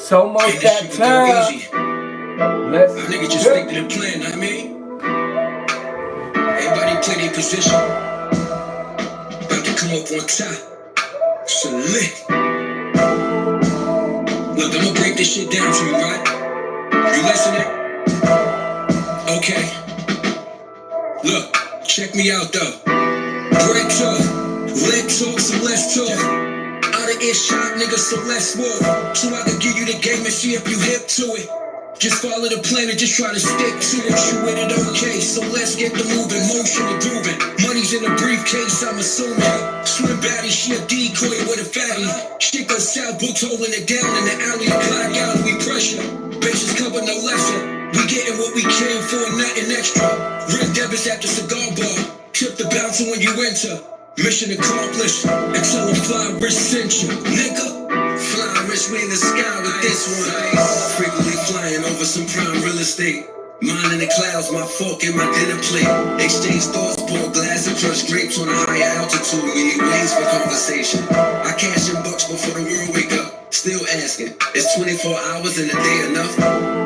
It's almost that time. Let's go. Nigga just stick to the plan, I mean. Everybody play their position. About to come up on top. So lit. Look, I'm gonna break this shit down to you, right? You listening? Okay. Look, check me out though. Break talk, leg talk, some less talk. Out of earshot, nigga, so less walk. So I can give you the game and see if you hip to it. Just follow the plan and just try to stick to it. You with it, okay? So let's get the moving, motion and grooving. Money's in a briefcase, I'm assuming. Swim baddie, she a decoy with a fatty. Shit goes south, books holding it down in the alley. Black out, we pressure. Bases cover no lesson. We getting what we came for, nothing extra. Red debits at the cigar bar. Tip the bouncer when you enter. Mission accomplished. Excel and fly, rich cinch, nigga. Flying rich, we in the sky with this one. Frequently flying over some prime real estate. Mine in the clouds, my fork in my dinner plate. Exchange thoughts, pour glass and crush grapes on a higher altitude. We need ways for conversation. I cash in bucks before the world wake up. Still asking, is 24 hours in a day enough?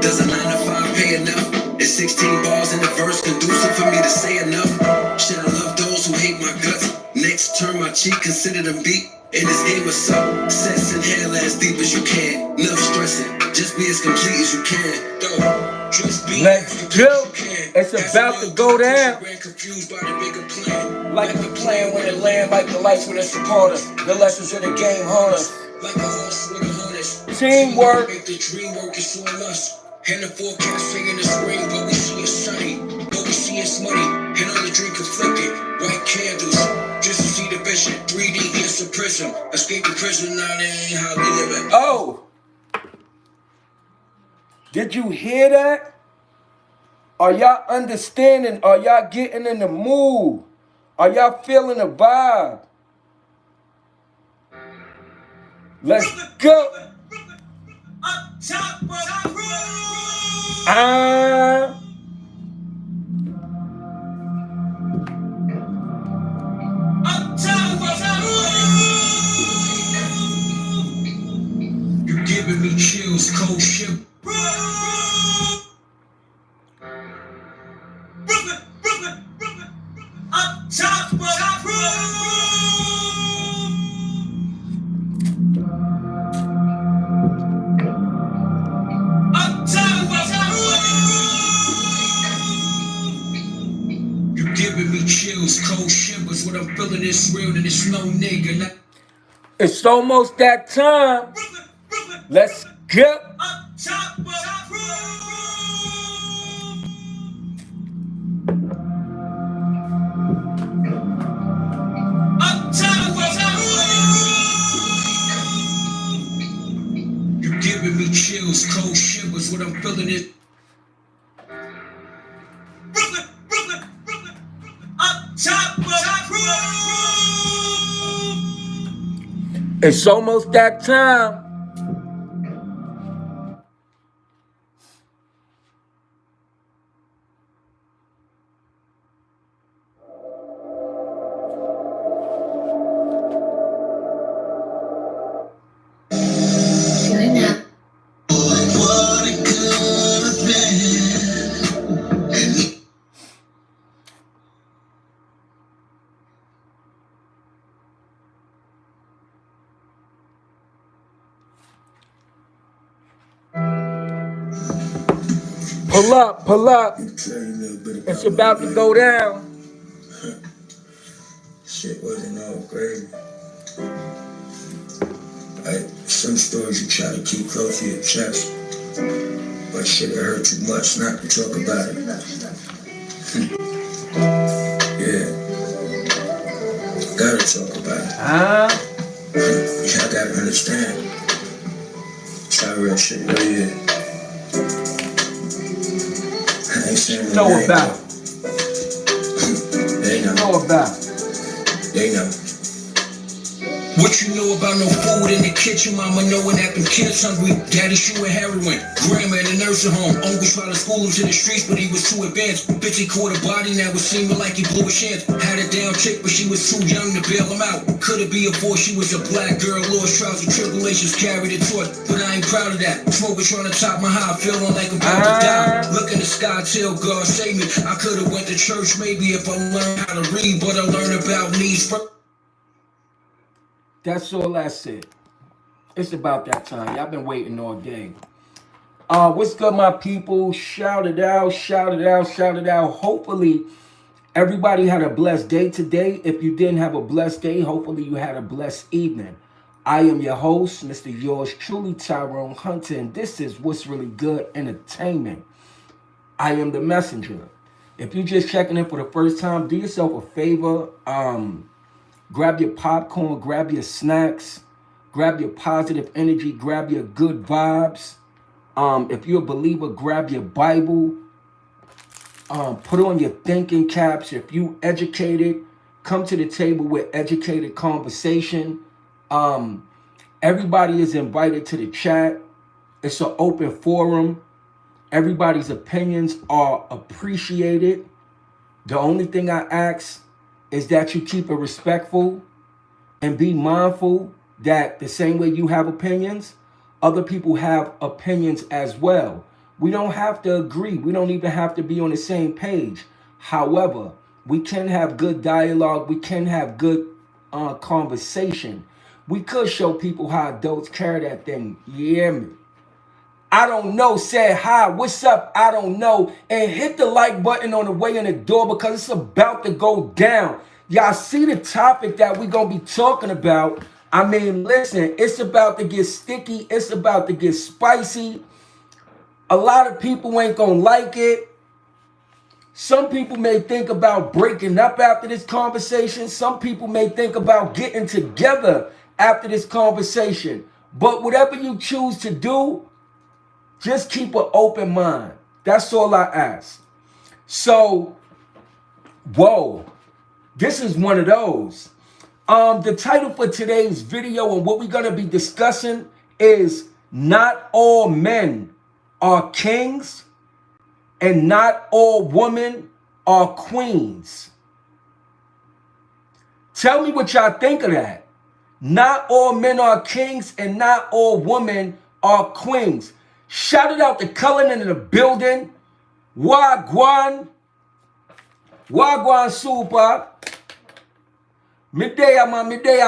Does a 9 to 5 pay enough? Is 16 bars in the verse conducive for me to say enough? Should I love those who hate my guts? Next turn my cheek, consider them beat. In this game of success, inhale as deep as you can. Enough stressing, just be as complete as you can. Though, just be let's go. It's about to go down. Like the plan when it land, like the lights when it support us. The lessons of the game haunt us. Like a horse with a harness. Teamwork. Make the dream work is so us. And the forecast saying it's rain, but we see it's sunny. But we see it's money. And on the drink conflicted. White candles. Just to see the vision. 3D against the prism. Escape the prison, now they ain't how we live it. Oh! Did you hear that? Are y'all understanding? Are y'all getting in the mood? Are y'all feeling the vibe? Let's go! You're giving me chills, cold ship. Cold shivers, what I'm feeling is real and it's no nigga. It's almost that time. Let's go. You're giving me chills, cold shivers, what I'm feeling is. It's almost that time. Pull up, pull up. It's about to go down. Shit wasn't all crazy. Like, some stories you try to keep close to your chest. But shit, it hurt too much not to talk about it. Yeah. Gotta talk about it. Y'all gotta understand. It's how real shit really is. Know about. They know. Know about. They know. What you know about no food in the kitchen? Mama knowing that them kids hungry. Daddy shooting heroin. Grandma at a nursing home. Uncle trying to school him to the streets, but he was too advanced. Bitch, he caught a body now. It seeming like he blew a chance. Had a down chick, but she was too young to bail him out. Could it be a boy? She was a black girl. Lost trials and tribulations, carried a torch. But I ain't proud of that. Smoking trying to top my high, feeling like I'm about to die. Look in the sky, tell God save me. I could have went to church maybe if I learned how to read, but I learned about needs first. That's all I said. It's about that time. Y'all been waiting all day. What's good, my people? Shout it out, shout it out, shout it out. Hopefully, everybody had a blessed day today. If you didn't have a blessed day, hopefully you had a blessed evening. I am your host, Mr. Yours truly, Tyrone Hunter, and this is What's Really Good Entertainment. I am the messenger. If you're just checking in for the first time, do yourself a favor. Grab your popcorn, grab your snacks, grab your positive energy, grab your good vibes. If you're a believer, grab your Bible. Put on your thinking caps. If you educated, come to the table with educated conversation. Everybody is invited to the chat. It's an open forum. Everybody's opinions are appreciated. The only thing I ask is that you keep it respectful and be mindful that the same way you have opinions, other people have opinions as well. We don't have to agree. We don't even have to be on the same page. However, we can have good dialogue. We can have good conversation. We could show people how adults carry that thing. You hear me? I don't know, said hi, what's up, I don't know. And hit the like button on the way in the door because it's about to go down. Y'all see the topic that we're going to be talking about. I mean, listen, it's about to get sticky. It's about to get spicy. A lot of people ain't going to like it. Some people may think about breaking up after this conversation. Some people may think about getting together after this conversation. But whatever you choose to do, just keep an open mind. That's all I ask. So, whoa, this is one of those. The title for today's video and what we're going to be discussing is Not All Men Are Kings and Not All Women Are Queens. Tell me what y'all think of that. Not all men are kings and not all women are queens. Shout it out to Cullen in the building. Wagwan. Wagwan Super. Midday.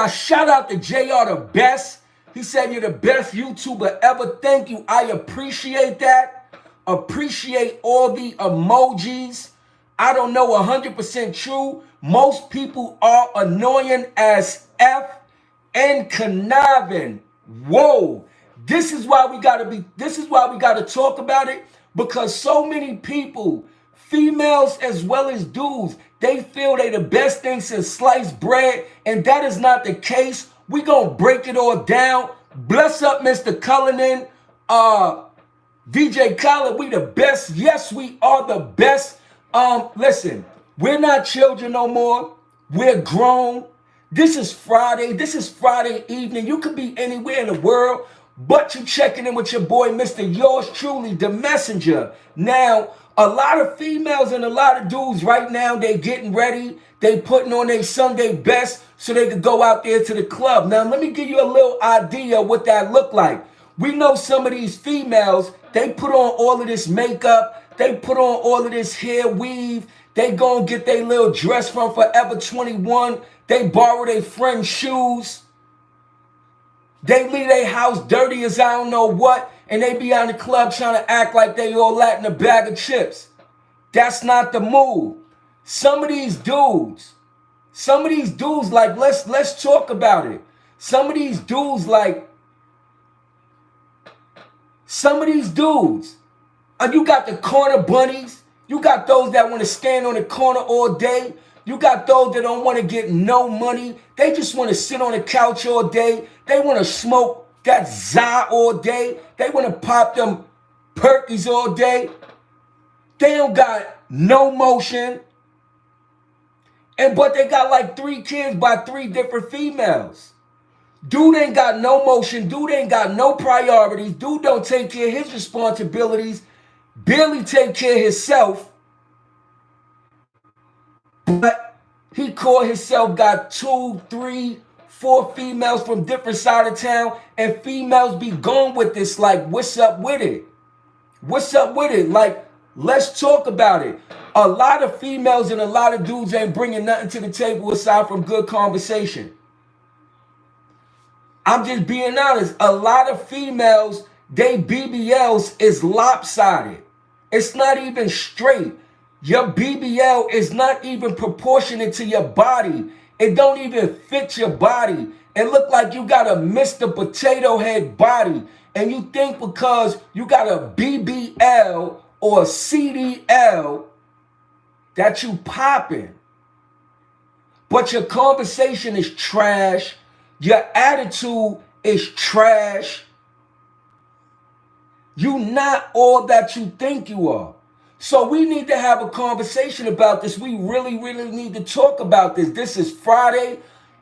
Shout out to JR the best. He said you're the best YouTuber ever. Thank you. I appreciate that. Appreciate all the emojis. I don't know 100% true. Most people are annoying as F and conniving. Whoa. This is why we gotta talk about it, because so many people, females as well as dudes, they feel they the best thing since sliced bread, and that is not the case. We gonna break it all down. Bless up Mr. Cullinan, DJ Khaled, we the best. Yes, we are the best. Listen, we're not children no more. We're grown. This is Friday. This is Friday evening. You could be anywhere in the world, but you checking in with your boy, Mr. Yours truly, the messenger. Now, a lot of females and a lot of dudes right now, they getting ready. They putting on their Sunday best so they could go out there to the club. Now, let me give you a little idea of what that look like. We know some of these females, they put on all of this makeup. They put on all of this hair weave. They go and get their little dress from Forever 21. They borrow their friend's shoes. They leave their house dirty as I don't know what, and they be out in the club trying to act like they all that in a bag of chips. That's not the move. Some of these dudes, like, let's talk about it. Some of these dudes, you got the corner bunnies. You got those that want to stand on the corner all day. You got those that don't want to get no money. They just want to sit on the couch all day. They want to smoke that za all day. They want to pop them perkies all day. They don't got no motion. But they got like 3 kids by 3 different females. Dude ain't got no motion. Dude ain't got no priorities. Dude don't take care of his responsibilities. Barely take care of himself. But he called himself, got 2, 3, 4 females from different side of town, and females be going with this. Like, what's up with it? What's up with it? Like, let's talk about it. A lot of females and a lot of dudes ain't bringing nothing to the table aside from good conversation. I'm just being honest. A lot of females, they BBLs is lopsided. It's not even straight. Your BBL is not even proportionate to your body. It don't even fit your body. It look like you got a Mr. Potato Head body. And you think because you got a BBL or a CDL that you popping. But your conversation is trash. Your attitude is trash. You not all that you think you are. So we need to have a conversation about this. We really, really need to talk about this. This is Friday.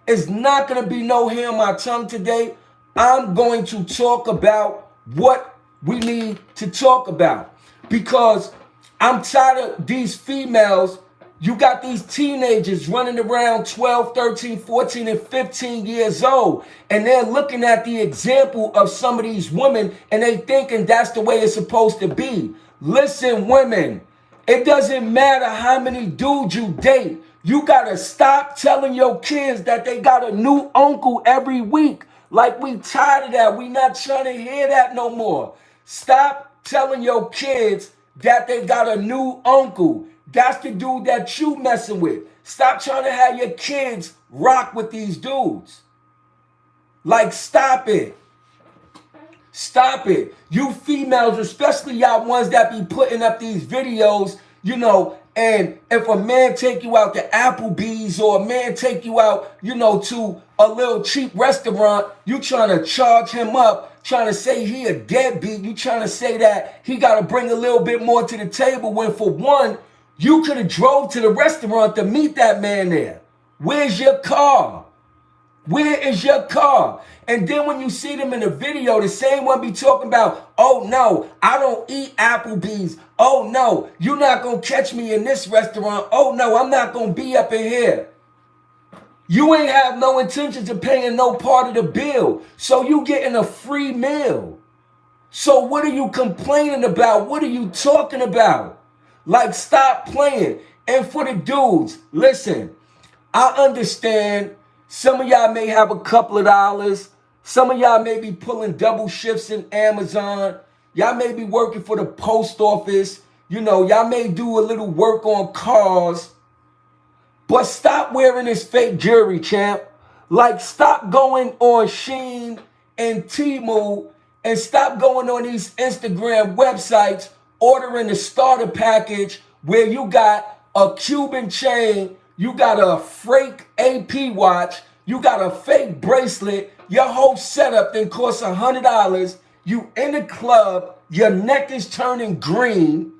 It's not going to be no hair on my tongue today. I'm going to talk about what we need to talk about. Because I'm tired of these females. You got these teenagers running around 12, 13, 14, and 15 years old. And they're looking at the example of some of these women and they thinking that's the way it's supposed to be. Listen, women, it doesn't matter how many dudes you date. You got to stop telling your kids that they got a new uncle every week. Like, we tired of that. We not trying to hear that no more. Stop telling your kids that they got a new uncle. That's the dude that you messing with. Stop trying to have your kids rock with these dudes. Like, stop it. Stop it. You females, especially y'all ones that be putting up these videos, you know, and if a man take you out to Applebee's or a man take you out, you know, to a little cheap restaurant, you trying to charge him up, trying to say he a deadbeat. You trying to say that he got to bring a little bit more to the table when, for one, you could have drove to the restaurant to meet that man there. Where's your car? Where is your car? And then when you see them in the video, the same one be talking about, oh no, I don't eat Applebee's. Oh no, you're not going to catch me in this restaurant. Oh no, I'm not going to be up in here. You ain't have no intentions of paying no part of the bill. So you getting a free meal. So what are you complaining about? What are you talking about? Like, stop playing. And for the dudes, listen, I understand some of y'all may have a couple of dollars. Some of y'all may be pulling double shifts in Amazon. Y'all may be working for the post office. You know, y'all may do a little work on cars. But stop wearing this fake jewelry, champ. Like, stop going on Shein and Temu and stop going on these Instagram websites ordering a starter package where you got a Cuban chain, you got a fake AP watch, you got a fake bracelet, your whole setup then costs $100. You in the club, your neck is turning green,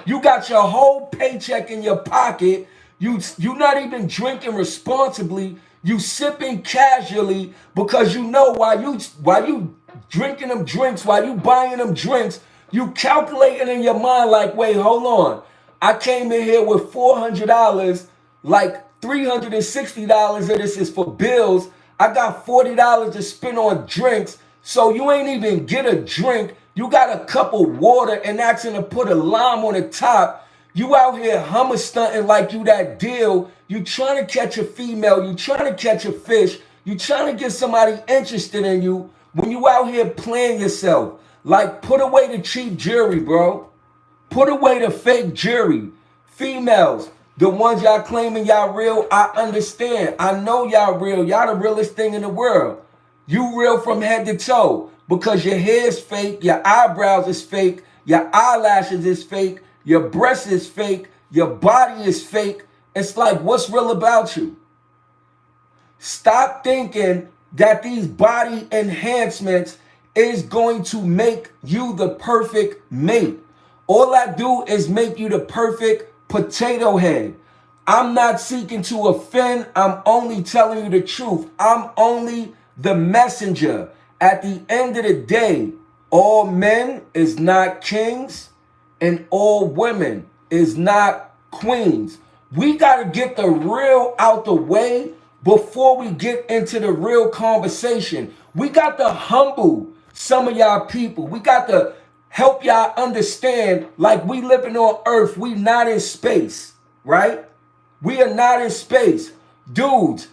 you got your whole paycheck in your pocket, you not even drinking responsibly, you sipping casually because you know while you drinking them drinks, while you buying them drinks, you calculating in your mind like, wait, hold on. I came in here with $400, like $360 of this is for bills. I got $40 to spend on drinks. So you ain't even get a drink. You got a cup of water and asking to put a lime on the top. You out here hummer stunting like you that deal. You trying to catch a female. You trying to catch a fish. You trying to get somebody interested in you when you out here playing yourself. Like, put away the cheap jewelry, bro. Put away the fake jewelry. Females, the ones y'all claiming y'all real, I understand. I know y'all real. Y'all the realest thing in the world. You real from head to toe because your hair is fake, your eyebrows is fake, your eyelashes is fake, your breast is fake, your body is fake. It's like, what's real about you? Stop thinking that these body enhancements is going to make you the perfect mate. All I do is make you the perfect potato head. I'm not seeking to offend. I'm only telling you the truth. I'm only the messenger. At the end of the day, all men is not kings and all women is not queens. We got to get the real out the way before we get into the real conversation. We got to humble some of y'all people. We got to help y'all understand, like, we living on earth, we not in space, right? We are not in space. Dudes,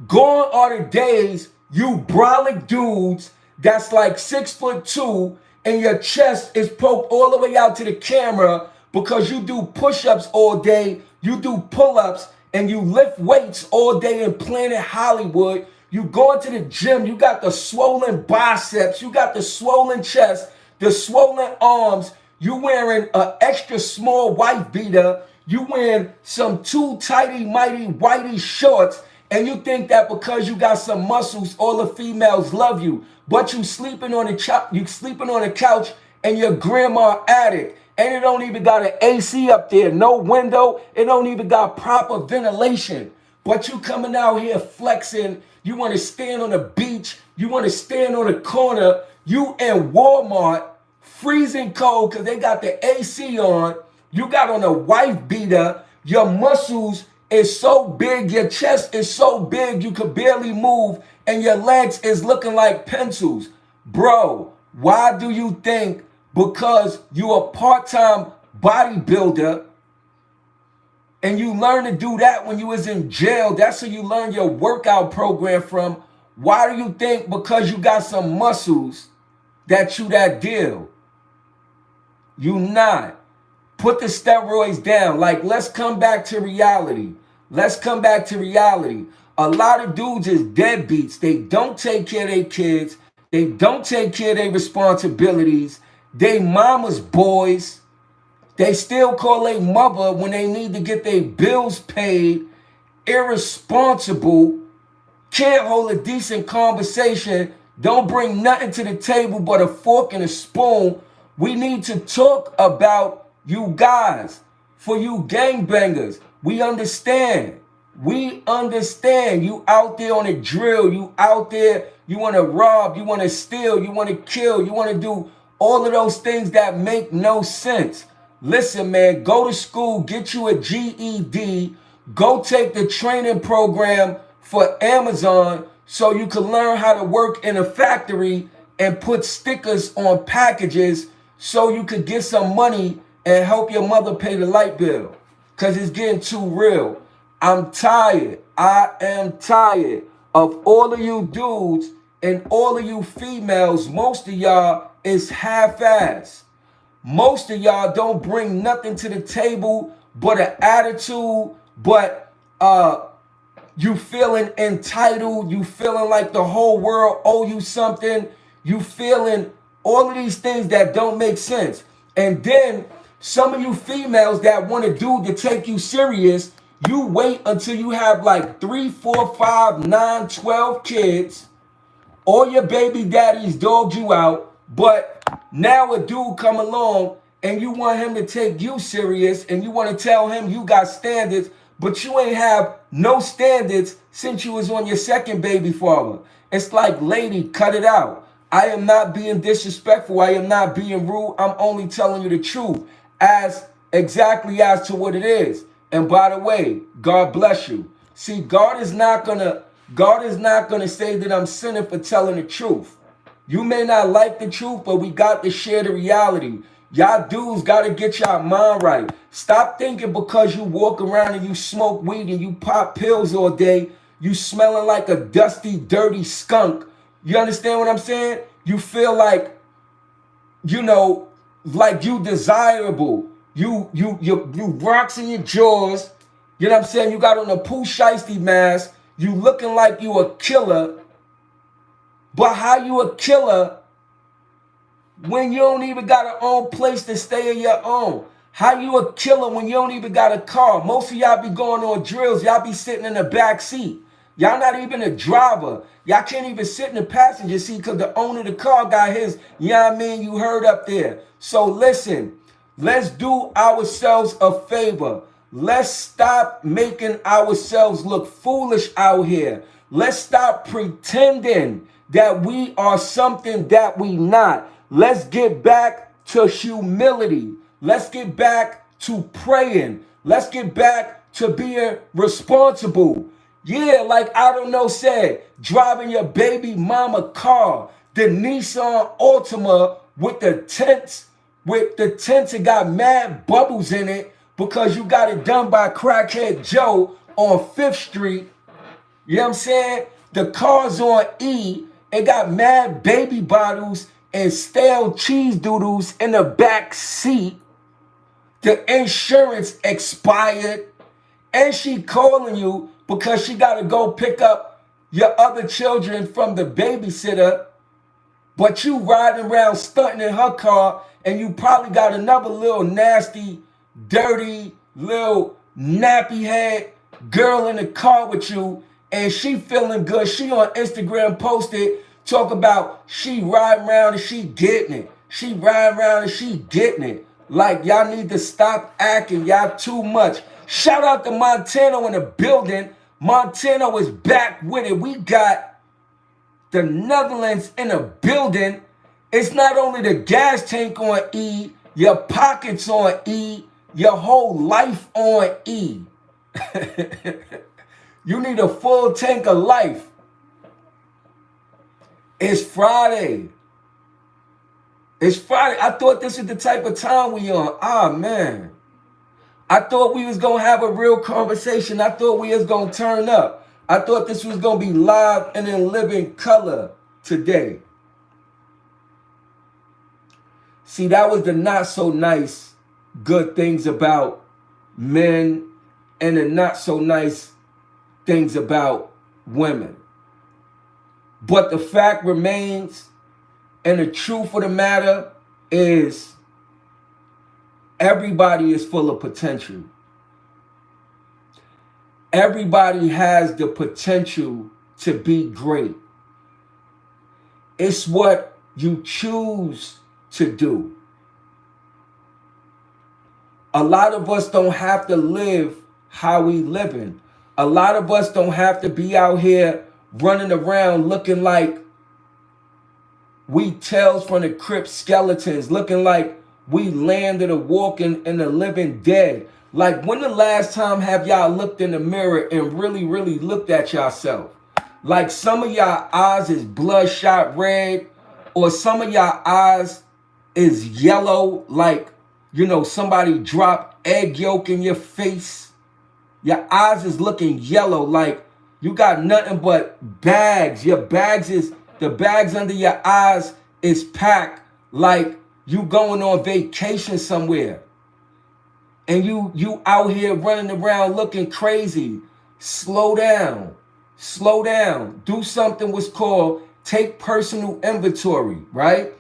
gone are the days you brolic dudes that's like 6'2" and your chest is poked all the way out to the camera because you do push-ups all day, you do pull-ups, and you lift weights all day in Planet Hollywood. You go into the gym, you got the swollen biceps, you got the swollen chest, the swollen arms, you wearing an extra small wife beater, you wearing some too tighty mighty whitey shorts, and you think that because you got some muscles, all the females love you. But you sleeping on the couch and your grandma attic, and it don't even got an AC up there, no window, it don't even got proper ventilation. But you coming out here flexing, you want to stand on the beach, you want to stand on the corner, you in Walmart, freezing cold because they got the AC on, you got on a wife beater, your muscles is so big, your chest is so big you could barely move, and your legs is looking like pencils. Bro, why do you think because you a part-time bodybuilder and you learn to do that when you was in jail, that's where you learn your workout program from, why do you think because you got some muscles that you that deal? You not. Put the steroids down. Like, let's come back to reality. Let's come back to reality. A lot of dudes is deadbeats. They don't take care of their kids. They don't take care of their responsibilities. They mama's boys. They still call their mother when they need to get their bills paid. Irresponsible. Can't hold a decent conversation. Don't bring nothing to the table but a fork and a spoon. We need to talk about you guys. For you gangbangers, we understand. We understand. You out there on a drill. You out there, you want to rob, you want to steal, you want to kill, you want to do all of those things that make no sense. Listen, man, go to school, get you a GED, go take the training program for Amazon so you can learn how to work in a factory and put stickers on packages so you could get some money and help your mother pay the light bill. Because it's getting too real. I'm tired. I am tired of all of you dudes and all of you females. Most of y'all is half-ass. Most of y'all don't bring nothing to the table but an attitude, but you feeling entitled, you feeling like the whole world owe you something, you feeling all of these things that don't make sense. And then some of you females that want a dude to take you serious, you wait until you have like 3, 4, 5, 9, 12 kids. All your baby daddies dogged you out, but now a dude come along and you want him to take you serious and you want to tell him you got standards, but you ain't have no standards since you was on your second baby father. It's like, lady, cut it out. I am not being disrespectful. I am not being rude. I'm only telling you the truth as exactly as to what it is. And by the way, God bless you. See, God is not gonna say that I'm sinning for telling the truth. You may not like the truth, but we got to share the reality. Y'all dudes got to get y'all mind right. Stop thinking because you walk around and you smoke weed and you pop pills all day, you smelling like a dusty, dirty skunk. You understand what I'm saying? You feel like, you know, like you desirable. You rocks in your jaws. You know what I'm saying? You got on a Pooh Shiesty mask. You looking like you a killer. But how you a killer when you don't even got an own place to stay in your own? How you a killer when you don't even got a car? Most of y'all be going on drills. Y'all be sitting in the back seat. Y'all not even a driver. Y'all can't even sit in the passenger seat because the owner of the car got his, you know what I mean, you heard up there. So listen, let's do ourselves a favor. Let's stop making ourselves look foolish out here. Let's stop pretending that we are something that we not. Let's get back to humility. Let's get back to praying. Let's get back to being responsible. Yeah, like I don't know said, driving your baby mama car, the Nissan Altima with the tents that got mad bubbles in it because you got it done by crackhead Joe on 5th Street. You know what I'm saying? The car's on E. It got mad baby bottles and stale cheese doodles in the back seat. The insurance expired. And she calling you because she got to go pick up your other children from the babysitter. But you riding around stunting in her car, and you probably got another little nasty, dirty, little nappy head girl in the car with you, and she feeling good. She on Instagram posted, talk about she riding around and she getting it. She riding around and she getting it. Like, y'all need to stop acting. Y'all too much. Shout out to Montano in the building. Montano is back with it. We got the Netherlands in a building. It's not only the gas tank on E, your pockets on E, your whole life on E. You need a full tank of life. It's Friday. It's Friday. I thought this is the type of time we on. Ah, man. I thought we was going to have a real conversation. I thought we was going to turn up. I thought this was going to be live and in living color today. See, that was the not so nice good things about men and the not so nice things about women. But the fact remains, and the truth of the matter is, everybody is full of potential. Everybody has the potential to be great. It's what you choose to do. A lot of us don't have to live how we living. A lot of us don't have to be out here running around looking like we Tales from the Crypt skeletons, looking like we landed a walking in the living dead. Like, when the last time have y'all looked in the mirror and really, really looked at yourself? Like, some of y'all eyes is bloodshot red, or some of y'all eyes is yellow, like, you know, somebody dropped egg yolk in your face. Your eyes is looking yellow, like you got nothing but bags. Your bags is, the bags under your eyes is packed like you going on vacation somewhere. And you out here running around looking crazy. Slow down. Slow down. Do something what's called take personal inventory, right?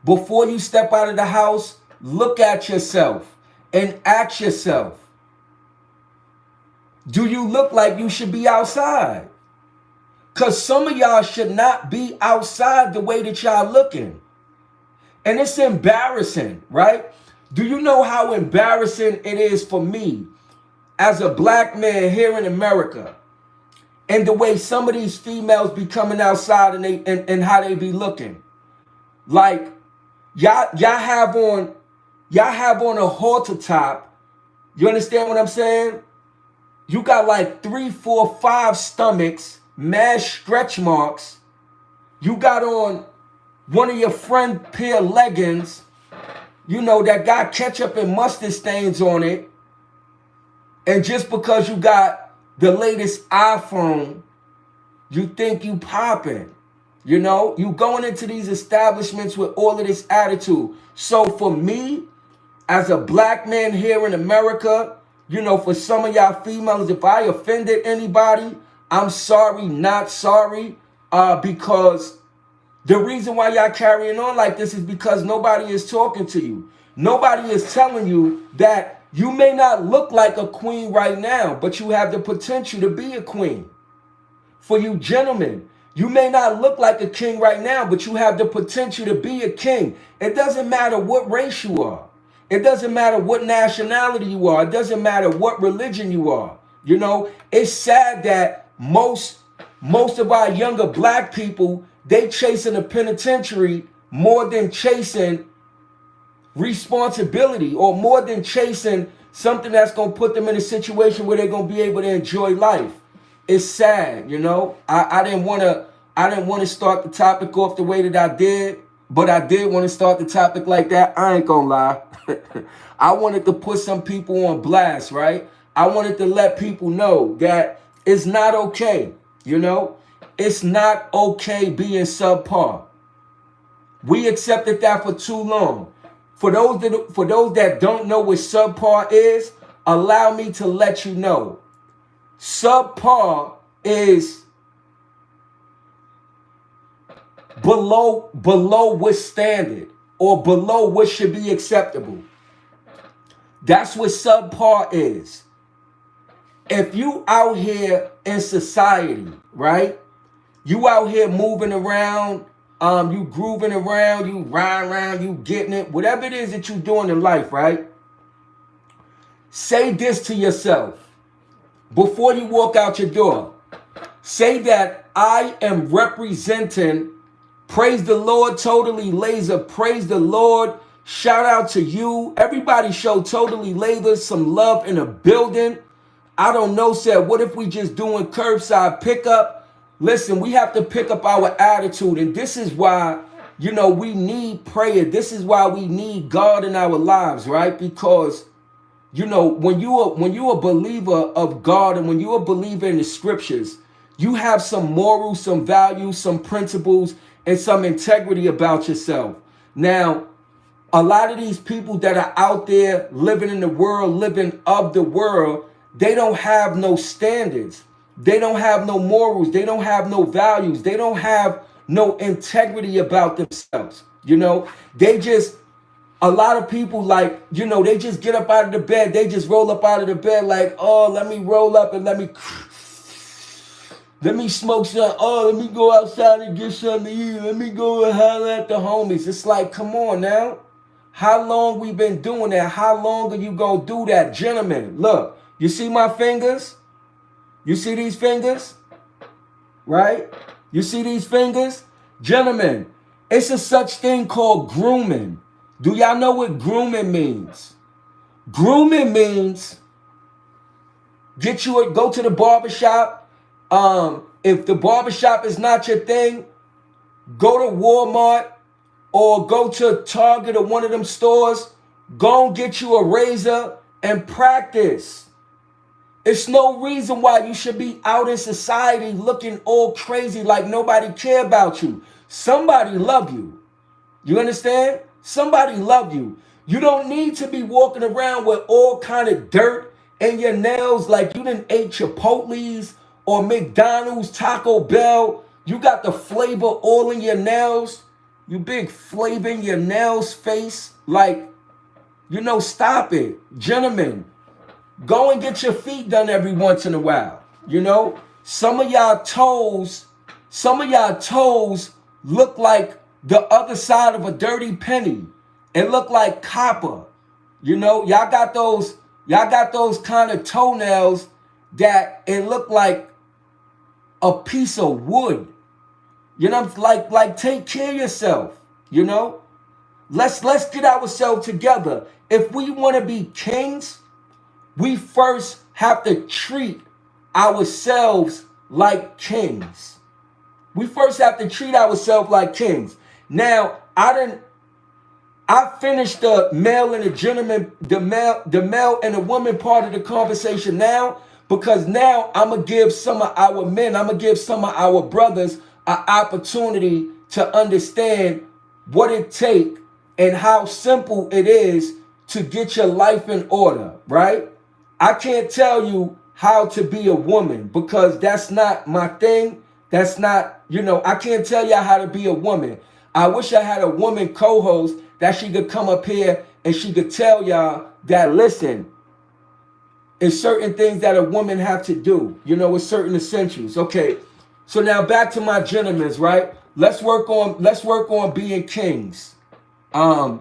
Before you step out of the house, look at yourself and ask yourself, do you look like you should be outside? Because some of y'all should not be outside the way that y'all looking. And it's embarrassing, right? Do you know how embarrassing it is for me as a black man here in America, and the way some of these females be coming outside and how they be looking? Like, y'all have on a halter top. You understand what I'm saying? You got like 3, 4, 5 stomachs, mad stretch marks. You got on one of your friend pair leggings, you know, that got ketchup and mustard stains on it. And just because you got the latest iPhone, you think you popping. You know, you going into these establishments with all of this attitude. So for me, as a black man here in America, you know, for some of y'all females, if I offended anybody, I'm sorry, not sorry. Because the reason why y'all carrying on like this is because nobody is talking to you. Nobody is telling you that you may not look like a queen right now, but you have the potential to be a queen. For you gentlemen, you may not look like a king right now, but you have the potential to be a king. It doesn't matter what race you are. It doesn't matter what nationality you are. It doesn't matter what religion you are. You know, it's sad that most of our younger black people, they chasing a penitentiary more than chasing responsibility, or more than chasing something that's going to put them in a situation where they're going to be able to enjoy life. It's sad, you know. I didn't want to start the topic off the way that I did, but I did want to start the topic like that. I ain't gonna lie. I wanted to put some people on blast, right? I wanted to let people know that it's not okay, you know. It's not okay being subpar. We accepted that for too long. For those that don't know what subpar is, allow me to let you know. Subpar is below what's standard, or below what should be acceptable. That's what subpar is. If you out here in society, right? You out here moving around, you grooving around, you riding around, you getting it, whatever it is that you're doing in life, right? Say this to yourself before you walk out your door. Say that I am representing, praise the Lord, Totally Laser, praise the Lord, shout out to you. Everybody show Totally Laser some love in the building. I don't know, said, what if we just doing curbside pickup? Listen, we have to pick up our attitude, and this is why, you know, we need prayer. This is why we need God in our lives, right? Because, you know, when you're a believer of God, and when you're a believer in the scriptures, you have some morals, some values, some principles, and some integrity about yourself. Now, a lot of these people that are out there living in the world, living of the world, they don't have no standards. They don't have no morals. They don't have no values. They don't have no integrity about themselves. You know, a lot of people, like, you know, they just get up out of the bed. They just roll up out of the bed like, oh, let me roll up and let me smoke some. Oh, let me go outside and get something to eat. Let me go and holler at the homies. It's like, come on now. How long we been doing that? How long are you going to do that? Gentlemen, look, you see my fingers? You see these fingers? Right? You see these fingers? Gentlemen, it's a such thing called grooming. Do y'all know what grooming means? Grooming means go to the barbershop. If the barbershop is not your thing, go to Walmart or go to Target or one of them stores. Go and get you a razor and practice. It's no reason why you should be out in society looking all crazy like nobody care about you. Somebody love you. You understand? Somebody love you. You don't need to be walking around with all kind of dirt in your nails like you done ate Chipotle's or McDonald's, Taco Bell. You got the flavor all in your nails. You big flavor in your nails face. Like, you know, stop it. Gentlemen, go and get your feet done every once in a while. You know, some of y'all toes look like the other side of a dirty penny. It look like copper. You know, y'all got those kind of toenails that it look like a piece of wood. You know, like take care of yourself, you know? Let's get ourselves together. If we want to be kings, we first have to treat ourselves like kings. We first have to treat ourselves like kings. Now, I finished the male and the gentleman, the male and the woman part of the conversation now, because now I'm going to give some of our men, I'm going to give some of our brothers an opportunity to understand what it takes and how simple it is to get your life in order, right? I can't tell you how to be a woman because that's not my thing. That's not, you know, I can't tell y'all how to be a woman. I wish I had a woman co-host that she could come up here and she could tell y'all that, listen, it's certain things that a woman have to do, you know, with certain essentials. Okay, so now back to my gentlemen's, right? Let's work on being kings. I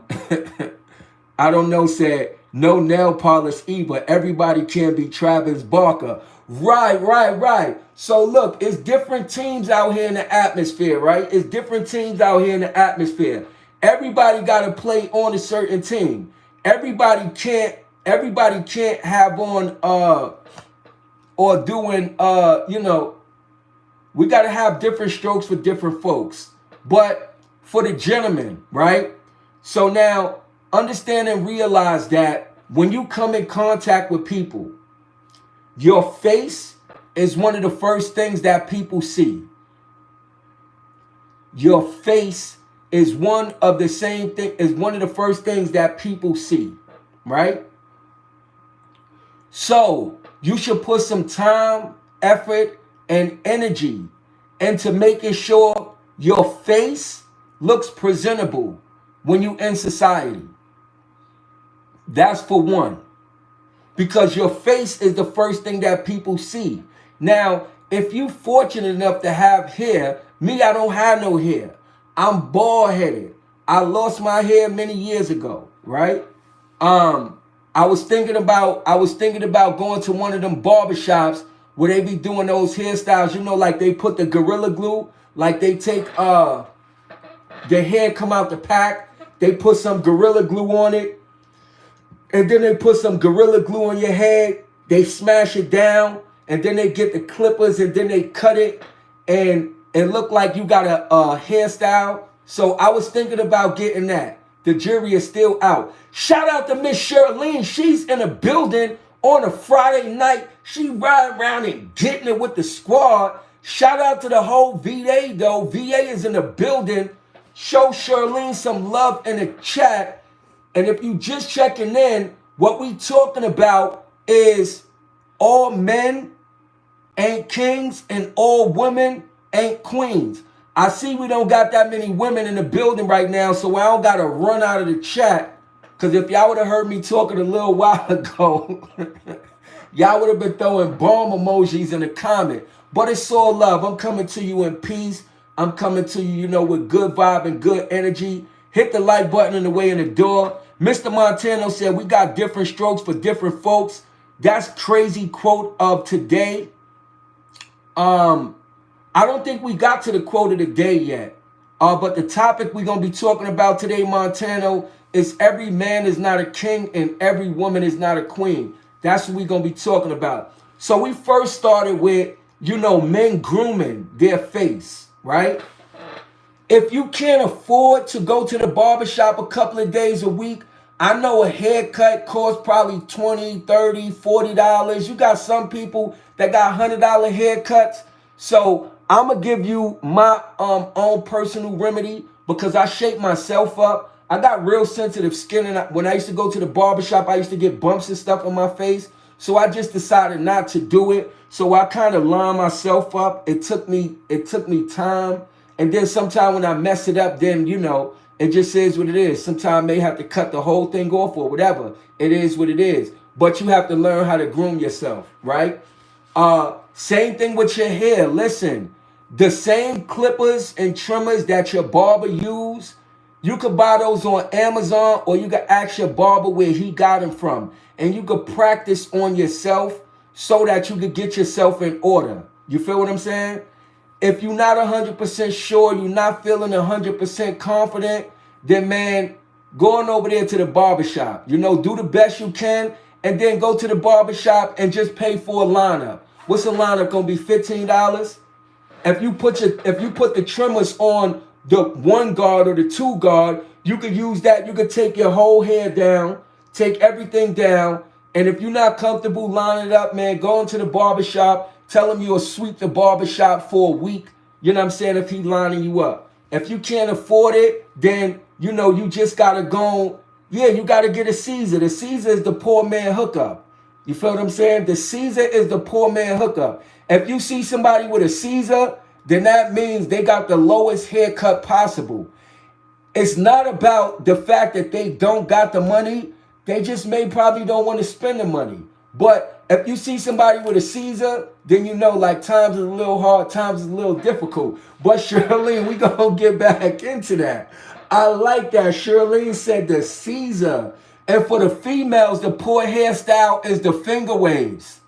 don't know, said no nail polish either. Everybody can be Travis Barker. Right. So look, it's different teams out here in the atmosphere, right? It's different teams out here in the atmosphere. Everybody got to play on a certain team. Everybody can't. Everybody can't have on or doing we got to have different strokes for different folks. But for the gentleman, right? So now understand and realize that when you come in contact with people, your face is one of the first things that people see. Your face is one of the first things that people see, right? So you should put some time, effort, and energy into making sure your face looks presentable when you in society. That's for one. Because your face is the first thing that people see. Now, if you fortunate enough to have hair, me, I don't have no hair. I'm bald headed. I lost my hair many years ago, right? I was thinking about going to one of them barbershops where they be doing those hairstyles, like they put the Gorilla Glue, like they take the hair come out the pack, they put some Gorilla Glue on it, and then they put some Gorilla Glue on your head, they smash it down, and then they get the clippers and then they cut it, and it look like you got a hairstyle. So I was thinking about getting that. The jury is still out. Shout out to Miss Shirlene. She's in a building on a Friday night. She riding around and getting it with the squad. Shout out to the whole VA though. VA is in the building. Show Shirlene some love in the chat. And if you just checking in, what we talking about is all men ain't kings and all women ain't queens. I see we don't got that many women in the building right now, so I don't got to run out of the chat. Because if y'all would have heard me talking a little while ago, y'all would have been throwing bomb emojis in the comment. But it's all love. I'm coming to you in peace. I'm coming to you, with good vibe and good energy. Hit the like button on the way in the door. Mr. Montano said we got different strokes for different folks. That's crazy quote of today. I don't think we got to the quote of the day yet. But the topic we're going to be talking about today, Montano, is every man is not a king and every woman is not a queen. That's what we're going to be talking about. So we first started with, men grooming their face, right? If you can't afford to go to the barbershop a couple of days a week, I know a haircut costs probably $20, $30, $40. You got some people that got $100 haircuts. So I'm going to give you my own personal remedy because I shape myself up. I got real sensitive skin, and when I used to go to the barbershop, I used to get bumps and stuff on my face. So I just decided not to do it. So I kind of lined myself up. It took me time. And then sometime when I mess it up, then, it just is what it is. Sometimes I may have to cut the whole thing off or whatever. It is what it is. But you have to learn how to groom yourself, right? Same thing with your hair. Listen, the same clippers and trimmers that your barber use, you could buy those on Amazon, or you could ask your barber where he got them from. And you could practice on yourself so that you could get yourself in order. You feel what I'm saying? If you're not 100% sure, you're not feeling 100% confident, then man, go on over there to the barbershop. Do the best you can, and then go to the barbershop and just pay for a lineup. What's a lineup gonna be? $15? If you put the trimmers on the 1 guard or the 2 guard, you could use that. You could take your whole hair down, take everything down, and if you're not comfortable lining it up, man, go into the barbershop. Tell him you'll sweep the barbershop for a week. You know what I'm saying? If he's lining you up. If you can't afford it, then, you just got to go. Yeah, you got to get a Caesar. The Caesar is the poor man hookup. You feel what I'm saying? The Caesar is the poor man hookup. If you see somebody with a Caesar, then that means they got the lowest haircut possible. It's not about the fact that they don't got the money. They just probably don't want to spend the money. But if you see somebody with a Caesar, then like times is a little hard, times is a little difficult. But Shirlene, we gonna get back into that. I like that. Shirlene said the Caesar. And for the females, the poor hairstyle is the finger waves.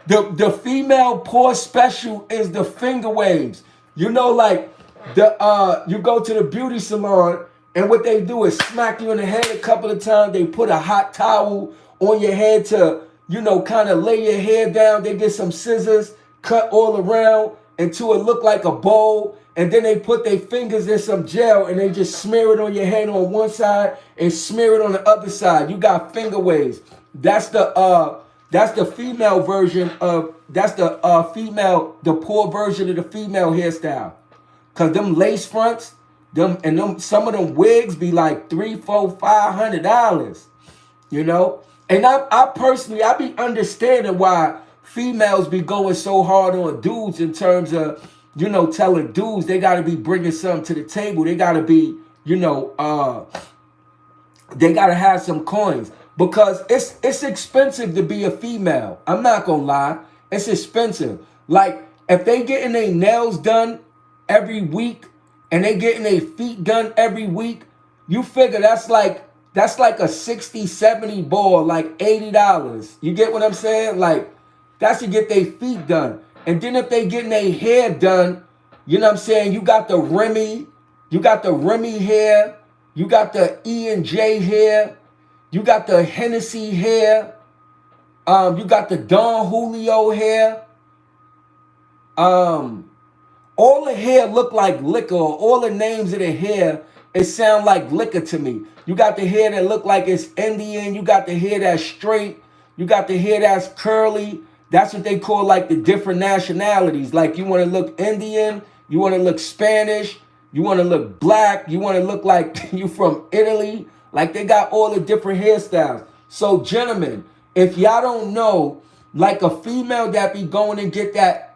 The female pore special is the finger waves. You know, like you go to the beauty salon and what they do is smack you in the head a couple of times. They put a hot towel on your head to, kind of lay your hair down. They get some scissors, cut all around until it look like a bowl. And then they put their fingers in some gel and they just smear it on your head on one side and smear it on the other side. You got finger waves. That's the female version of the poor version of the female hairstyle. Cause them lace fronts, some of them wigs be like $300, $400, $500. And I personally be understanding why females be going so hard on dudes in terms of, telling dudes they got to be bringing something to the table. They got to be, they got to have some coins because it's expensive to be a female. I'm not going to lie. It's expensive. Like if they getting their nails done every week and they getting their feet done every week, you figure that's like a 60, 70 ball, like $80. You get what I'm saying? Like that's to get their feet done. And then if they getting their hair done, you know what I'm saying? You got the Remy hair, you got the E&J hair, you got the Hennessy hair, you got the Don Julio hair. All the hair look like liquor. All the names of the hair, it sound like liquor to me. You got the hair that look like it's Indian. You got the hair that's straight. You got the hair that's curly. That's what they call like the different nationalities. Like you want to look Indian, you want to look Spanish, you want to look black, you want to look like you from Italy. Like they got all the different hairstyles. So gentlemen, if y'all don't know, like a female that be going and get that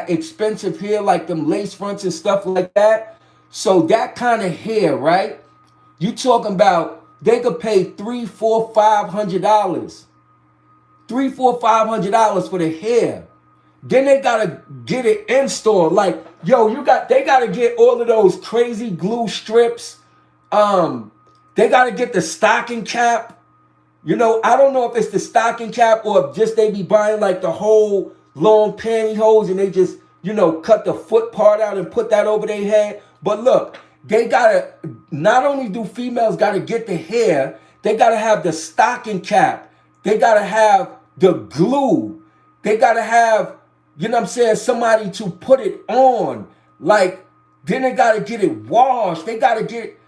expensive hair, like them lace fronts and stuff like that. So that kind of hair, right? You talking about they could pay $300, $400, $500. $300, $400, $500 for the hair. Then they gotta get it installed. Like, they gotta get all of those crazy glue strips. They gotta get the stocking cap. I don't know if it's the stocking cap or if just they be buying like the whole long pantyhose and they just, cut the foot part out and put that over their head. But look, they gotta, not only do females gotta get the hair, they gotta have the stocking cap. They gotta have the glue. They gotta have, somebody to put it on. Like, then they gotta get it washed. They gotta get,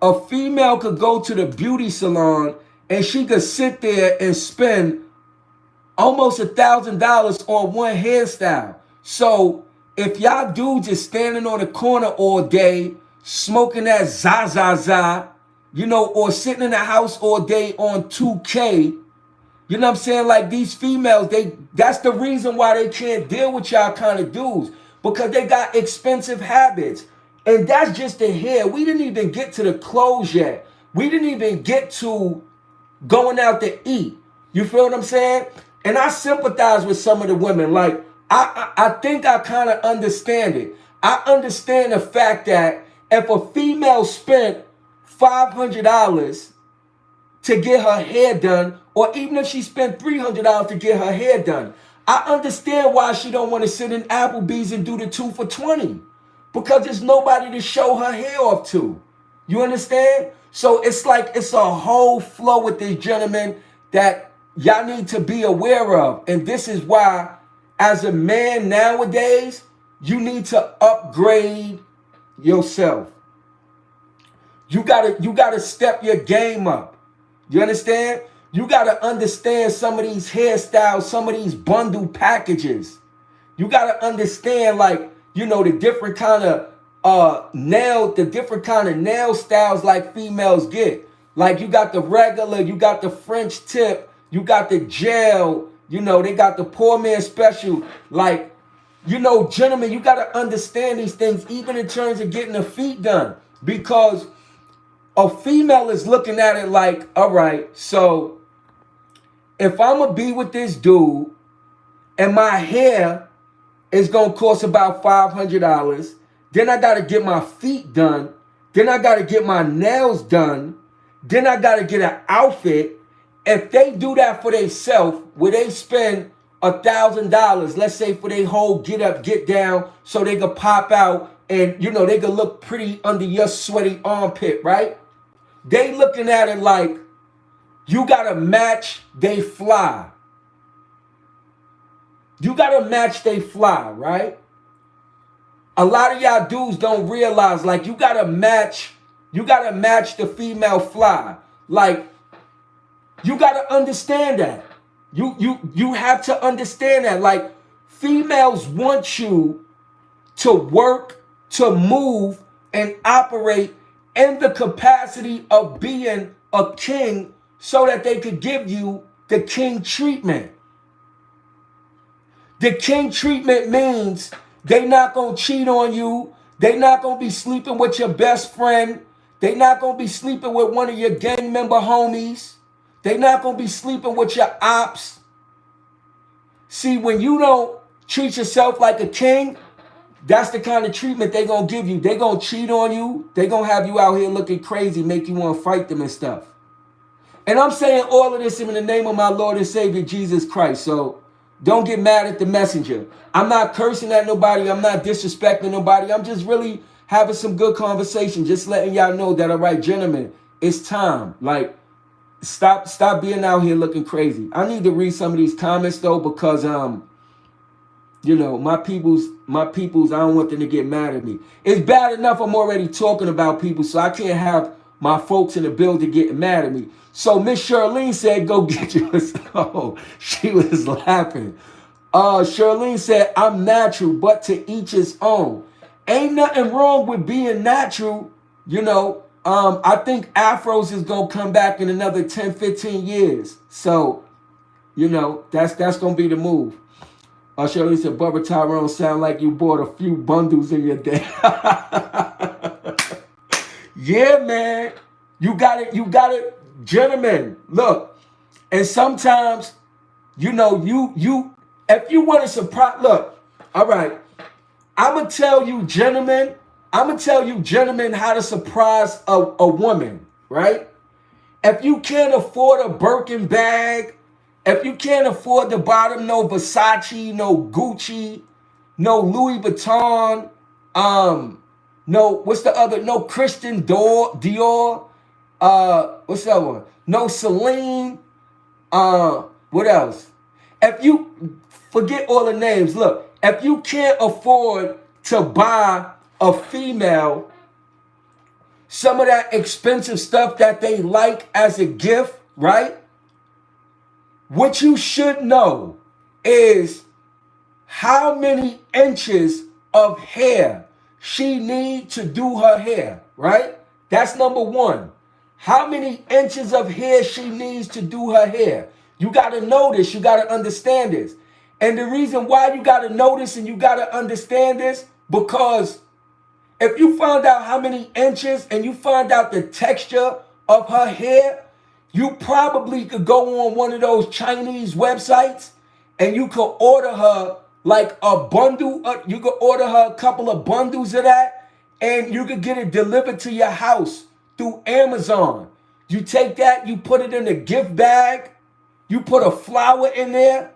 a female could go to the beauty salon and she could sit there and spend almost $1,000 on one hairstyle. So if y'all dudes is standing on the corner all day, smoking that Zaza, or sitting in the house all day on 2K, you know what I'm saying? Like these females, that's the reason why they can't deal with y'all kind of dudes, because they got expensive habits. And that's just the hair. We didn't even get to the clothes yet. We didn't even get to going out to eat. You feel what I'm saying? And I sympathize with some of the women. Like, I think I kind of understand it. I understand the fact that if a female spent $500 to get her hair done, or even if she spent $300 to get her hair done, I understand why she don't want to sit in Applebee's and do the 2 for $20. Because there's nobody to show her hair off to. You understand? So it's like it's a whole flow with this gentleman that y'all need to be aware of. And this is why, as a man nowadays, you need to upgrade yourself. You gotta step your game up. You understand? You gotta understand some of these hairstyles, some of these bundle packages. You gotta understand, the different kind of nail styles like females get. Like you got the regular, you got the French tip, you got the gel, they got the poor man special. Like, gentlemen, you got to understand these things even in terms of getting the feet done, because a female is looking at it like, all right, so if I'm going to be with this dude and my hair is going to cost about $500, then I got to get my feet done, then I got to get my nails done, then I gotta get an outfit. If they do that for themselves, where they spend $1,000, let's say for their whole get up, get down, so they can pop out and you know they can look pretty under your sweaty armpit, right? They looking at it like you gotta match they fly. You gotta match they fly, right? A lot of y'all dudes don't realize like you gotta match the female fly. Like you gotta understand that. You have to understand that. Like females want you to work, to move, and operate in the capacity of being a king so that they could give you the king treatment. The king treatment means they not gonna cheat on you. They not gonna be sleeping with your best friend. They not gonna be sleeping with one of your gang member homies. They not gonna be sleeping with your ops. See, when you don't treat yourself like a king, that's the kind of treatment they gonna give you. They gonna cheat on you. They gonna have you out here looking crazy, make you want to fight them and stuff. And I'm saying all of this in the name of my Lord and Savior, Jesus Christ. So don't get mad at the messenger. I'm not cursing at nobody. I'm not disrespecting nobody. I'm just really having some good conversation. Just letting y'all know that, all right, gentlemen, it's time. Like, stop being out here looking crazy. I need to read some of these comments though, because you know, my peoples, I don't want them to get mad at me. It's bad enough I'm already talking about people, so I can't have my folks in the building getting mad at me. So Miss Charlene said, go get you a stove. She was laughing. Charlene said, I'm natural, but to each his own. Ain't nothing wrong with being natural, you know. I think afros is gonna come back in another 10, 15 years. So, you know, that's gonna be the move. Shirley said, Bubba Tyrone sound like you bought a few bundles in your day. Yeah, man. You got it. Gentlemen, look. And sometimes, you know, if you want to surprise, look, all right. I'm going to tell you, gentlemen, how to surprise a woman, right? If you can't afford a Birkin bag, if you can't afford to buy them no Versace, no Gucci, no Louis Vuitton, no Christian Dior, what's the other one? No Celine, what else? If you forget all the names, look, if you can't afford to buy a female some of that expensive stuff that they like as a gift, right? What you should know is how many inches of hair she needs to do her hair, right? That's number one. How many inches of hair she needs to do her hair. You got to know this. You got to understand this. And the reason why you got to know this and you got to understand this, because if you find out how many inches and you find out the texture of her hair, you probably could go on one of those Chinese websites and you could order her like a bundle. You could order her a couple of bundles of that and you could get it delivered to your house through Amazon. You take that, you put it in a gift bag, you put a flower in there,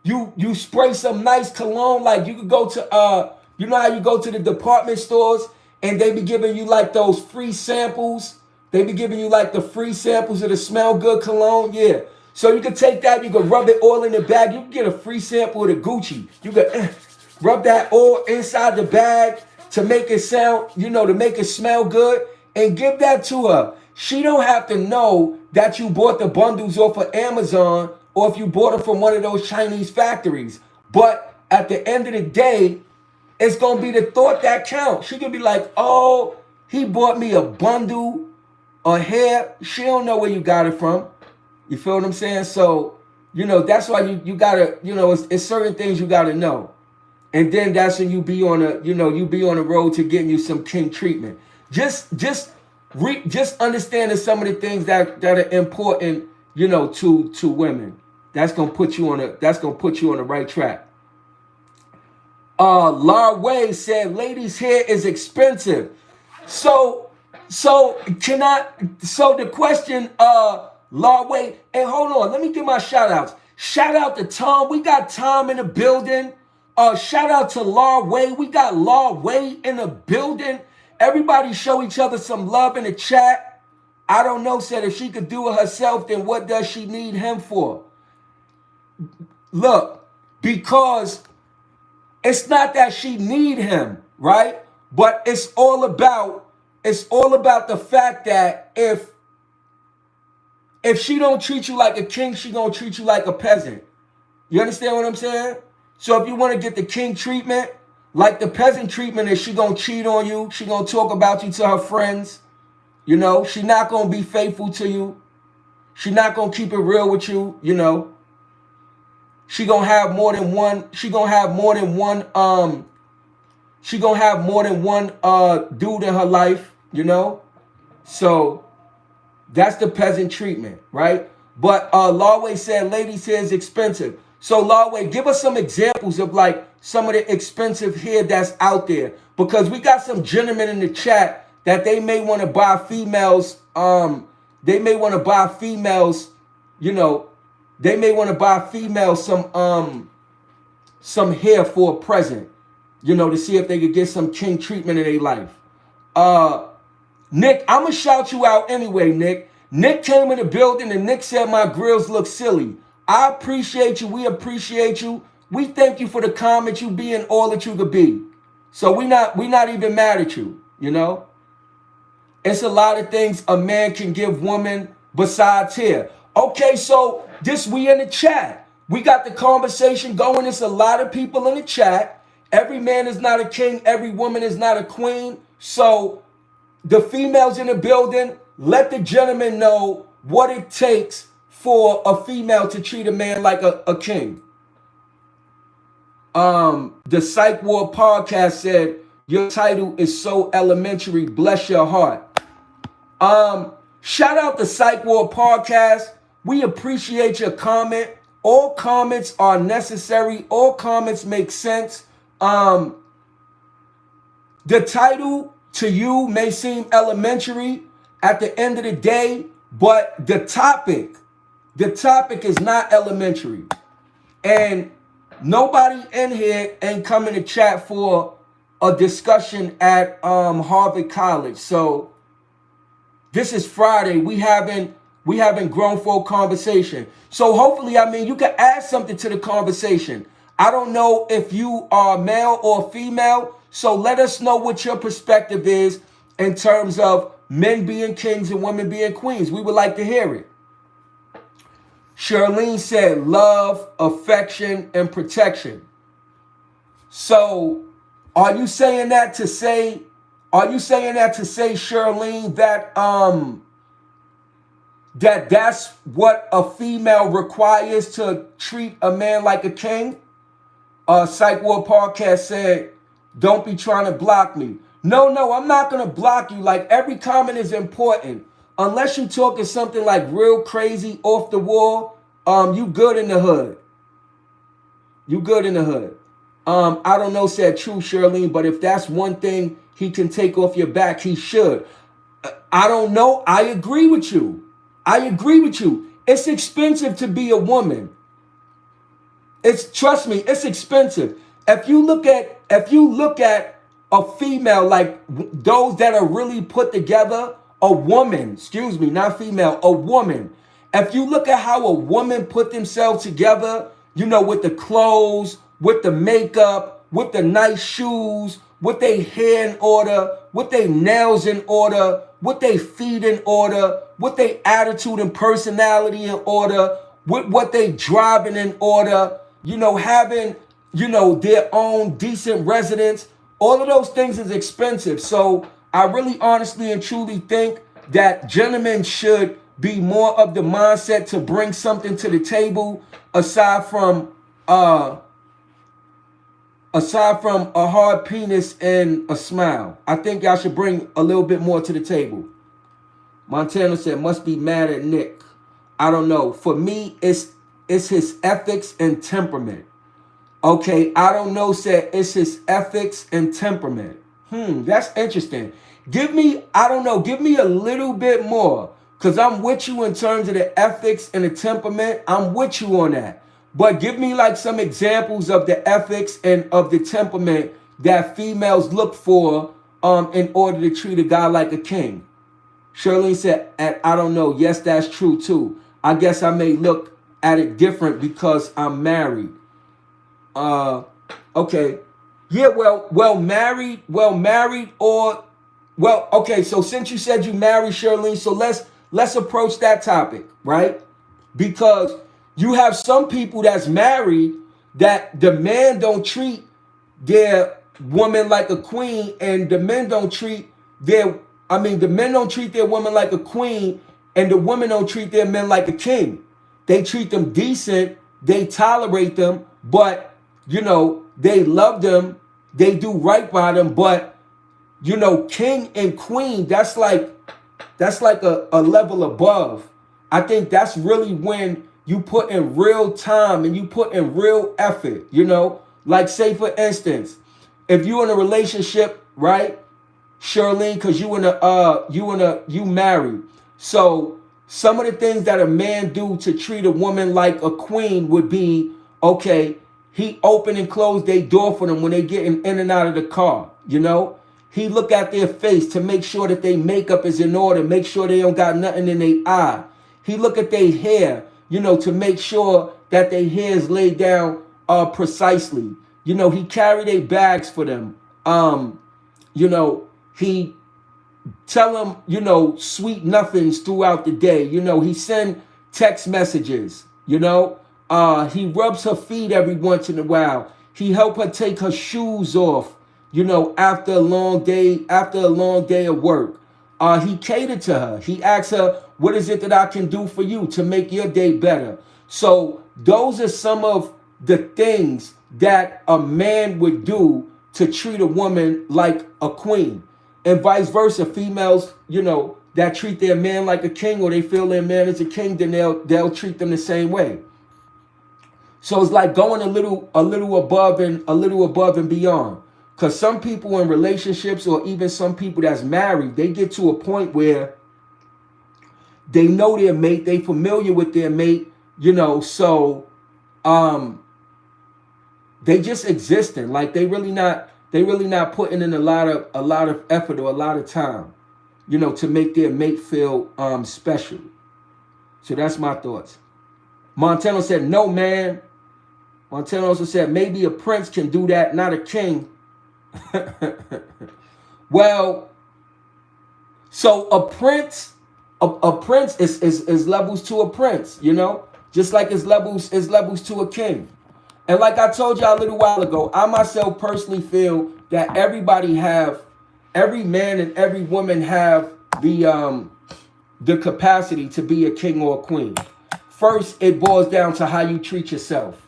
you spray some nice cologne. Like you could go to, you know how you go to the department stores and they be giving you like those free samples. They be giving you like the free samples of the smell good cologne. Yeah. So you can take that, you can rub it all in the bag. You can get a free sample of the Gucci. You can rub that all inside the bag to make it sound, you know, to make it smell good and give that to her. She don't have to know that you bought the bundles off of Amazon or if you bought it from one of those Chinese factories. But at the end of the day, it's going to be the thought that counts. She could be like, oh, he bought me a bundle of hair. She don't know where you got it from. You feel what I'm saying? So, you know, that's why you got to, you know, it's certain things you got to know. And then that's when you be on the road to getting you some king treatment. Just understanding some of the things that are important, you know, to women. That's going to put you on the right track. Larway said, ladies' hair is expensive. So So can I? So the question, Lawway, and hold on, let me give my shout outs. Shout out to Tom. We got Tom in the building. Shout out to Lawway. We got Lawway in the building. Everybody show each other some love in the chat. I don't know, said if she could do it herself, then what does she need him for? Look, because it's not that she need him, right? But it's all about the fact that if she don't treat you like a king, she gonna treat you like a peasant. You understand what I'm saying? So if you want to get the king treatment, like the peasant treatment is she gonna cheat on you, she gonna talk about you to her friends. You know, she not gonna be faithful to you. She not gonna keep it real with you, you know. She gonna have more than one, she gonna have more than one dude in her life, you know. So that's the peasant treatment, right? But Lawway said ladies hair is expensive. So Lawway, give us some examples of like some of the expensive hair that's out there, because we got some gentlemen in the chat that they may want to buy females. They may want to buy females, you know. They may want to buy females some hair for a present, you know, to see if they could get some king treatment in their life. Nick, I'm gonna shout you out anyway, Nick. Nick came in the building and Nick said my grills look silly. I appreciate you. We appreciate you. We thank you for the comment. You being all that you could be. So we not even mad at you, you know? It's a lot of things a man can give woman besides hair. Okay, so we in the chat. We got the conversation going. It's a lot of people in the chat. Every man is not a king. Every woman is not a queen. So the females in the building, let the gentleman know what it takes for a female to treat a man like a king. The Psych War podcast said, your title is so elementary, bless your heart. Shout out the Psych War podcast. We appreciate your comment. All comments are necessary. All comments make sense. The title to you may seem elementary at the end of the day, but the topic is not elementary. And nobody in here ain't coming to chat for a discussion at Harvard College. So this is Friday. We having grown folk conversation. So hopefully, I mean, you can add something to the conversation. I don't know if you are male or female, so let us know what your perspective is in terms of men being kings and women being queens. We would like to hear it. Charlene said love, affection, and protection. So are you saying that to say, Charlene, that that's what a female requires to treat a man like a king? Psych War Podcast said, don't be trying to block me. No, I'm not going to block you. Like, every comment is important. Unless you're talking something like real crazy, off the wall, you good in the hood. You good in the hood. I don't know, said True Charlene, but if that's one thing he can take off your back, he should. I don't know. I agree with you. It's expensive to be a woman. Trust me, it's expensive. If you look at a female, like those that are really put together, a woman, not female, a woman. If you look at how a woman put themselves together, you know, with the clothes, with the makeup, with the nice shoes, with their hair in order, with their nails in order, with their feet in order, with their attitude and personality in order, with what they driving in order, you know, having, you know, their own decent residence. All of those things is expensive. So I really honestly and truly think that gentlemen should be more of the mindset to bring something to the table aside from a hard penis and a smile. I think y'all should bring a little bit more to the table. Montana said, must be mad at Nick. I don't know. For me, it's his ethics and temperament. Okay, I don't know, said it's his ethics and temperament. That's interesting. Give me, I don't know, give me a little bit more. Because I'm with you in terms of the ethics and the temperament. I'm with you on that. But give me like some examples of the ethics and of the temperament that females look for in order to treat a guy like a king. Shirley said, I don't know. Yes, that's true too. I guess I may look at it different because I'm married. Okay. Yeah, married, okay, so since you said you married, Shirley, so let's approach that topic, right? Because you have some people that's married that the man don't treat their woman like a queen, and the men don't treat the men don't treat their woman like a queen, and the women don't treat their men like a king. They treat them decent, they tolerate them, but they love them, they do right by them, but king and queen, that's like a level above. I think that's really when you put in real time and you put in real effort, like say for instance, if you in a relationship, right, Shirley, because you married. So some of the things that a man do to treat a woman like a queen would be, okay, he open and close their door for them when they getting in and out of the car, He look at their face to make sure that their makeup is in order, make sure they don't got nothing in their eye. He look at their hair, to make sure that their hair is laid down precisely. He carry their bags for them. He tell them, sweet nothings throughout the day. He send text messages, he rubs her feet every once in a while. He help her take her shoes off, after a long day of work. He catered to her. He asked her, what is it that I can do for you to make your day better? So those are some of the things that a man would do to treat a woman like a queen. And vice versa, females, that treat their man like a king, or they feel their man is a king, then they'll treat them the same way. So it's like going a little above and beyond. Because some people in relationships, or even some people that's married, they get to a point where they know their mate, they familiar with their mate, so they just existing. Like they really not putting in a lot of effort or a lot of time, to make their mate feel special. So that's my thoughts. Montano said, no, man. Montano also said, maybe a prince can do that, not a king. Well, so a prince is levels to a prince, just like it's levels to a king. And like I told y'all a little while ago, I myself personally feel that every man and every woman have the capacity to be a king or a queen. First, it boils down to how you treat yourself,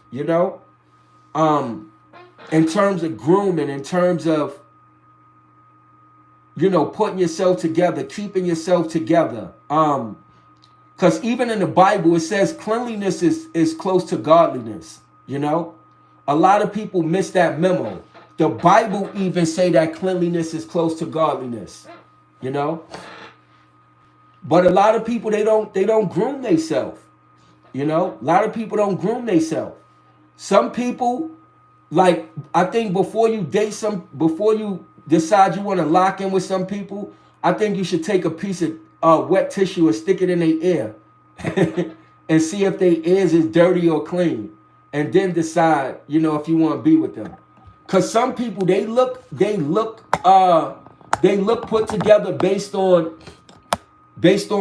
in terms of grooming, in terms of, putting yourself together, keeping yourself together. Because even in the Bible, it says cleanliness is close to godliness. A lot of people miss that memo. The Bible even say that cleanliness is close to godliness. But a lot of people, they don't groom themselves. A lot of people don't groom themselves. Some people, like, I think before you decide you want to lock in with some people, I think you should take a piece of wet tissue and stick it in their ear and see if their ears is dirty or clean, and then decide, if you want to be with them. Cause some people, they look put together based on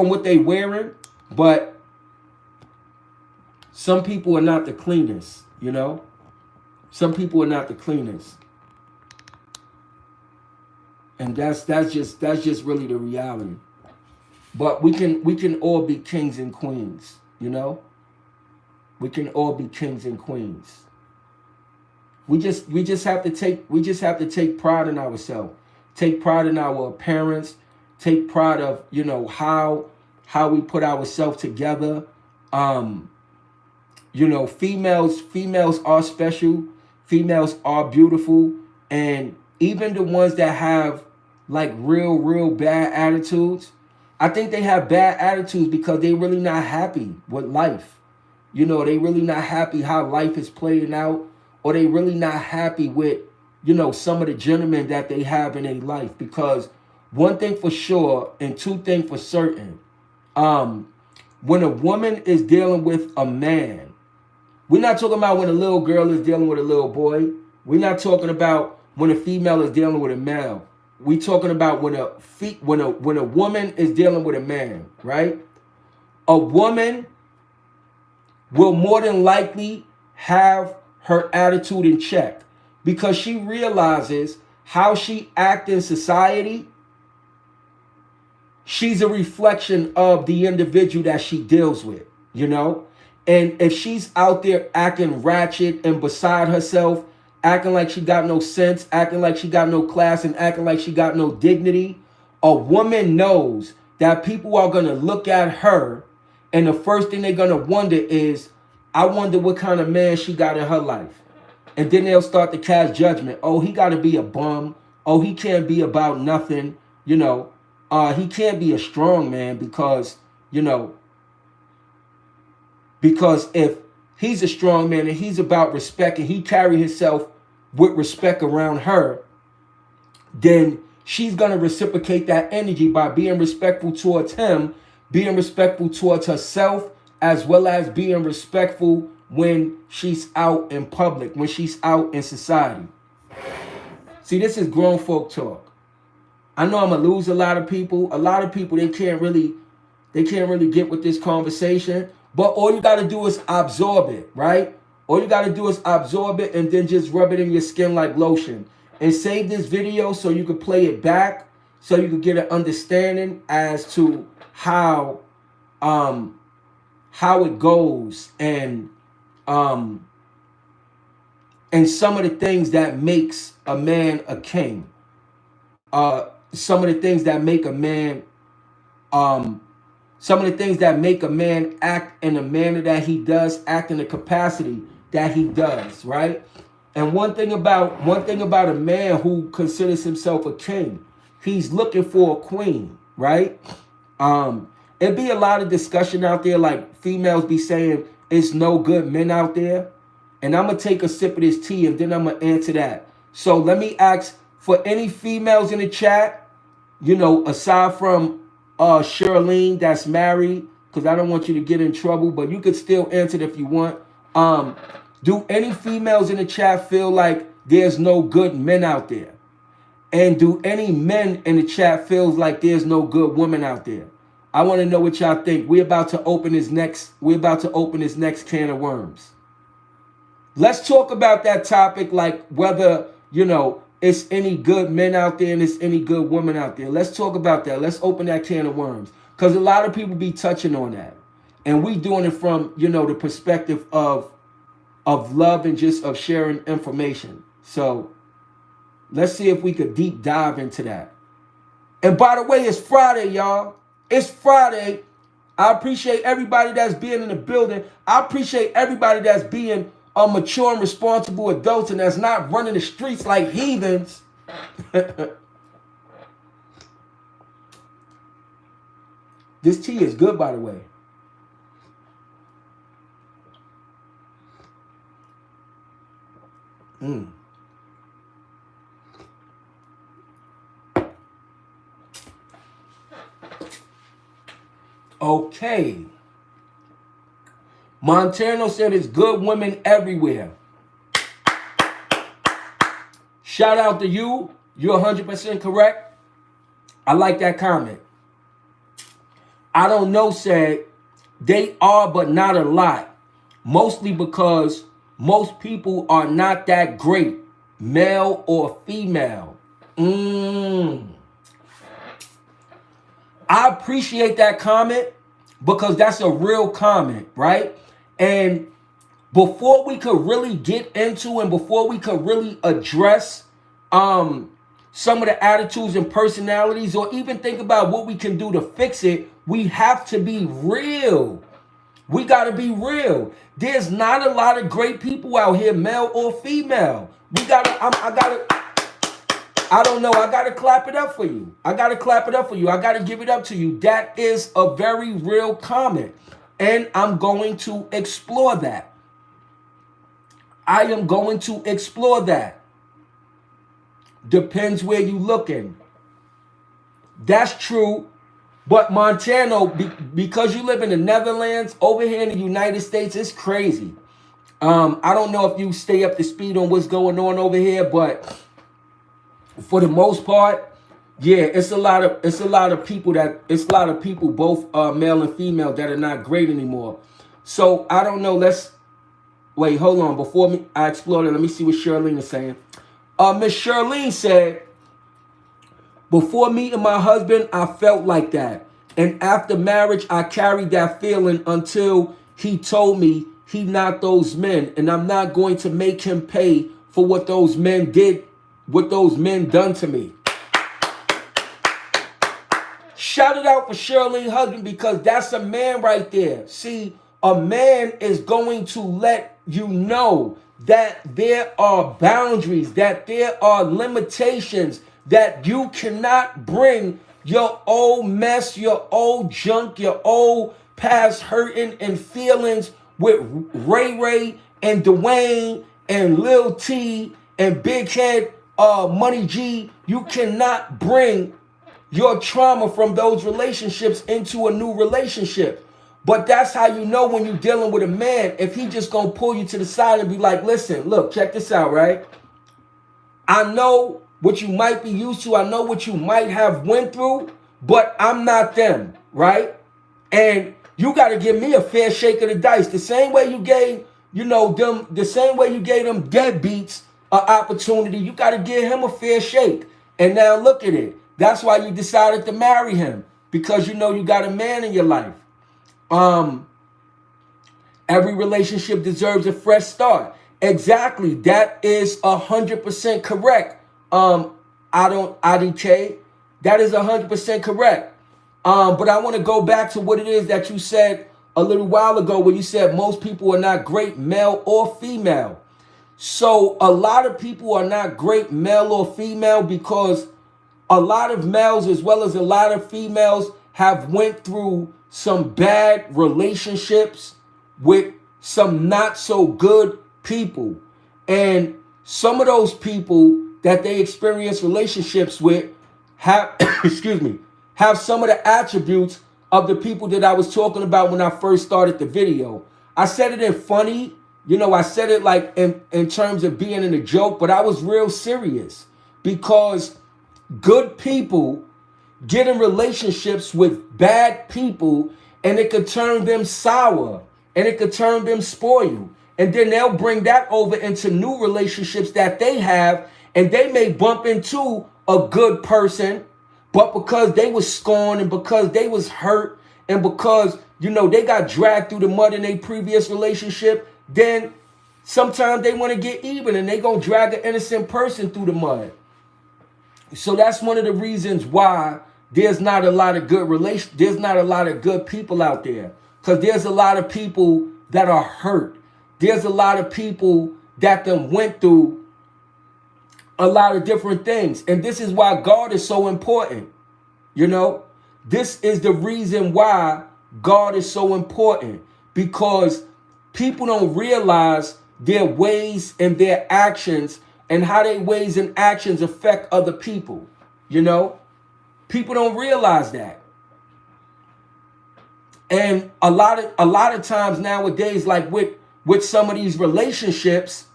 what they wearing, but some people are not the cleanest, Some people are not the cleanest. And that's just really the reality. But we can all be kings and queens, We can all be kings and queens. We just have to take pride in ourselves. Take pride in our appearance. Take pride of, how we put ourselves together. Females are special. Females are beautiful. And even the ones that have like real bad attitudes, I think they have bad attitudes because they really not happy with life. You know, they really not happy how life is playing out, or they really not happy with, you know, some of the gentlemen that they have in their life. Because one thing for sure and two things for certain, when a woman is dealing with a man, we're not talking about when a little girl is dealing with a little boy. We're not talking about when a female is dealing with a male. We're talking about when a woman is dealing with a man, right? A woman will more than likely have her attitude in check because she realizes how she acts in society. She's a reflection of the individual that she deals with, you know? And if she's out there acting ratchet and beside herself, acting like she got no sense, acting like she got no class, and acting like she got no dignity, a woman knows that people are going to look at her, and the first thing they're going to wonder is, I wonder what kind of man she got in her life. And then they'll start to cast judgment. Oh, he got to be a bum. Oh, he can't be about nothing. You know, he can't be a strong man because, you know, because if he's a strong man and he's about respect and he carry himself with respect around her, then she's going to reciprocate that energy by being respectful towards him, being respectful towards herself, as well as being respectful when she's out in public, when she's out in society. See, this is grown folk talk. I know I'm going to lose a lot of people. A lot of people, they can't really get with this conversation. But all you got to do is absorb it, right? All you got to do is absorb it and then just rub it in your skin like lotion. And save this video so you can play it back, so you can get an understanding as to how it goes, and some of the things that makes a man a king. Some of the things that make a man some of the things that make a man act in the manner that he does, act in the capacity that he does, right? And one thing about a man who considers himself a king, he's looking for a queen, right? It'd be a lot of discussion out there, like females be saying it's no good men out there. And I'm gonna take a sip of this tea and then I'm gonna answer that. So let me ask for any females in the chat, you know, aside from Shirlene that's married, because I don't want you to get in trouble, but you could still answer it if you want. Do any females in the chat feel like there's no good men out there? And do any men in the chat feels like there's no good women out there? I want to know what y'all think. We're about to open this next can of worms. Let's talk about that topic, like whether, you know, it's any good men out there and it's any good women out there. Let's talk about that. Let's open that can of worms. Because a lot of people be touching on that. And we doing it from, you know, the perspective of love and just of sharing information. So let's see if we could deep dive into that. And by the way, it's Friday, y'all. It's Friday. I appreciate everybody that's being in the building. I appreciate everybody that's being mature and responsible adults and that's not running the streets like heathens. This tea is good, by the way. Okay. Montano said it's good women everywhere. Shout out to you. You're 100% correct. I like that comment. I don't know said they are, but not a lot. Mostly because most people are not that great, male or female. I appreciate that comment because that's a real comment, right? And before we could really get into and before we could really address some of the attitudes and personalities, or even think about what we can do to fix it, we have to be real. We got to be real. There's not a lot of great people out here, male or female. I gotta I don't know. I got to clap it up for you. I got to clap it up for you. I got to give it up to you. That is a very real comment. And I'm going to explore that. I am going to explore that. Depends where you looking. That's true. But Montano, because you live in the Netherlands, over here in the United States, it's crazy. I don't know if you stay up to speed on what's going on over here, but for the most part, yeah, it's a lot of people, both male and female, that are not great anymore. So I don't know. Let's wait. Hold on. Before I explore it, let me see what Charlene is saying. Miss Charlene said, before meeting my husband, I felt like that. And after marriage, I carried that feeling until he told me he not those men. And I'm not going to make him pay for what those men did, what those men done to me. Shout it out for Charlene husband, because that's a man right there. See, a man is going to let you know that there are boundaries, that there are limitations, that you cannot bring your old mess, your old junk, your old past hurting and feelings with Ray and Dwayne and Lil T and Big Head Money G. You cannot bring your trauma from those relationships into a new relationship. But that's how you know when you're dealing with a man, if he just gonna pull you to the side and be like, listen, look, check this out, right? I know what you might be used to. I know what you might have went through, but I'm not them, right? And you got to give me a fair shake of the dice. The same way you gave, them, the same way you gave them deadbeats an opportunity, you got to give him a fair shake. And now look at it. That's why you decided to marry him, because you know you got a man in your life. Every relationship deserves a fresh start. Exactly. That is 100% correct. IDK. That is 100% correct. But I want to go back to what it is that you said a little while ago, where you said most people are not great male or female. So a lot of people are not great male or female because a lot of males, as well as a lot of females, have went through some bad relationships with some not so good people. And some of those people that they experience relationships with have, have some of the attributes of the people that I was talking about when I first started the video. I said it in funny, I said it like in terms of being in a joke, but I was real serious, because good people get in relationships with bad people and it could turn them sour and it could turn them spoiled. And then they'll bring that over into new relationships that they have, and they may bump into a good person, but because they was scorned and because they was hurt and because, they got dragged through the mud in their previous relationship, then sometimes they want to get even and they gonna drag an innocent person through the mud. So that's one of the reasons why there's not a lot of good there's not a lot of good people out there, because there's a lot of people that are hurt. There's a lot of people that them went through a lot of different things. And this is why God is so important. This is the reason why God is so important, because people don't realize their ways and their actions and how their ways and actions affect other people. People don't realize that. And a lot of times nowadays, like with some of these relationships,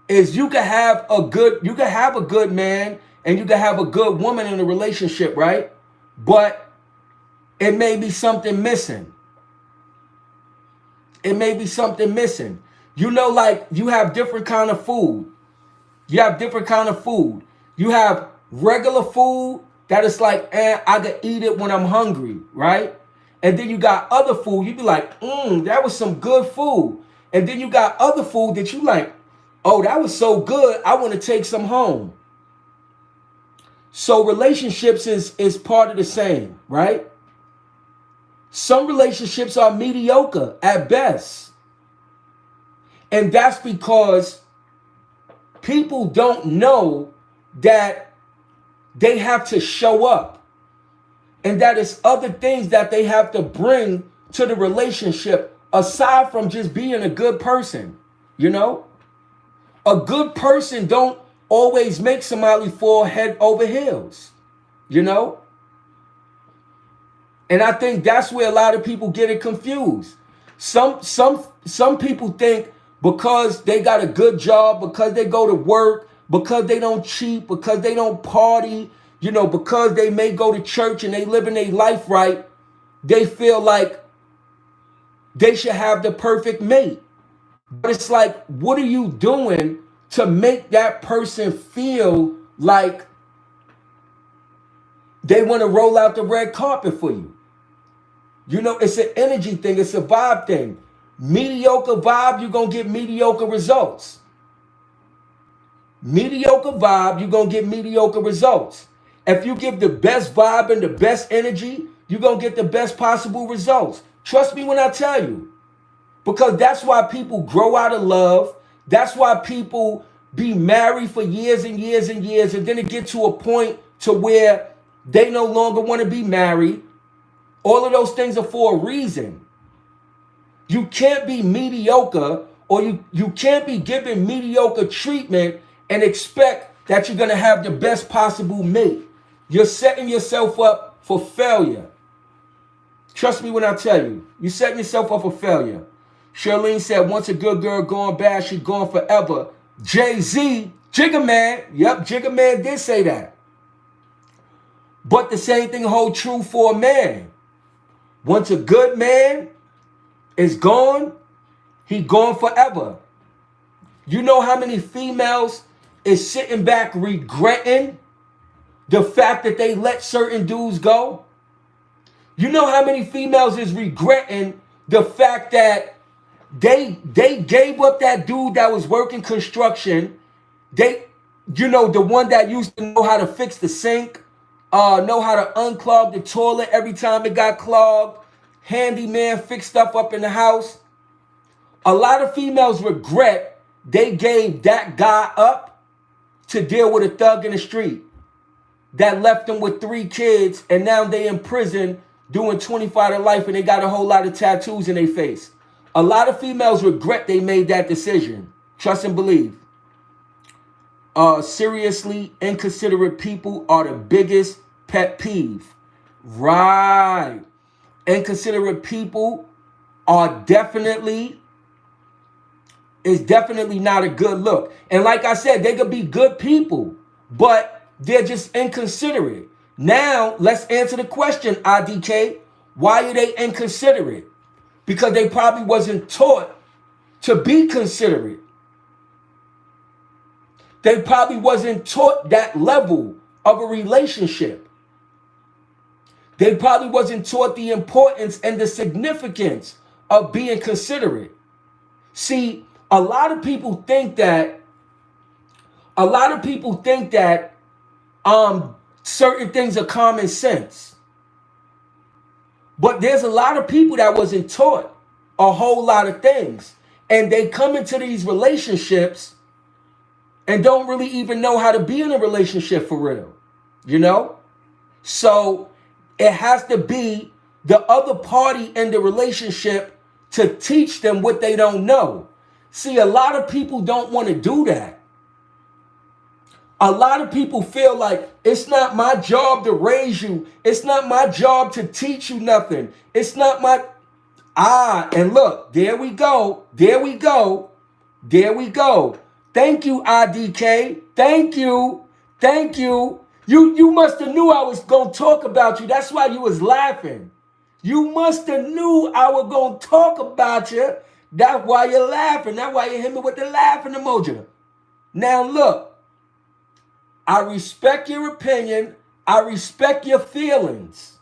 is you can have a good man and you can have a good woman in a relationship, right? But it may be something missing. Like you have different kind of food. You have regular food that is like, I can eat it when I'm hungry, right? And then you got other food, you be like, that was some good food. And then you got other food that you like, oh, that was so good, I want to take some home. So relationships is part of the same, right? Some relationships are mediocre at best. And that's because people don't know that they have to show up and that it's other things that they have to bring to the relationship aside from just being a good person. You know, a good person don't always make somebody fall head over heels, you know? And I think that's where a lot of people get it confused. Some people think because they got a good job, because they go to work, because they don't cheat, because they don't party, you know, because they may go to church and they living their life right, they feel like they should have the perfect mate. But it's like, what are you doing to make that person feel like they want to roll out the red carpet for you? You know, it's an energy thing. It's a vibe thing. Mediocre vibe, you're going to get mediocre results. Mediocre vibe, you're going to get mediocre results. If you give the best vibe and the best energy, you're going to get the best possible results. Trust me when I tell you. Because that's why people grow out of love. That's why people be married for years and years and years, and then it get to a point to where they no longer want to be married. All of those things are for a reason. You can't be mediocre, or you can't be given mediocre treatment and expect that you're going to have the best possible mate. You're setting yourself up for failure. Trust me when I tell you, you're setting yourself up for failure. Charlene said, once a good girl gone bad, she gone forever. Jay-Z, Jigga Man, yep, Jigga Man did say that. But the same thing holds true for a man. Once a good man is gone, he gone forever. You know how many females is sitting back regretting the fact that they let certain dudes go? You know how many females is regretting the fact that they gave up that dude that was working construction. They, you know, the one that used to know how to fix the sink, know how to unclog the toilet every time it got clogged, handyman, fix stuff up in the house. A lot of females regret they gave that guy up to deal with a thug in the street that left them with 3 kids, and now they in prison doing 25 to life, and they got a whole lot of tattoos in their face. A lot of females regret they made that decision. Trust and believe. Seriously, inconsiderate people are the biggest pet peeve. Right. Inconsiderate people are definitely not a good look. And like I said, they could be good people, but they're just inconsiderate. Now, let's answer the question, IDK. Why are they inconsiderate? Because they probably wasn't taught to be considerate. They probably wasn't taught that level of a relationship. They probably wasn't taught the importance and the significance of being considerate. See, a lot of people think that certain things are common sense. But there's a lot of people that wasn't taught a whole lot of things. And they come into these relationships and don't really even know how to be in a relationship for real. You know? So it has to be the other party in the relationship to teach them what they don't know. See, a lot of people don't want to do that. A lot of people feel like it's not my job to raise you. It's not my job to teach you nothing. It's not my... and look, there we go. There we go. There we go. Thank you, IDK. Thank you. Thank you. You must have knew I was going to talk about you. That's why you was laughing. You must have knew I was going to talk about you. That's why you're laughing. That's why you hit me with the laughing emoji. Now look. I respect your opinion. I respect your feelings.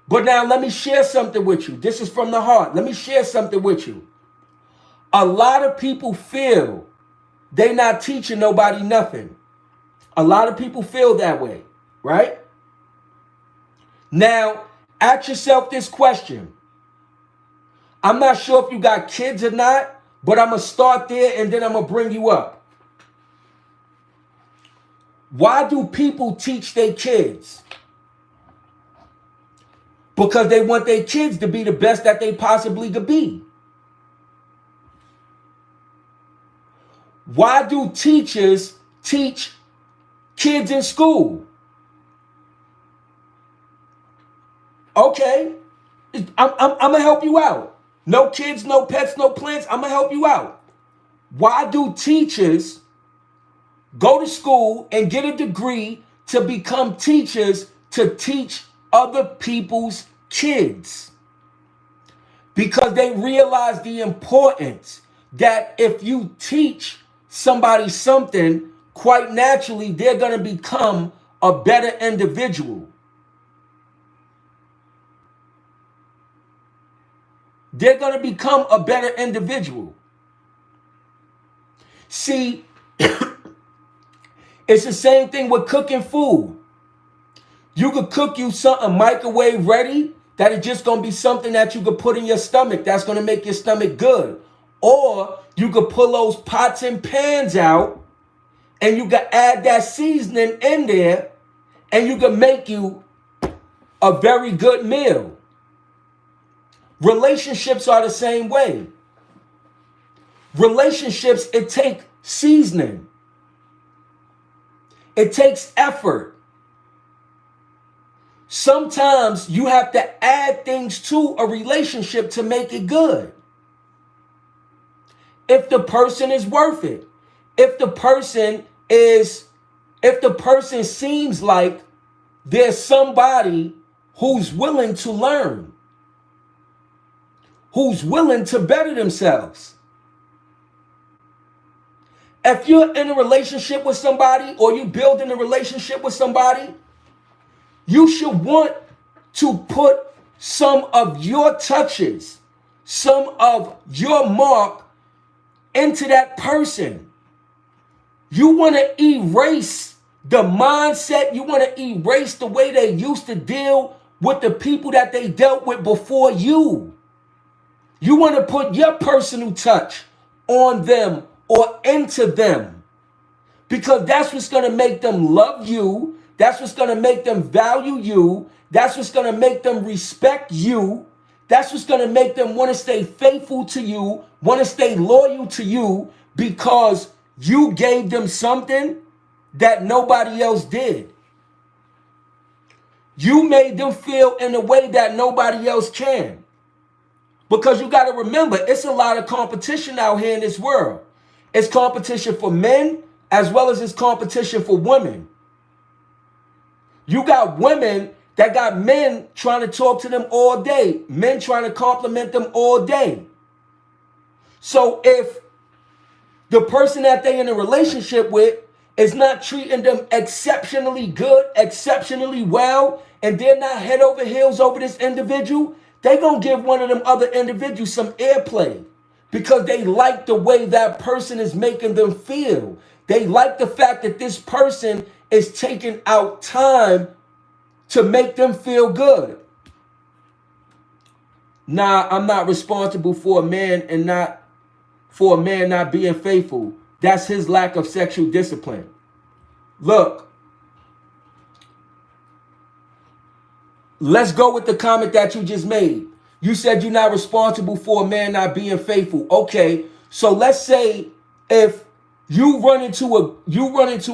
But now let me share something with you. This is from the heart. Let me share something with you. A lot of people feel they not teaching nobody nothing. A lot of people feel that way, right? Now, ask yourself this question. I'm not sure if you got kids or not, but I'm going to start there and then I'm going to bring you up. Why do people teach their kids? Because they want their kids to be the best that they possibly could be. Why do teachers teach kids in school? Okay, I'm gonna help you out. No kids, no pets, no plants. I'm gonna help you out. Why do teachers go to school and get a degree to become teachers to teach other people's kids? Because they realize the importance that if you teach somebody something, quite naturally, they're going to become a better individual. They're going to become a better individual. See, it's the same thing with cooking food. You could cook you something microwave ready that is just going to be something that you could put in your stomach that's going to make your stomach good. Or you could pull those pots and pans out and you could add that seasoning in there and you could make you a very good meal. Relationships are the same way. Relationships, it takes seasoning. It takes effort. Sometimes you have to add things to a relationship to make it good. If the person is worth it. If the person seems like there's somebody who's willing to learn, who's willing to better themselves. If you're in a relationship with somebody or you building a relationship with somebody, you should want to put some of your touches, some of your mark into that person. You want to erase the mindset. You want to erase the way they used to deal with the people that they dealt with before you. You want to put your personal touch on them or into them, because that's what's going to make them love you. That's what's going to make them value you. That's what's going to make them respect you. That's what's going to make them want to stay faithful to you, want to stay loyal to you, because you gave them something that nobody else did. You made them feel in a way that nobody else can. Because you got to remember, it's a lot of competition out here in this world. It's competition for men as well as it's competition for women. You got women that got men trying to talk to them all day, men trying to compliment them all day. So if the person that they in a relationship with is not treating them exceptionally good, exceptionally well, and they're not head over heels over this individual, they gonna give one of them other individuals some airplay because they like the way that person is making them feel. They like the fact that this person is taking out time to make them feel good. Nah, I'm not responsible for a man and not for a man not being faithful. That's his lack of sexual discipline. Look, let's go with the comment that you just made. You said you're not responsible for a man not being faithful. Okay, so let's say if you run into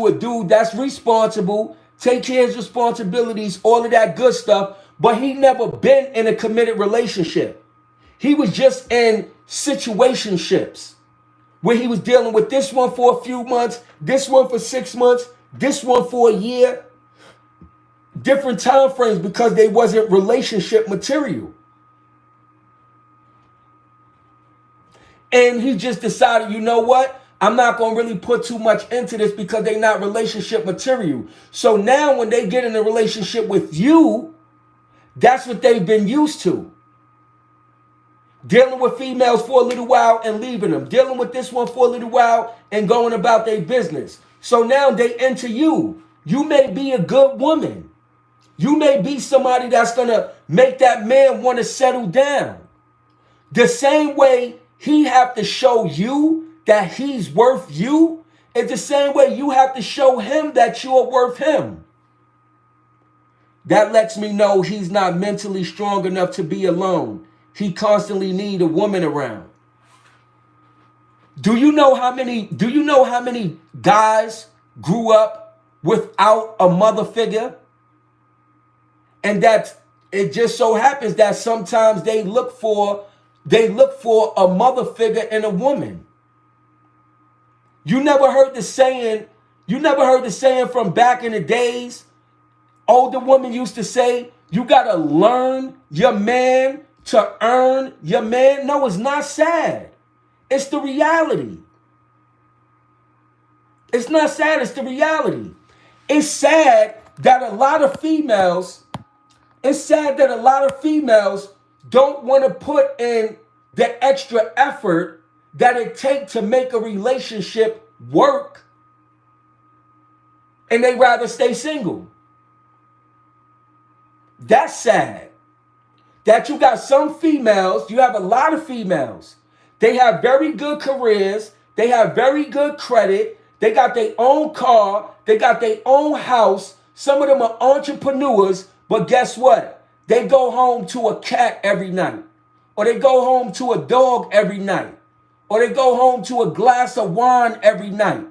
a dude that's responsible, take care of his responsibilities, all of that good stuff, but he never been in a committed relationship. He was just in situationships where he was dealing with this one for a few months, this one for 6 months, this one for a year, different time frames because they wasn't relationship material. And he just decided, you know what? I'm not going to really put too much into this because they're not relationship material. So now when they get in a relationship with you, that's what they've been used to. Dealing with females for a little while and leaving them. Dealing with this one for a little while and going about their business. So now they enter you. You may be a good woman. You may be somebody that's going to make that man want to settle down. The same way he have to show you that he's worth you It's the same way you have to show him that you are worth him. That lets me know he's not mentally strong enough to be alone. He constantly need a woman around. Do you know how many guys grew up without a mother figure? And that it just so happens that sometimes they look for a mother figure in a woman. You never heard the saying from back in the days. Older women used to say, you gotta learn your man to earn your man. No, it's not sad. It's the reality. It's not sad, it's the reality. It's sad that a lot of females don't want to put in the extra effort that it takes to make a relationship work, and they rather stay single. That's sad. That you got some females, you have a lot of females. They have very good careers, they have very good credit, they got their own car, they got their own house. Some of them are entrepreneurs, but guess what? They go home to a cat every night, or they go home to a dog every night, or they go home to a glass of wine every night.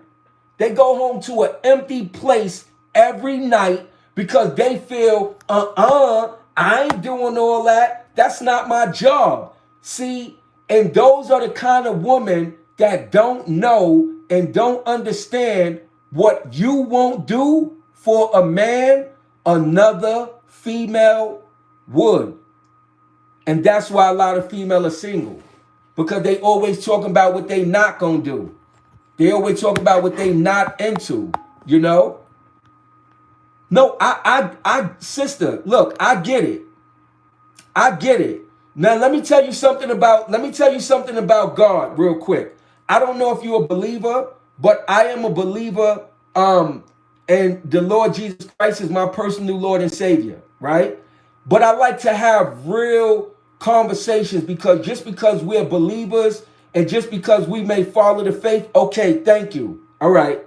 They go home to an empty place every night because they feel, I ain't doing all that. That's not my job. See, and those are the kind of women that don't know and don't understand what you won't do for a man, another female would. And that's why a lot of females are single, because they always talking about what they not gonna do. They always talk about what they not into, you know? No, sister, look, I get it. I get it. Now let me tell you something about God real quick. I don't know if you're a believer, but I am a believer, and the Lord Jesus Christ is my personal Lord and Savior, right? But I like to have real conversations, because just because we're believers and just because we may follow the faith, okay, thank you. All right.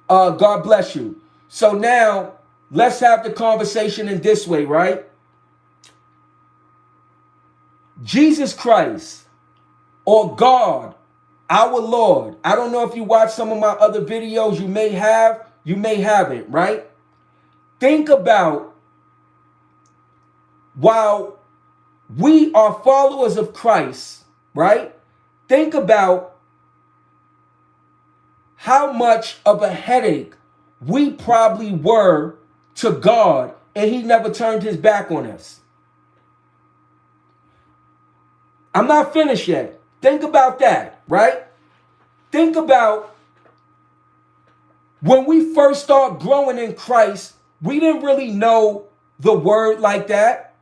God bless you. So now let's have the conversation in this way, right? Jesus Christ, or God, our Lord. I don't know if you watch some of my other videos. You may haven't, right? Think about, while we are followers of Christ, right? Think about how much of a headache we probably were to God, and he never turned his back on us. I'm not finished yet. Think about that, right? Think about when we first start growing in Christ, we didn't really know the word like that.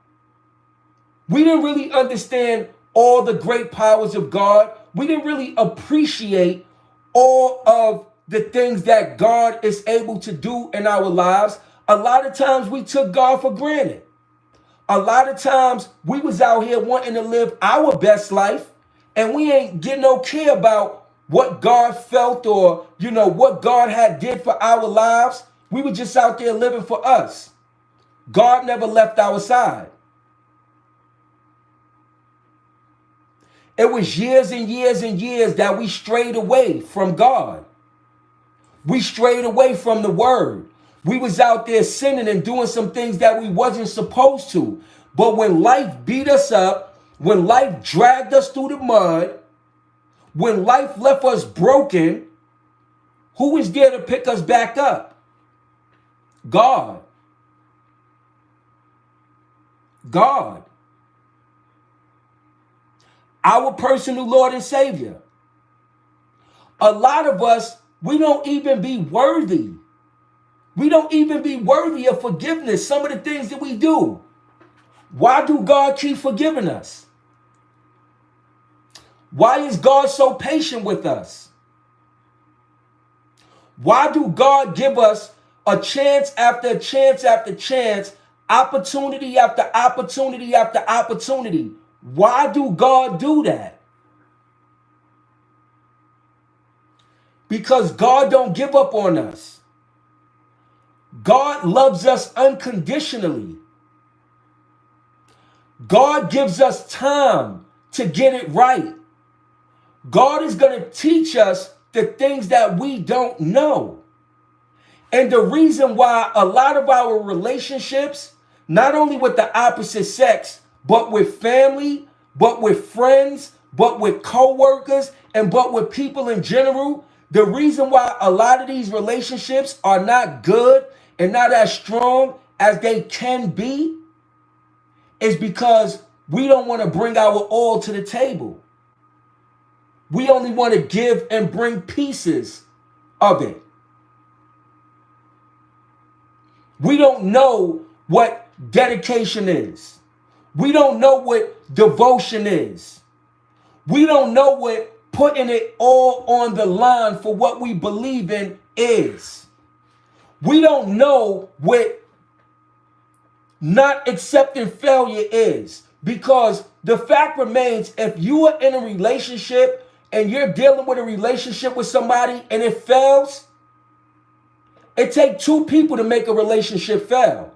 We didn't really understand all the great powers of God. We didn't really appreciate all of the things that God is able to do in our lives. A lot of times we took God for granted. A lot of times we was out here wanting to live our best life, and we ain't getting no care about what God felt, or, what God had did for our lives. We were just out there living for us. God never left our side. It was years and years and years that we strayed away from God. We strayed away from the word. We was out there sinning and doing some things that we wasn't supposed to. But when life beat us up, when life dragged us through the mud, when life left us broken, who was there to pick us back up? God. God. Our personal Lord and Savior. A lot of us, we don't even be worthy. We don't even be worthy of forgiveness. Some of the things that we do. Why do God keep forgiving us? Why is God so patient with us? Why do God give us a chance after chance after chance, opportunity after opportunity after opportunity? Why do God do that? because God don't give up on us. God loves us unconditionally. God gives us time to get it right. God is going to teach us the things that we don't know. And the reason why a lot of our relationships, not only with the opposite sex, but with family, but with friends, but with co-workers, and but with people in general, the reason why a lot of these relationships are not good and not as strong as they can be is because we don't want to bring our all to the table. We only want to give and bring pieces of it. We don't know what dedication is. We don't know what devotion is. We don't know what putting it all on the line for what we believe in is. We don't know what not accepting failure is. Because the fact remains, if you are in a relationship and you're dealing with a relationship with somebody and it fails, it takes two people to make a relationship fail.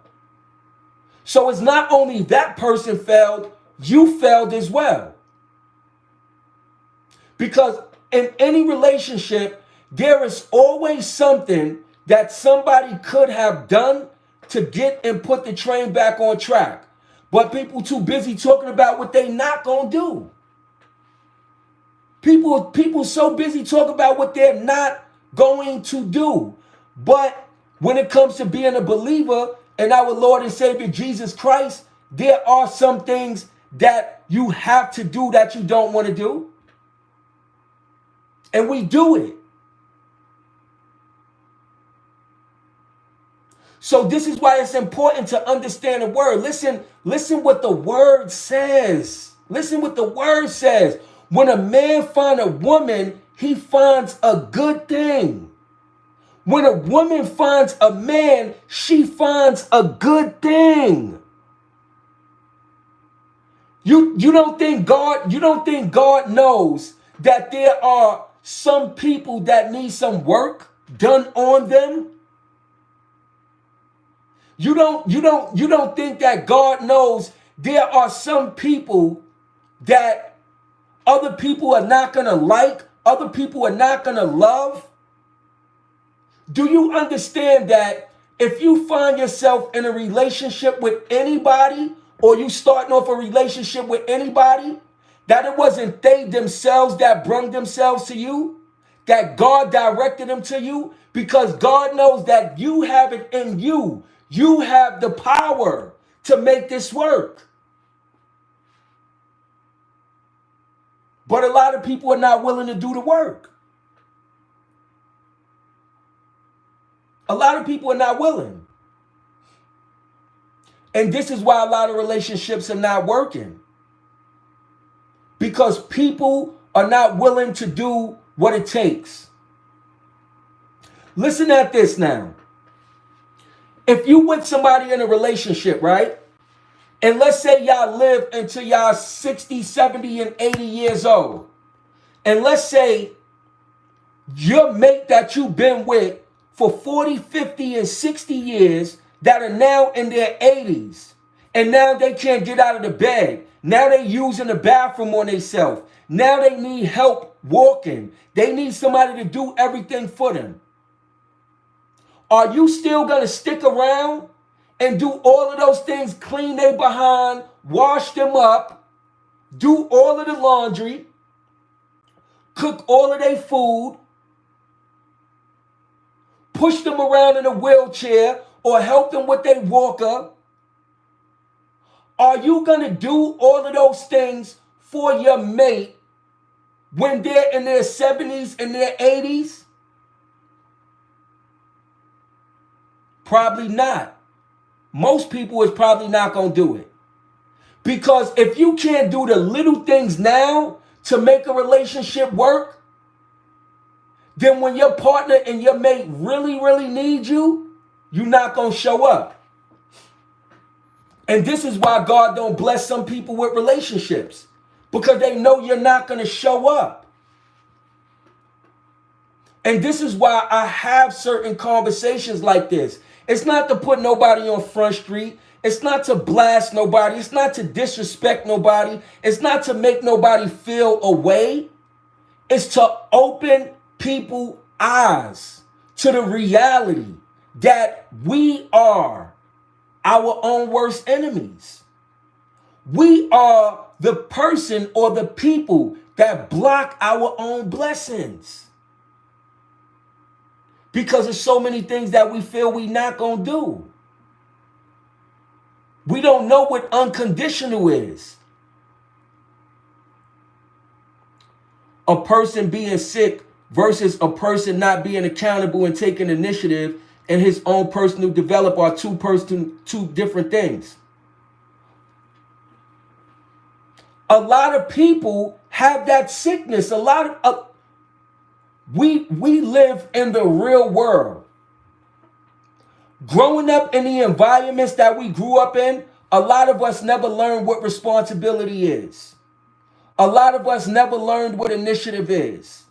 So it's not only that person failed, you failed as well. Because in any relationship, there is always something that somebody could have done to get and put the train back on track. But people too busy talking about what they not gonna do. People so busy talking about what they're not going to do. But when it comes to being a believer in our Lord and Savior Jesus Christ, there are some things that you have to do that you don't want to do. And we do it. So this is why it's important to understand the word. Listen what the word says. Listen what the word says. When a man finds a woman, he finds a good thing. When a woman finds a man, she finds a good thing. You don't think God knows that there are some people that need some work done on them? You don't think that God knows there are some people that other people are not going to like, other people are not going to love? Do you understand that if you find yourself in a relationship with anybody, or you starting off a relationship with anybody, that it wasn't they themselves that brought themselves to you, that God directed them to you, because God knows that you have it in you. You have the power to make this work. But a lot of people are not willing to do the work. A lot of people are not willing. And this is why a lot of relationships are not working. Because people are not willing to do what it takes. Listen at this now. If you with somebody in a relationship, right? And let's say y'all live until y'all 60, 70, and 80 years old. And let's say your mate that you've been with for 40, 50, and 60 years that are now in their 80s. And now they can't get out of the bed. Now they using the bathroom on themselves. Now they need help walking. They need somebody to do everything for them. Are you still going to stick around and do all of those things, clean their behind, wash them up, do all of the laundry, cook all of their food, push them around in a wheelchair, or help them with their walker? Are you going to do all of those things for your mate when they're in their 70s and their 80s? Probably not. Most people is probably not going to do it. Because if you can't do the little things now to make a relationship work, then when your partner and your mate really, really need you, you're not going to show up. And this is why God don't bless some people with relationships. Because they know you're not going to show up. And this is why I have certain conversations like this. It's not to put nobody on Front Street. It's not to blast nobody. It's not to disrespect nobody. It's not to make nobody feel away. It's to open people's eyes to the reality that we are our own worst enemies. We are the person or the people that block our own blessings. Because there's so many things that we feel we not gonna do. We don't know what unconditional is. A person being sick versus a person not being accountable and taking initiative in his own personal development are two different things. A lot of people have that sickness. A lot of we live in the real world. Growing up in the environments that we grew up in, a lot of us never learned what responsibility is. A lot of us never learned what initiative is.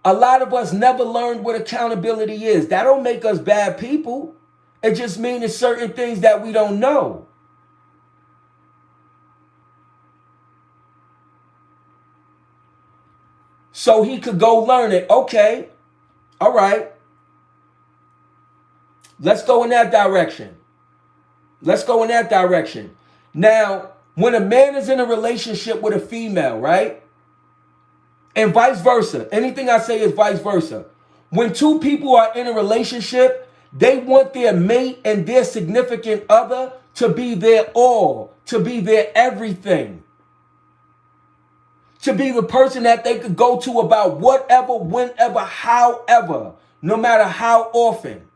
A lot of us never learned what accountability is. That don't make us bad people. It just means there's certain things that we don't know. So he could go learn it. Okay, all right. Let's go in that direction. Let's go in that direction. Now, when a man is in a relationship with a female, right? And vice versa. Anything I say is vice versa. When two people are in a relationship, they want their mate and their significant other to be their all, to be their everything. To be the person that they could go to about whatever, whenever, however, no matter how often.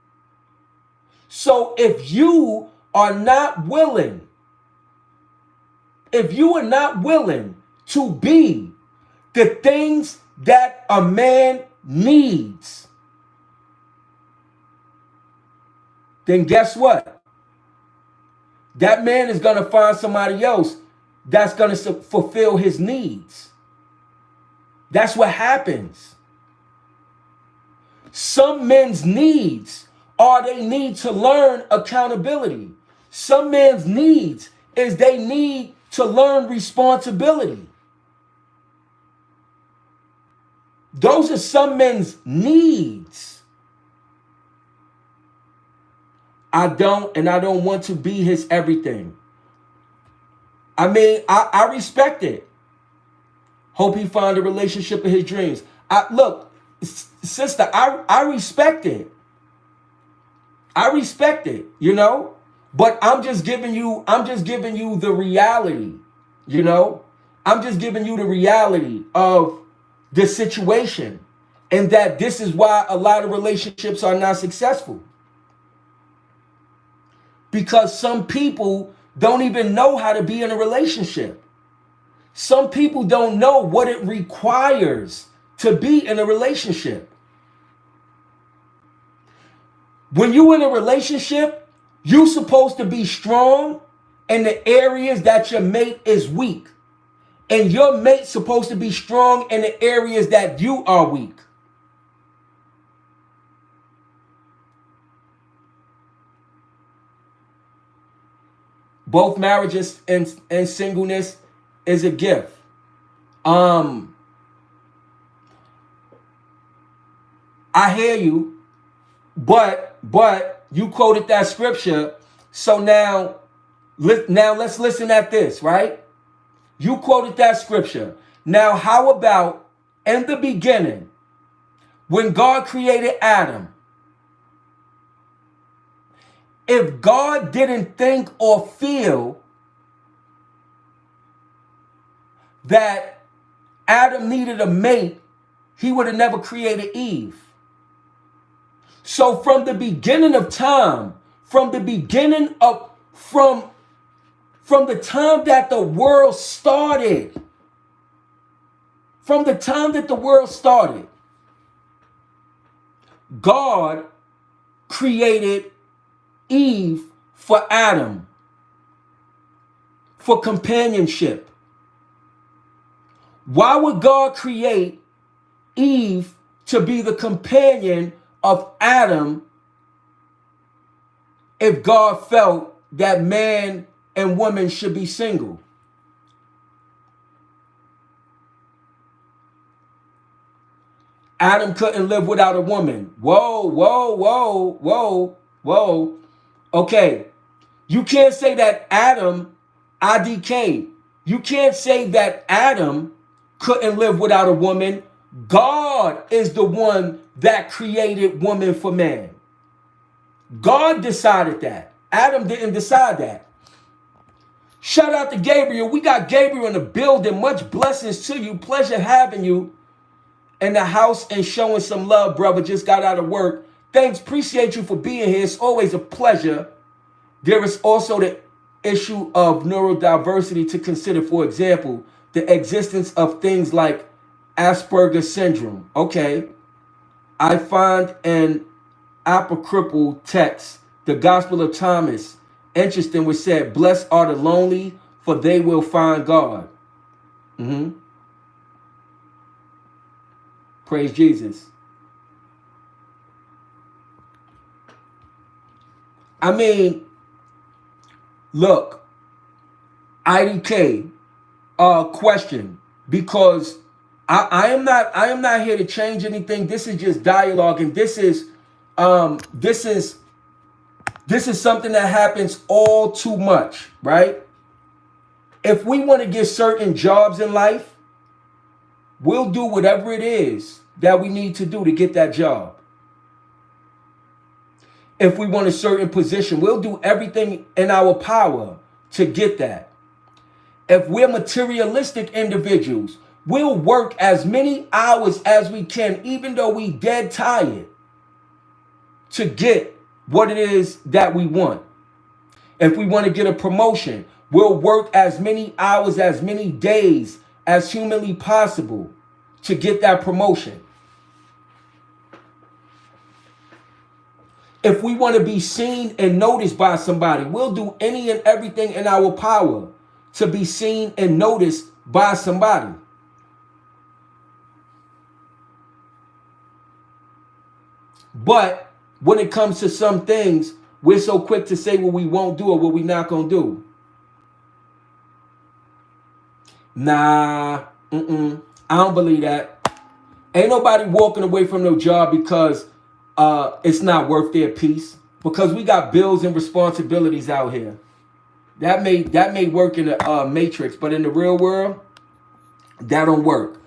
So if you are not willing, to be the things that a man needs, then guess what? That man is going to find somebody else that's going to fulfill his needs. That's what happens. Some men's needs are they need to learn accountability. Some men's needs is they need to learn responsibility. Those are some men's needs. I don't want to be his everything. I mean, I respect it. Hope he find a relationship of his dreams. Look, sister, I respect it. I respect it, you know? But I'm just giving you the reality, you know? I'm just giving you the reality of the situation, and that this is why a lot of relationships are not successful. Because some people don't even know how to be in a relationship. Some people don't know what it requires to be in a relationship. When you're in a relationship, you're supposed to be strong in the areas that your mate is weak. And your mate's supposed to be strong in the areas that you are weak. Both marriages and singleness is a gift. I hear you, but you quoted that scripture. So now let's listen at this, right? You quoted that scripture. Now, how about in the beginning, when God created Adam, if God didn't think or feel that Adam needed a mate, he would have never created Eve. So from the beginning of time, from the time that the world started, God created Eve for Adam, for companionship. Why would God create Eve to be the companion of Adam if God felt that man and woman should be single? Adam couldn't live without a woman. Whoa, whoa, whoa, whoa, whoa. Okay, you can't say that Adam, IDK, you can't say that Adam couldn't live without a woman. God is the one that created woman for man. God decided that. Adam didn't decide that. Shout out to Gabriel. We got Gabriel in the building. Much blessings to you. Pleasure having you in the house and showing some love, brother. Just got out of work. Thanks. Appreciate you for being here. It's always a pleasure. There is also the issue of neurodiversity to consider. For example, the existence of things like Asperger's syndrome. Okay. I find an apocryphal text, the Gospel of Thomas, interesting, which said, "Blessed are the lonely, for they will find God." Praise Jesus. I mean, look, IDK, question, because I am not here to change anything. This is just dialogue, and this is something that happens all too much, right? If we want to get certain jobs in life, we'll do whatever it is that we need to do to get that job. If we want a certain position, we'll do everything in our power to get that. If we're materialistic individuals, we'll work as many hours as we can, even though we dead tired, to get what it is that we want. If we want to get a promotion, we'll work as many hours, as many days as humanly possible to get that promotion. If we want to be seen and noticed by somebody, we'll do any and everything in our power to be seen and noticed by somebody. But when it comes to some things, we're so quick to say what we won't do or what we're not going to do. Nah, I don't believe that. Ain't nobody walking away from no job because it's not worth their peace. Because we got bills and responsibilities out here. That may work in the matrix, but in the real world, that don't work.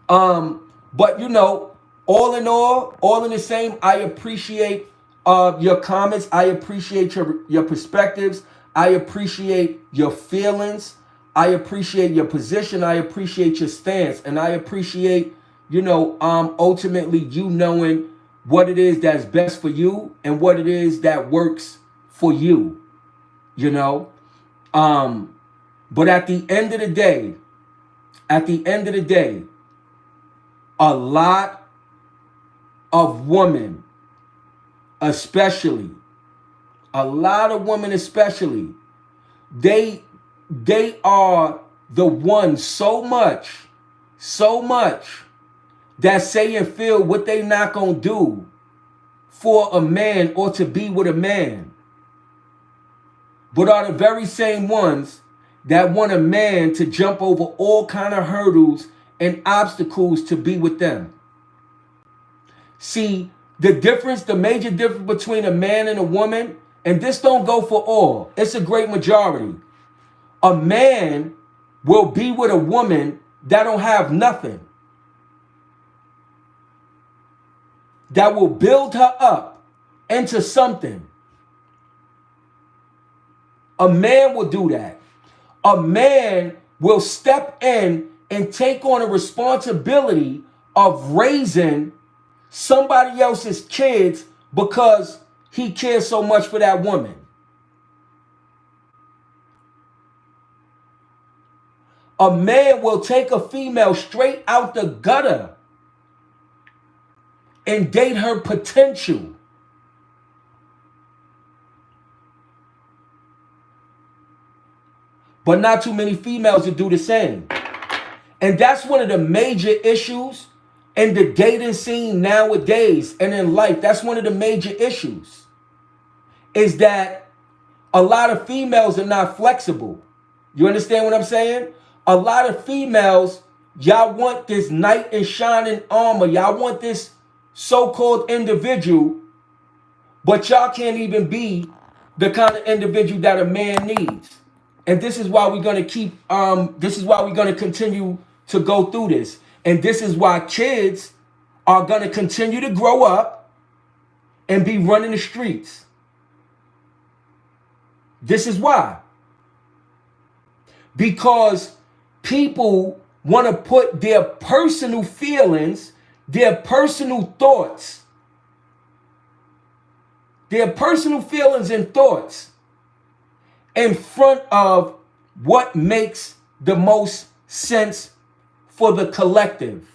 But you know, all in the same, I appreciate your comments. I appreciate your perspectives. I appreciate your feelings. I appreciate your position. I appreciate your stance. And I appreciate, ultimately you knowing what it is that's best for you and what it is that works for you, But at the end of the day, a lot of women, especially, they are the ones so much that say and feel what they not gonna do for a man or to be with a man, but are the very same ones that want a man to jump over all kind of hurdles and obstacles to be with them. See, the major difference between a man and a woman, and this don't go for all, it's a great majority. A man will be with a woman that don't have nothing, that will build her up into something. A man will do that. A man will step in and take on a responsibility of raising somebody else's kids because he cares so much for that woman. A man will take a female straight out the gutter and date her potential. But not too many females will do the same. And that's one of the major issues in the dating scene nowadays and in life, that's one of the major issues, is that a lot of females are not flexible. You understand what I'm saying? A lot of females, y'all want this knight in shining armor. Y'all want this so-called individual, but y'all can't even be the kind of individual that a man needs. And this is why we're going to this is why we're going to continue to go through this. And this is why kids are going to continue to grow up and be running the streets. This is why. Because people want to put their personal feelings, their personal thoughts, and thoughts in front of what makes the most sense for the collective.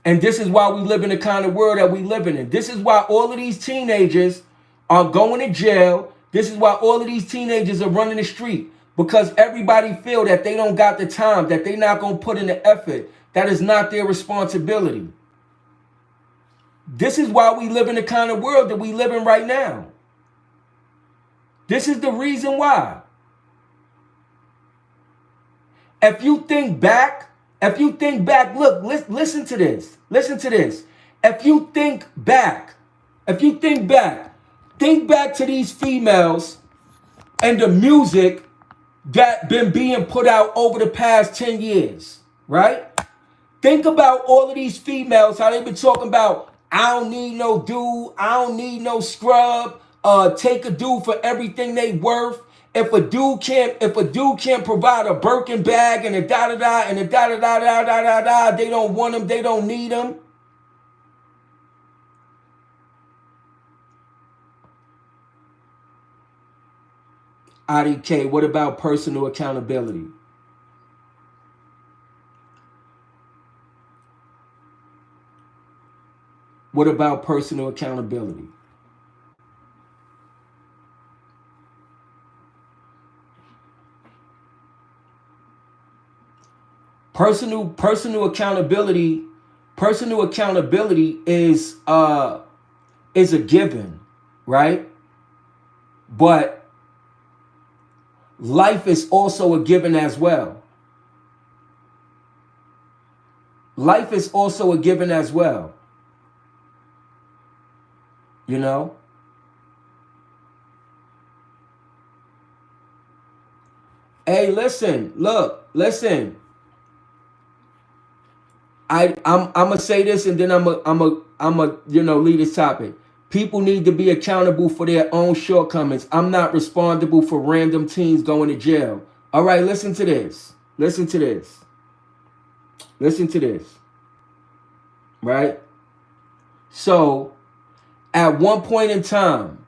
And this is why we live in the kind of world that we live in. This is why all of these teenagers are going to jail. This is why all of these teenagers are running the street. Because everybody feel that they don't got the time, that they not going to put in the effort. That is not their responsibility. This is why we live in the kind of world that we live in right now. This is the reason why. If you think back, look, listen to this. Listen to this. If you think back, think back to these females and the music that been being put out over the past 10 years, right? Think about all of these females, how they been talking about, I don't need no dude, I don't need no scrub, take a dude for everything they worth. If a dude can't provide a Birkin bag and a da-da-da and a da-da-da-da-da-da-da, they don't want him, they don't need him. IDK, what about personal accountability? What about personal accountability? Personal accountability is a given, right? But life is also a given as well. Life is also a given as well. You know? Hey, listen. I'm gonna say this and then I'm a lead this topic. People need to be accountable for their own shortcomings. I'm not responsible for random teens going to jail. All right, listen to this. Right? So, at one point in time,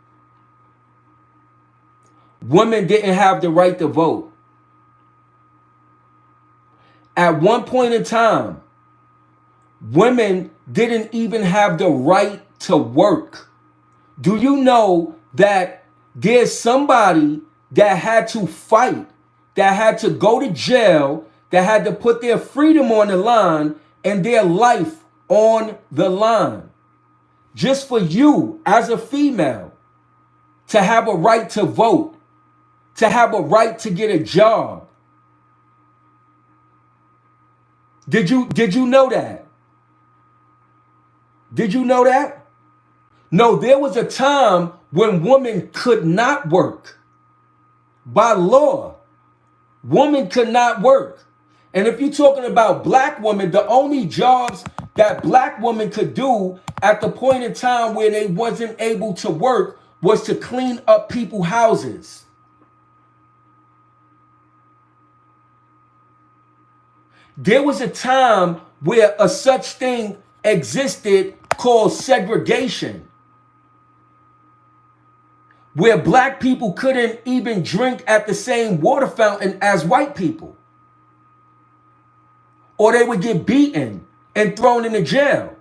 women didn't have the right to vote. At one point in time, women didn't even have the right to work. Do you know that there's somebody that had to fight, that had to go to jail, that had to put their freedom on the line and their life on the line, just for you as a female to have a right to vote, to have a right to get a job? Did you know that? Did you know that? No, there was a time when women could not work. By law, women could not work. And if you're talking about black women, the only jobs that black women could do at the point in time where they wasn't able to work was to clean up people's houses. There was a time where a such thing existed called segregation, where black people couldn't even drink at the same water fountain as white people, or they would get beaten and thrown into jail.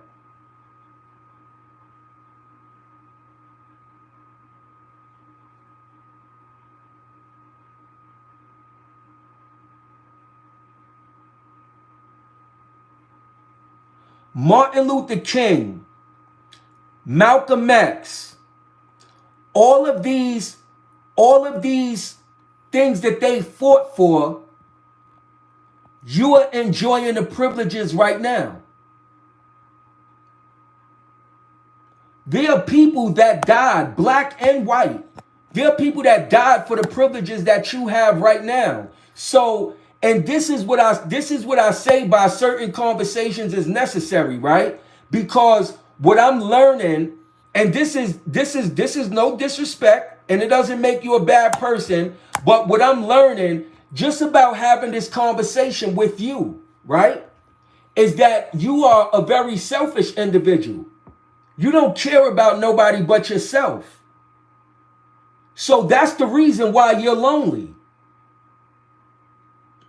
Martin Luther King, Malcolm X, all of these things that they fought for, you are enjoying the privileges right now. There are people that died, black and white. There are people that died for the privileges that you have right now. So, and this is what I say by certain conversations is necessary, right? Because what I'm learning, and this is no disrespect, and it doesn't make you a bad person, but what I'm learning just about having this conversation with you, right, is that you are a very selfish individual. You don't care about nobody but yourself. So that's the reason why you're lonely.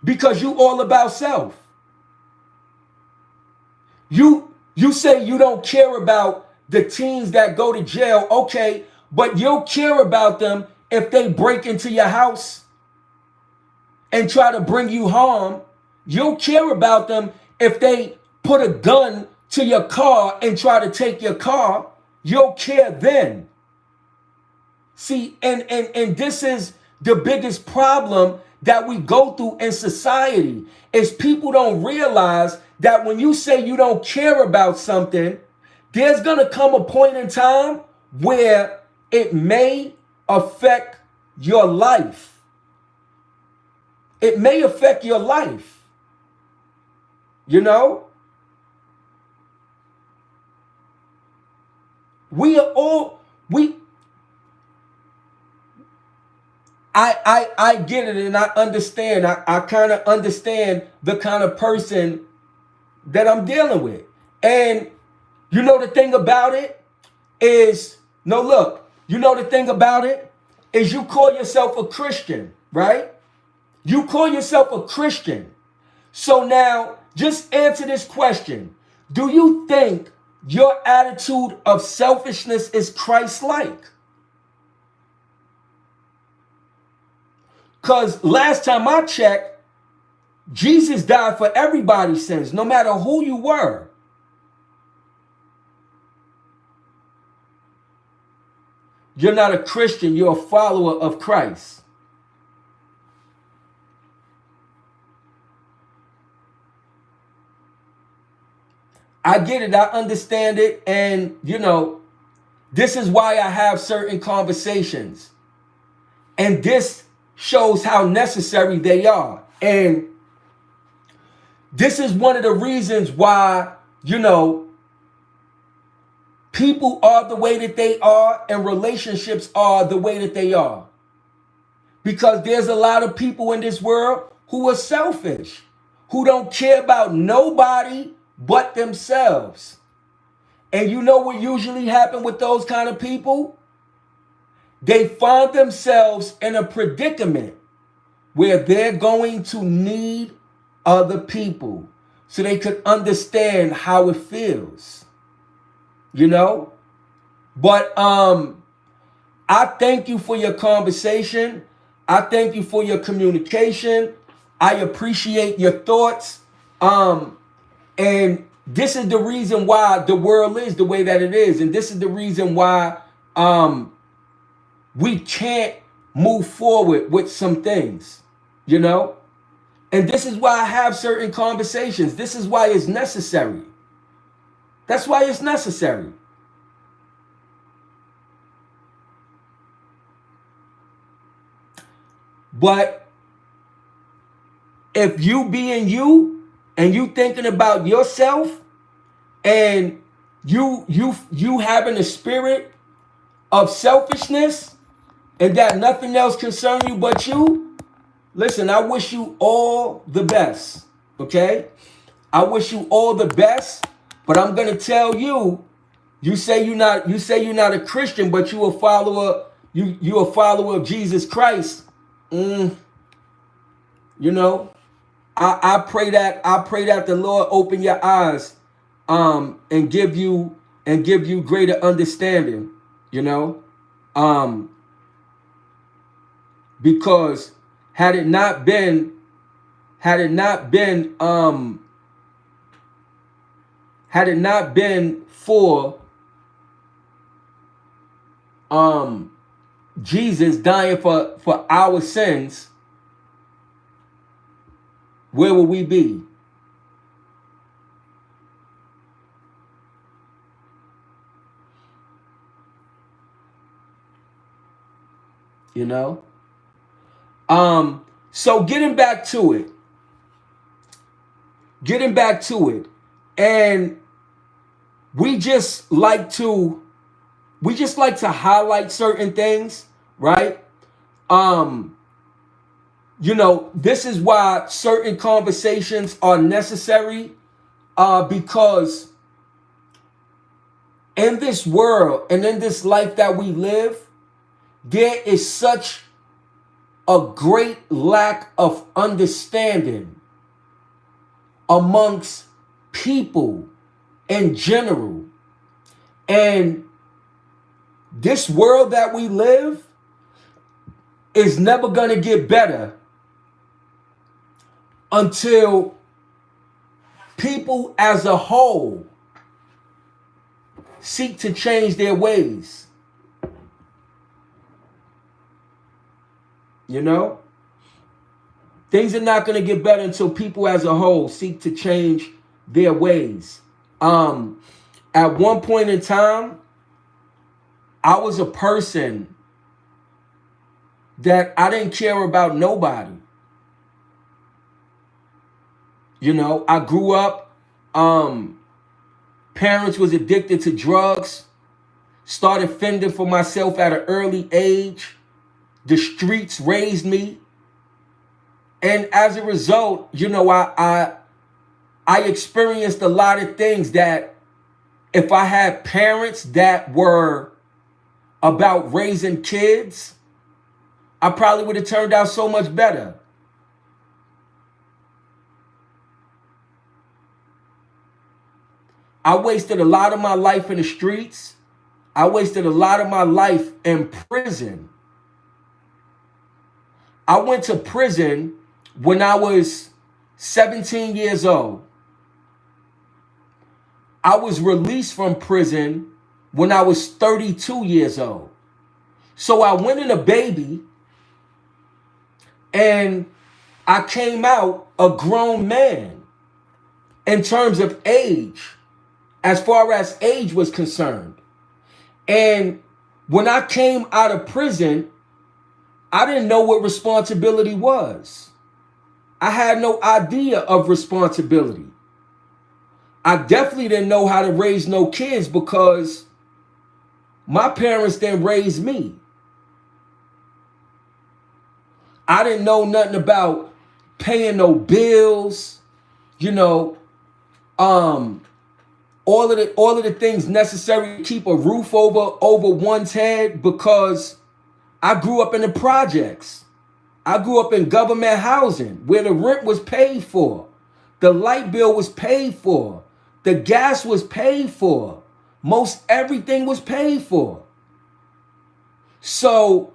Because you all about self. You say you don't care about the teens that go to jail, okay, but you'll care about them if they break into your house and try to bring you harm. You'll care about them if they put a gun to your car and try to take your car. You'll care then. See, and this is the biggest problem that we go through in society, is people don't realize that when you say you don't care about something, there's going to come a point in time where it may affect your life. It may affect your life. You know? I get it, and I understand. I kind of understand the kind of person that I'm dealing with. And you know the thing about it is, the thing about it is you call yourself a Christian, right? You call yourself a Christian. So now just answer this question. Do you think your attitude of selfishness is Christ-like? Because last time I checked, Jesus died for everybody's sins, no matter who you were. You're not a Christian, you're a follower of Christ. I get it, I understand it, and this is why I have certain conversations. And this shows how necessary they are. And this is one of the reasons why, people are the way that they are and relationships are the way that they are. Because there's a lot of people in this world who are selfish, who don't care about nobody but themselves. And you know what usually happens with those kind of people? They find themselves in a predicament where they're going to need other people so they could understand how it feels. But I thank you for your conversation. I thank you for your communication. I appreciate your thoughts. And this is the reason why the world is the way that it is. And this is the reason why we can't move forward with some things, And this is why I have certain conversations. This is why it's necessary. That's why it's necessary. But if you being you and you thinking about yourself and you having a spirit of selfishness and that nothing else concerns you but you, listen, I wish you all the best, okay? I wish you all the best, but I'm gonna tell you, you say you're not a Christian, but you a follower of Jesus Christ. I pray that the Lord open your eyes, and give you greater understanding, because had it not been had it not been for Jesus dying for our sins, where would we be? You know? So getting back to it. And we just like to highlight certain things, right? This is why certain conversations are necessary, because in this world and in this life that we live, there is such a great lack of understanding amongst people in general. And this world that we live is never going to get better until people as a whole seek to change their ways. You know? Things are not going to get better until people as a whole seek to change their ways. At one point in time, I was a person that I didn't care about nobody. I grew up, parents was addicted to drugs, started fending for myself at an early age. The streets raised me. And as a result, I experienced a lot of things that if I had parents that were about raising kids, I probably would have turned out so much better. I wasted a lot of my life in the streets. I wasted a lot of my life in prison. I went to prison when I was 17 years old. I was released from prison when I was 32 years old. So I went in a baby and I came out a grown man in terms of age, as far as age was concerned. And when I came out of prison, I didn't know what responsibility was. I had no idea of responsibility. I definitely didn't know how to raise no kids because my parents didn't raise me. I didn't know nothing about paying no bills, all of the things necessary to keep a roof over one's head, because I grew up in the projects. I grew up in government housing where the rent was paid for, the light bill was paid for, the gas was paid for, most everything was paid for. So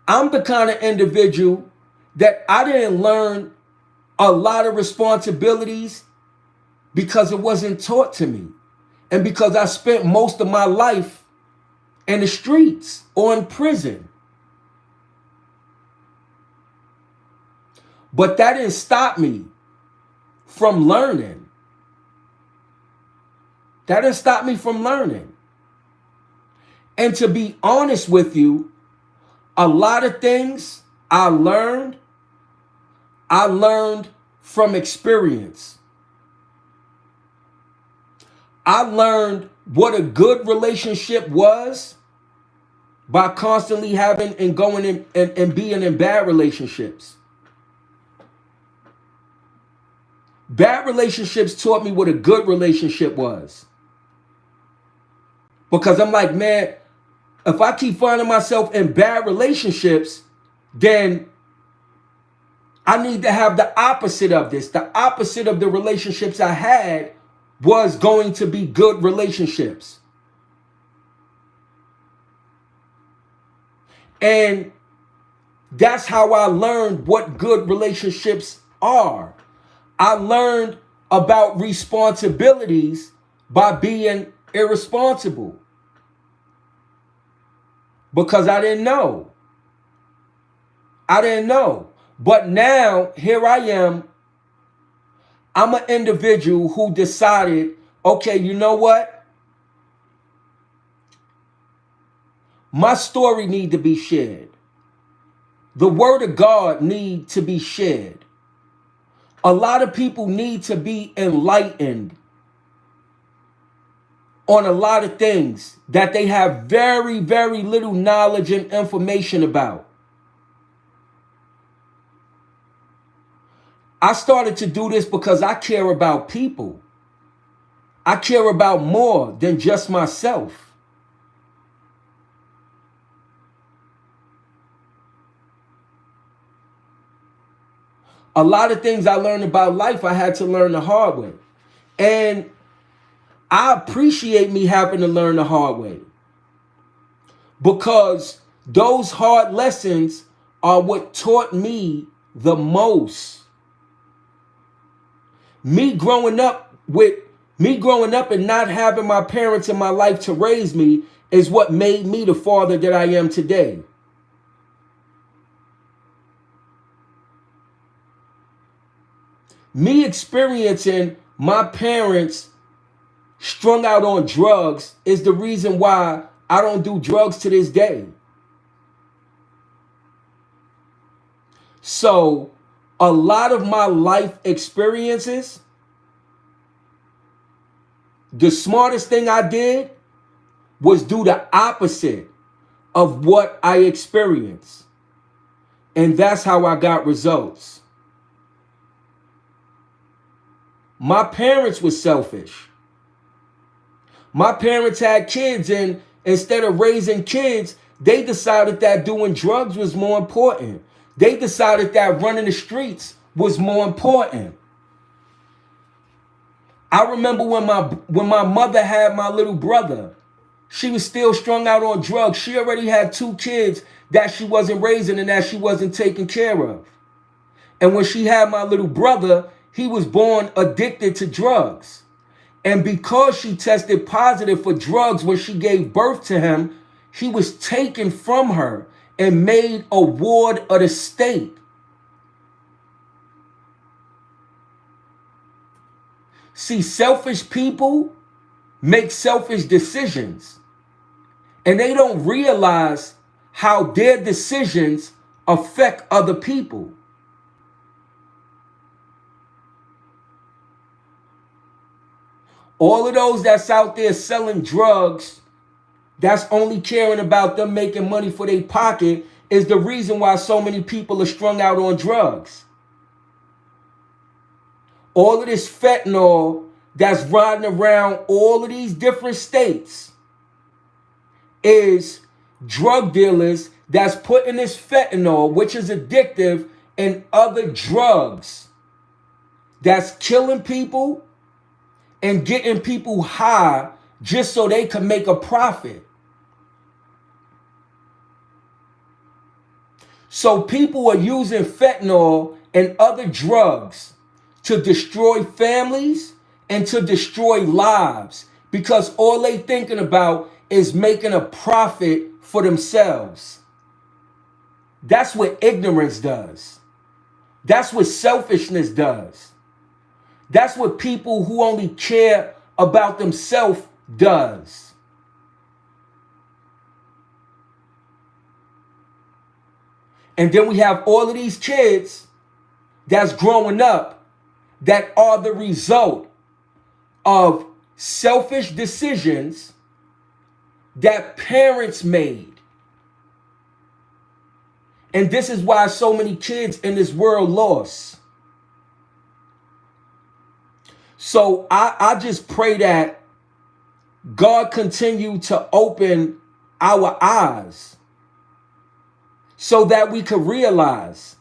I'm the kind of individual that I didn't learn a lot of responsibilities because it wasn't taught to me. And because I spent most of my life in the streets or in prison. But that didn't stop me from learning. That didn't stop me from learning. And to be honest with you, a lot of things I learned from experience. I learned what a good relationship was by constantly having and going in and being in bad relationships. Bad relationships taught me what a good relationship was. Because I'm like, man, if I keep finding myself in bad relationships, then I need to have the opposite of this. The opposite of the relationships I had was going to be good relationships. And that's how I learned what good relationships are. I learned about responsibilities by being irresponsible because I didn't know. I didn't know. But now, here I am. I'm an individual who decided, okay, you know what? My story need to be shared. The word of God need to be shared. A lot of people need to be enlightened on a lot of things that they have very, very little knowledge and information about. I started to do this because I care about people. I care about more than just myself. A lot of things I learned about life, I had to learn the hard way. And I appreciate me having to learn the hard way because those hard lessons are what taught me the most. Me growing up and not having my parents in my life to raise me is what made me the father that I am today. Me experiencing my parents strung out on drugs is the reason why I don't do drugs to this day. So, a lot of my life experiences, the smartest thing I did was do the opposite of what I experienced. And that's how I got results. My parents were selfish. My parents had kids, and instead of raising kids, they decided that doing drugs was more important. They decided that running the streets was more important. I remember when my mother had my little brother, she was still strung out on drugs. She already had 2 kids that she wasn't raising and that she wasn't taking care of. And when she had my little brother, he was born addicted to drugs. And because she tested positive for drugs when she gave birth to him, he was taken from her and made a ward of the state. See, selfish people make selfish decisions, and they don't realize how their decisions affect other people. All of those that's out there selling drugs, that's only caring about them making money for their pocket, is the reason why so many people are strung out on drugs. All of this fentanyl that's riding around all of these different states is drug dealers that's putting this fentanyl, which is addictive, and other drugs that's killing people and getting people high just so they can make a profit. So people are using fentanyl and other drugs to destroy families and to destroy lives because all they thinking about is making a profit for themselves. That's what ignorance does. That's what selfishness does. That's what people who only care about themselves does. And then we have all of these kids that's growing up that are the result of selfish decisions that parents made. And this is why so many kids in this world lost. So I just pray that God continue to open our eyes so that we could realize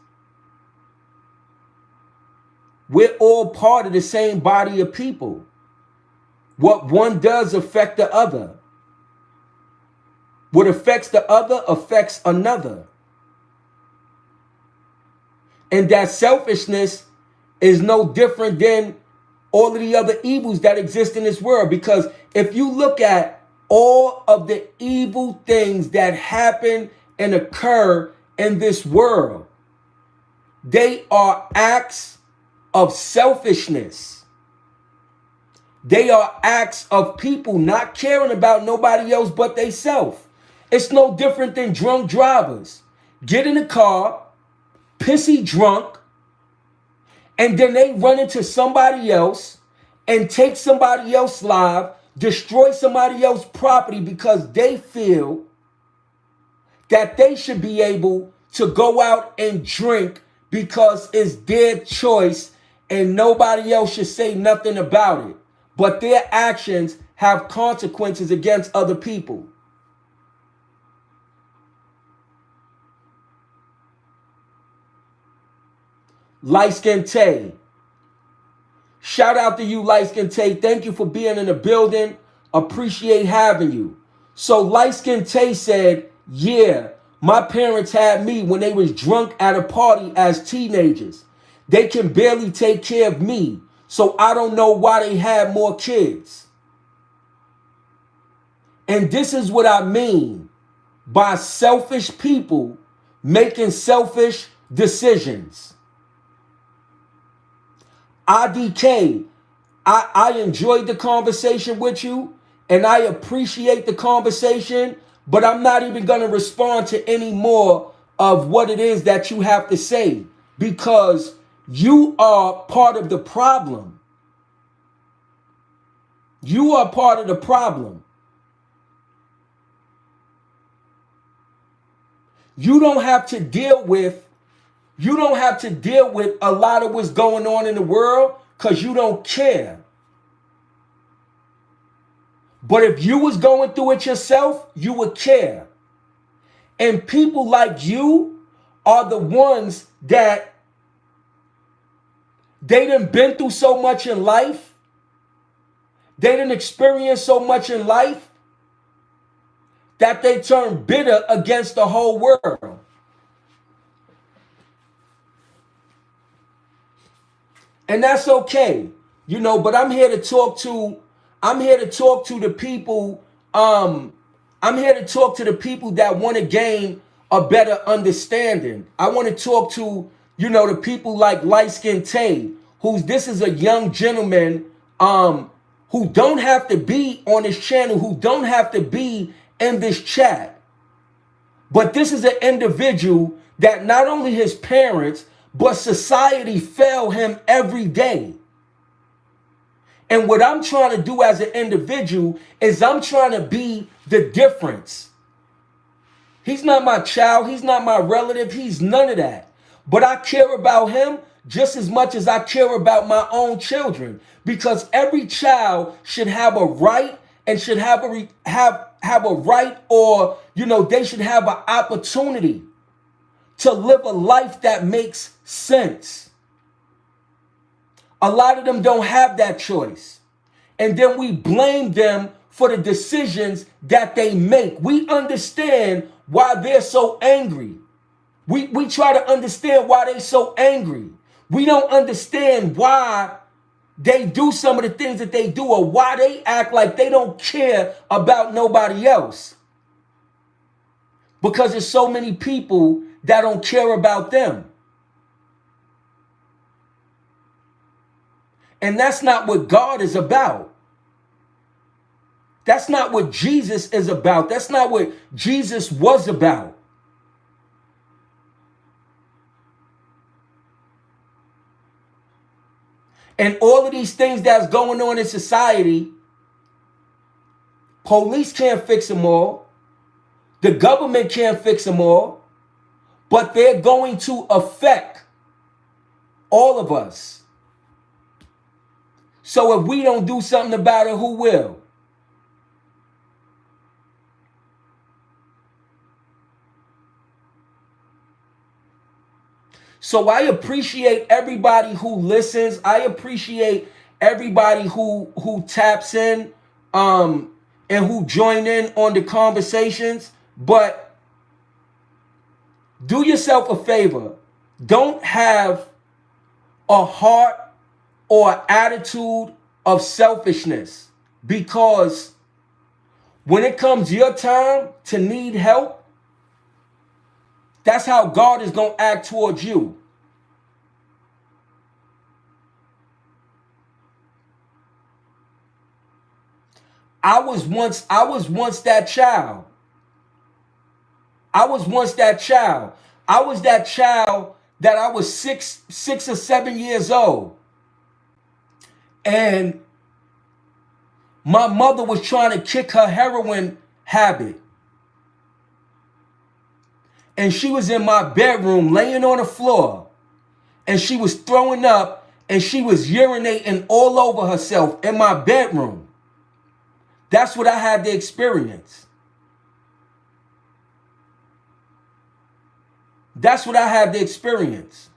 we're all part of the same body of people. What one does affect the other. What affects the other affects another. And that selfishness is no different than all of the other evils that exist in this world. Because if you look at all of the evil things that happen and occur in this world, they are acts of selfishness. They are acts of people not caring about nobody else but themselves. It's no different than drunk drivers. Get in the car, pissy drunk, and then they run into somebody else and take somebody else's life, destroy somebody else's property because they feel that they should be able to go out and drink because it's their choice and nobody else should say nothing about it. But their actions have consequences against other people. Light Skin Tay. Shout out to you, Light Skin Tay. Thank you for being in the building. Appreciate having you. So Light Skin Tay said, yeah, my parents had me when they was drunk at a party as teenagers. They can barely take care of me. So I don't know why they had more kids. And this is what I mean by selfish people making selfish decisions. IDK, I enjoyed the conversation with you and I appreciate the conversation, but I'm not even going to respond to any more of what it is that you have to say because you are part of the problem. You are part of the problem. You don't have to deal with a lot of what's going on in the world because you don't care. But if you was going through it yourself, you would care. And people like you are the ones that they done been through so much in life. They done experienced so much in life that they turn bitter against the whole world. And that's okay, but I'm here to talk to the people. I'm here to talk to the people that want to gain a better understanding. I want to talk to, the people like Light Skin Tay, this is a young gentleman, who don't have to be on this channel, who don't have to be in this chat. But this is an individual that not only his parents, but society fail him every day. And what I'm trying to do as an individual is I'm trying to be the difference. He's not my child. He's not my relative. He's none of that. But I care about him just as much as I care about my own children. Because every child should have a right and should have a right, or, they should have an opportunity to live a life that makes sense. A lot of them don't have that choice. And then we blame them for the decisions that they make. We understand why they're so angry. We try to understand why they're so angry. We don't understand why they do some of the things that they do or why they act like they don't care about nobody else. Because there's so many people that don't care about them. And that's not what God is about. That's not what Jesus is about. That's not what Jesus was about. And all of these things that's going on in society, police can't fix them all. The government can't fix them all. But they're going to affect all of us. So if we don't do something about it, who will? So I appreciate everybody who listens. I appreciate everybody who taps in and who join in on the conversations. But do yourself a favor. Don't have a heart or attitude of selfishness. Because when it comes your time to need help, that's how God is going to act towards you. I was once that child. I was that child that I was six or 7 years old. And my mother was trying to kick her heroin habit. And she was in my bedroom laying on the floor. And she was throwing up and she was urinating all over herself in my bedroom. That's what I had to experience. That's what I had to experience.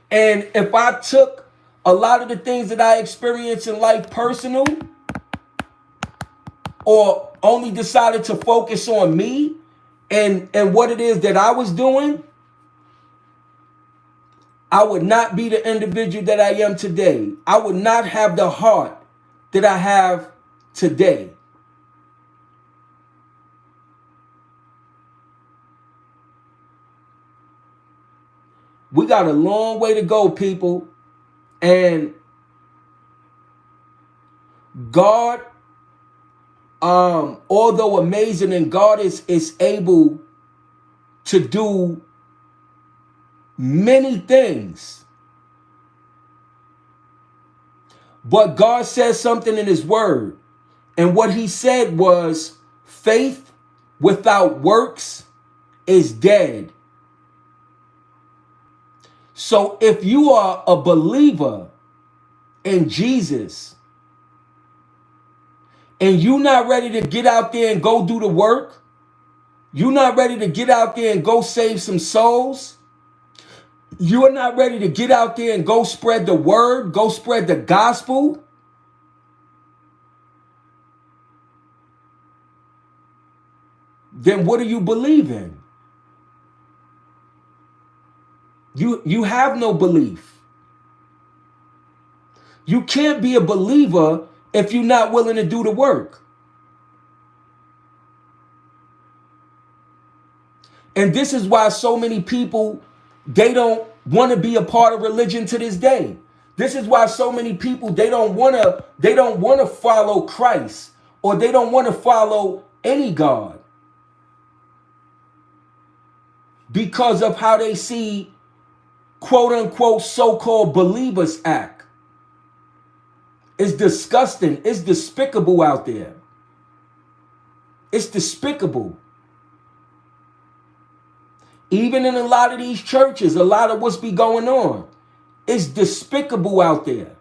And if I took a lot of the things that I experienced in life personal, or only decided to focus on me and what it is that I was doing, I would not be the individual that I am today. I would not have the heart that I have today. We got a long way to go, people. And God, although amazing, and God is able to do many things. But God says something in his word. And what he said was, faith without works is dead. So if you are a believer in Jesus and you're not ready to get out there and go do the work, you're not ready to get out there and go save some souls, you're not ready to get out there and go spread the word, go spread the gospel, then what do you believe in? You have no belief. You can't be a believer if you're not willing to do the work. And this is why so many people, they don't want to be a part of religion to this day. This is why so many people, they don't want to follow Christ, or they don't want to follow any God, because of how they see quote unquote so-called believers act. It's disgusting. It's despicable out there. It's despicable. Even in a lot of these churches, a lot of what's be going on, it's despicable out there.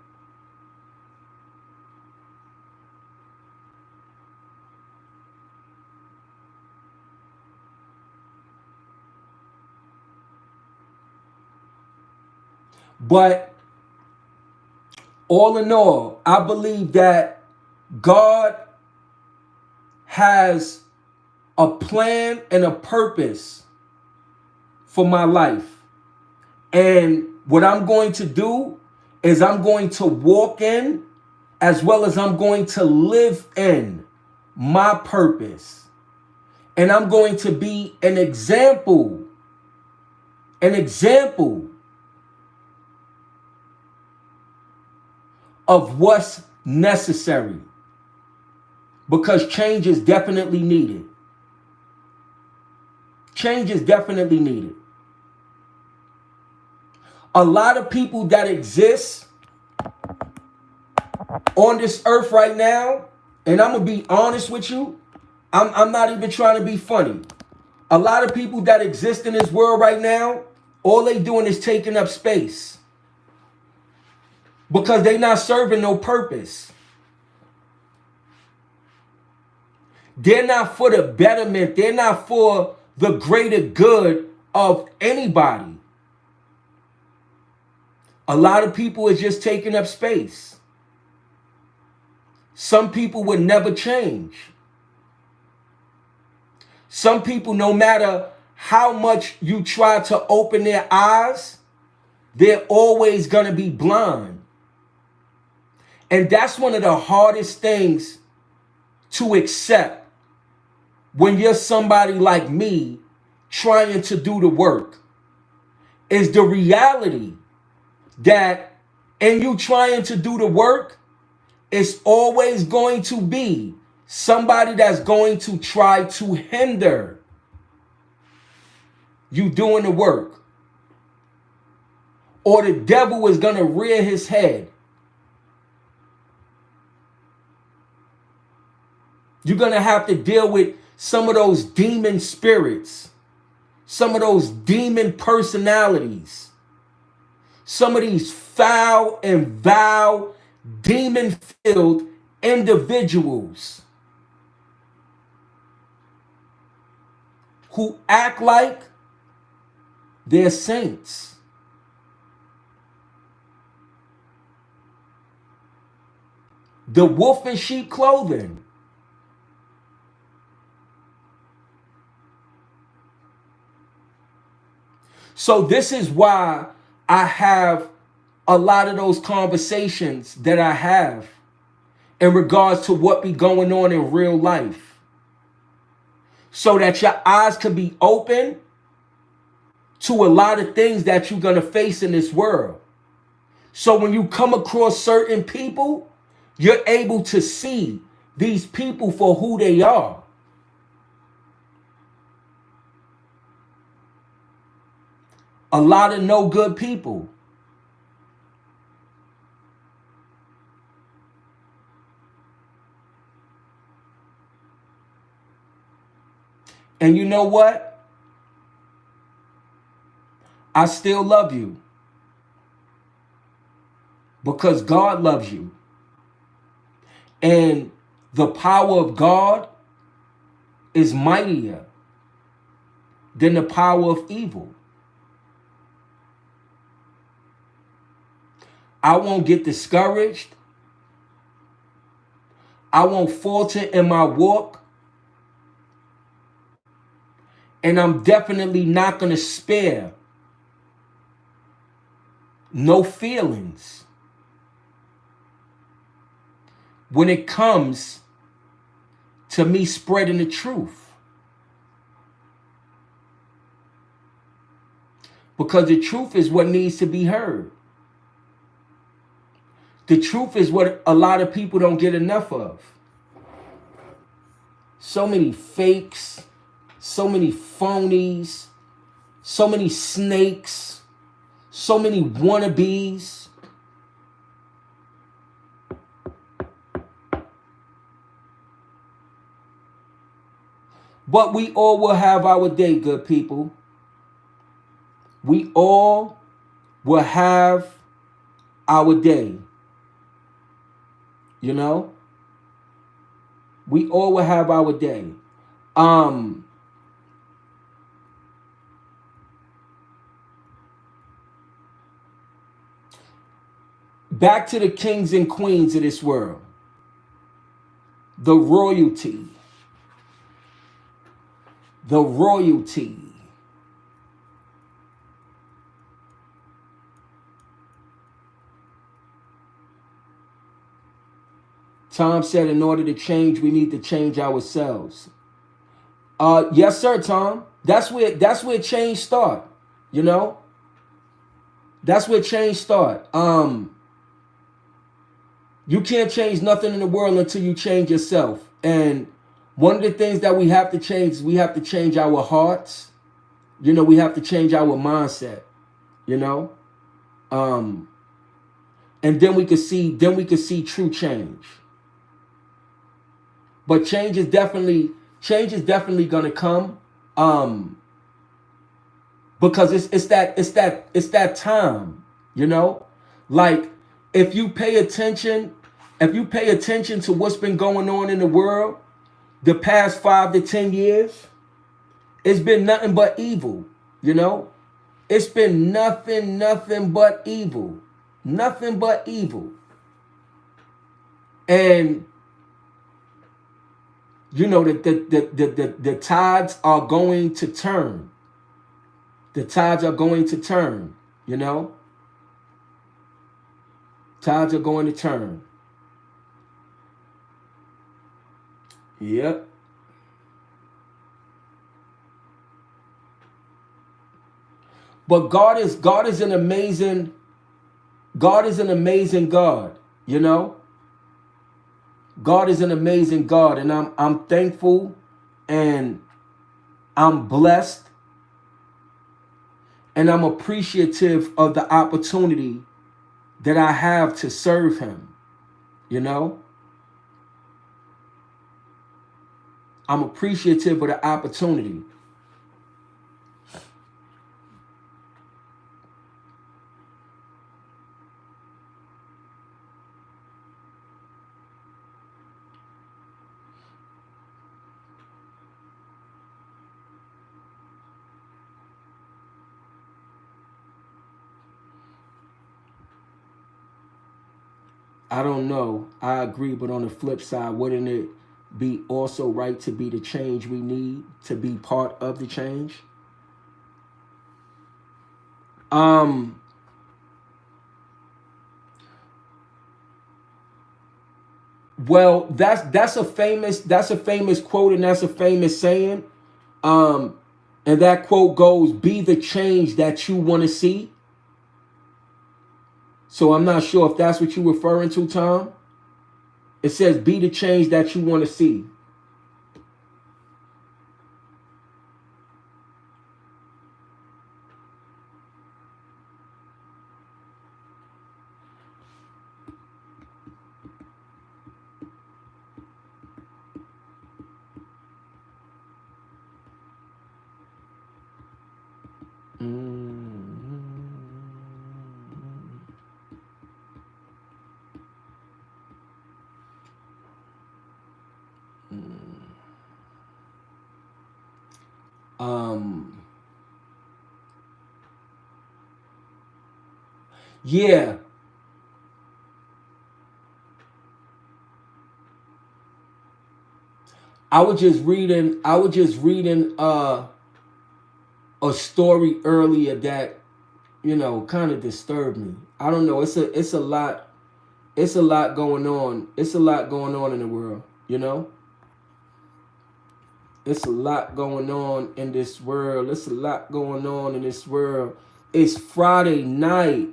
But all in all, I believe that God has a plan and a purpose for my life. And what I'm going to do is I'm going to walk in, as well as I'm going to live in my purpose. And I'm going to be an example of what's necessary, because change is definitely needed. Change is definitely needed. A lot of people that exist on this earth right now, and I'm going to be honest with you, I'm not even trying to be funny. A lot of people that exist in this world right now, all they doing is taking up space, because they're not serving no purpose. They're not for the betterment. They're not for the greater good of anybody. A lot of people is just taking up space. Some people would never change. Some people, no matter how much you try to open their eyes, They're always going to be blind. And that's one of the hardest things to accept when you're somebody like me trying to do the work, is the reality that in you trying to do the work, it's always going to be somebody that's going to try to hinder you doing the work. Or the devil is going to rear his head. You're going to have to deal with some of those demon spirits, some of those demon personalities, some of these foul and vile, demon-filled individuals who act like they're saints. The wolf in sheep clothing. So this is why I have a lot of those conversations that I have in regards to what be going on in real life, so that your eyes can be open to a lot of things that you're going to face in this world. So when you come across certain people, you're able to see these people for who they are. A lot of no good people. And you know what? I still love you. Because God loves you. And the power of God is mightier than the power of evil. I won't get discouraged. I won't falter in my walk. And I'm definitely not going to spare no feelings when it comes to me spreading the truth. Because the truth is what needs to be heard. The truth is what a lot of people don't get enough of. So many fakes, so many phonies, so many snakes, so many wannabes. But we all will have our day, good people. We all will have our day. You know? We all will have our day. Back to the kings and queens of this world. The royalty. The royalty. Tom said in order to change, we need to change ourselves. Yes, sir, Tom. That's where change start. You know? That's where change start. You can't change nothing in the world until you change yourself. And one of the things that we have to change is we have to change our hearts. You know, we have to change our mindset. You know? And then we could see true change. But change is definitely gonna come. Because it's that time, you know? Like if you pay attention to what's been going on in the world the past 5 to 10 years, it's been nothing but evil, you know? It's been nothing but evil. Nothing but evil. And you know that the tides are going to turn. The tides are going to turn, you know? Tides are going to turn. Yep. But God is an amazing God, you know? God is an amazing God, and I'm thankful, and I'm blessed, and I'm appreciative of the opportunity that I have to serve him, you know? I'm appreciative of the opportunity. I don't know. I agree, but on the flip side, wouldn't it be also right to be the change we need to be part of the change? Well, that's a famous quote, and that's a famous saying. Um, and that quote goes, "Be the change that you want to see." So I'm not sure if that's what you're referring to, Tom. It says, "Be the change that you want to see." Yeah. I was just reading a story earlier that, you know, kind of disturbed me. I don't know. It's a lot. It's a lot going on. It's a lot going on in the world, you know? It's a lot going on in this world. It's a lot going on in this world. It's Friday night.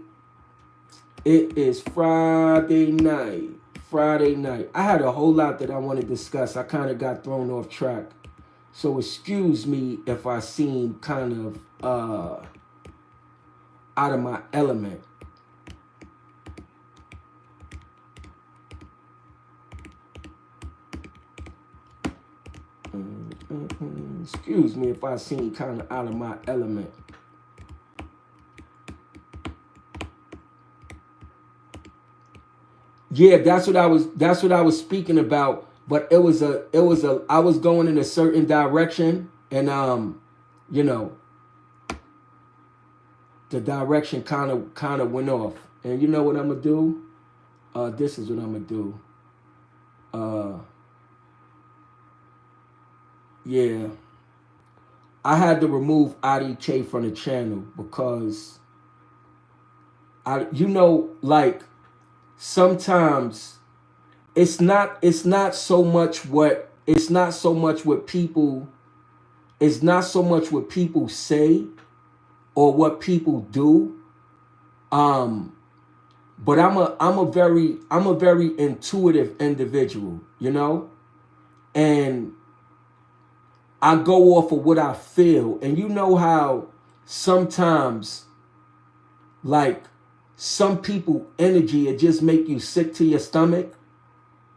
It is Friday night. Friday night. I had a whole lot that I want to discuss. I kind of got thrown off track. So excuse me if I seem kind of out of my element. Excuse me if I seem kind of out of my element. Yeah, that's what I was speaking about. But it was a I was going in a certain direction, and you know, the direction kind of went off. And you know what I'm gonna do? This is what I'm gonna do. Yeah, I had to remove IDK from the channel because like sometimes it's not so much what people say or what people do. But I'm a very intuitive individual, you know? And I go off of what I feel. And you know how sometimes, like, some people energy, it just make you sick to your stomach.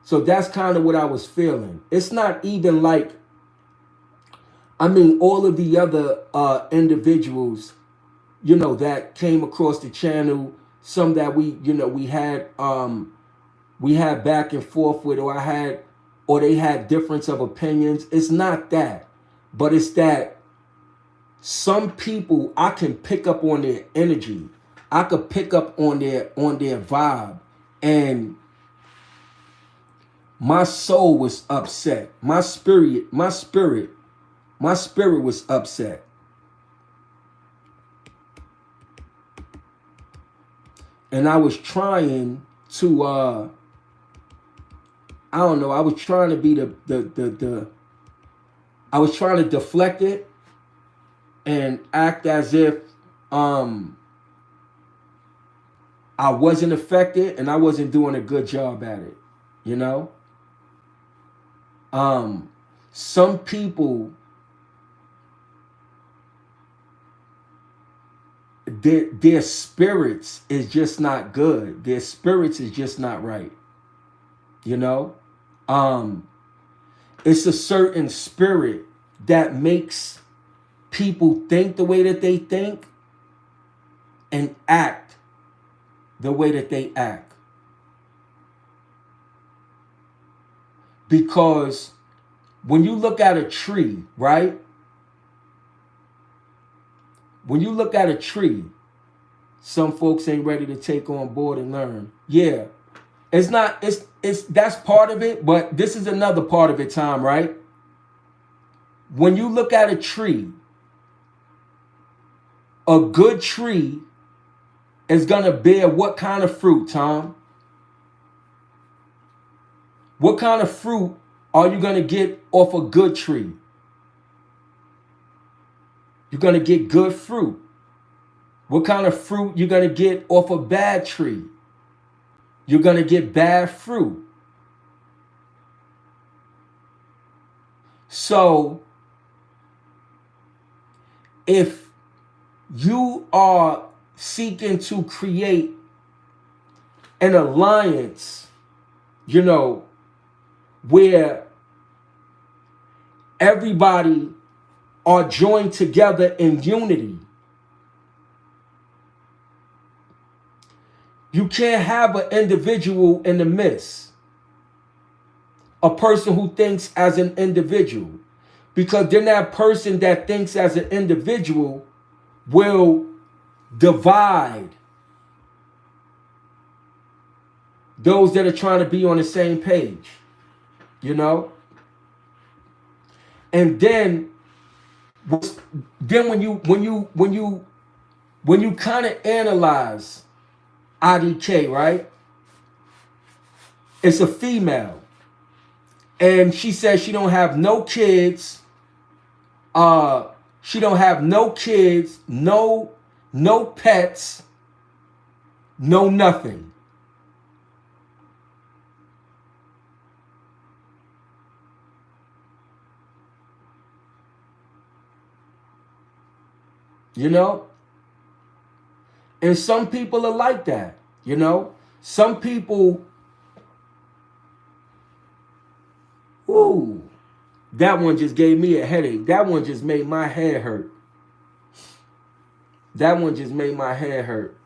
So that's kind of what I was feeling. It's not even like, I mean, all of the other individuals, you know, that came across the channel, some that we had back and forth with, or they had difference of opinions. It's not that, but it's that some people, I can pick up on their energy. I could pick up on their vibe, and my soul was upset. My spirit was upset. And I was trying to I don't know, I was trying to be the I was trying to deflect it and act as if I wasn't affected and I wasn't doing a good job at it, you know? Some people, their spirits is just not good. Their spirits is just not right, you know? It's a certain spirit that makes people think the way that they think and act the way that they act. Because when you look at a tree, right? When you look at a tree, some folks ain't ready to take on board and learn. Yeah, it's not, it's that's part of it, but this is another part of it, Tom, right? When you look at a tree, a good tree is gonna bear what kind of fruit, Tom? What kind of fruit are you gonna get off a good tree? You're gonna get good fruit. What kind of fruit you're gonna get off a bad tree? You're gonna get bad fruit. So if you are seeking to create an alliance, you know, where everybody are joined together in unity, you can't have an individual in the midst, a person who thinks as an individual, because then that person that thinks as an individual will divide those that are trying to be on the same page, you know? And then when you kind of analyze IDK, right? It's a female. And she says she don't have no kids. She don't have no kids, no pets, no nothing. You know? And some people are like that, you know? Some people, ooh, that one just gave me a headache. That one just made my head hurt. That one just made my head hurt.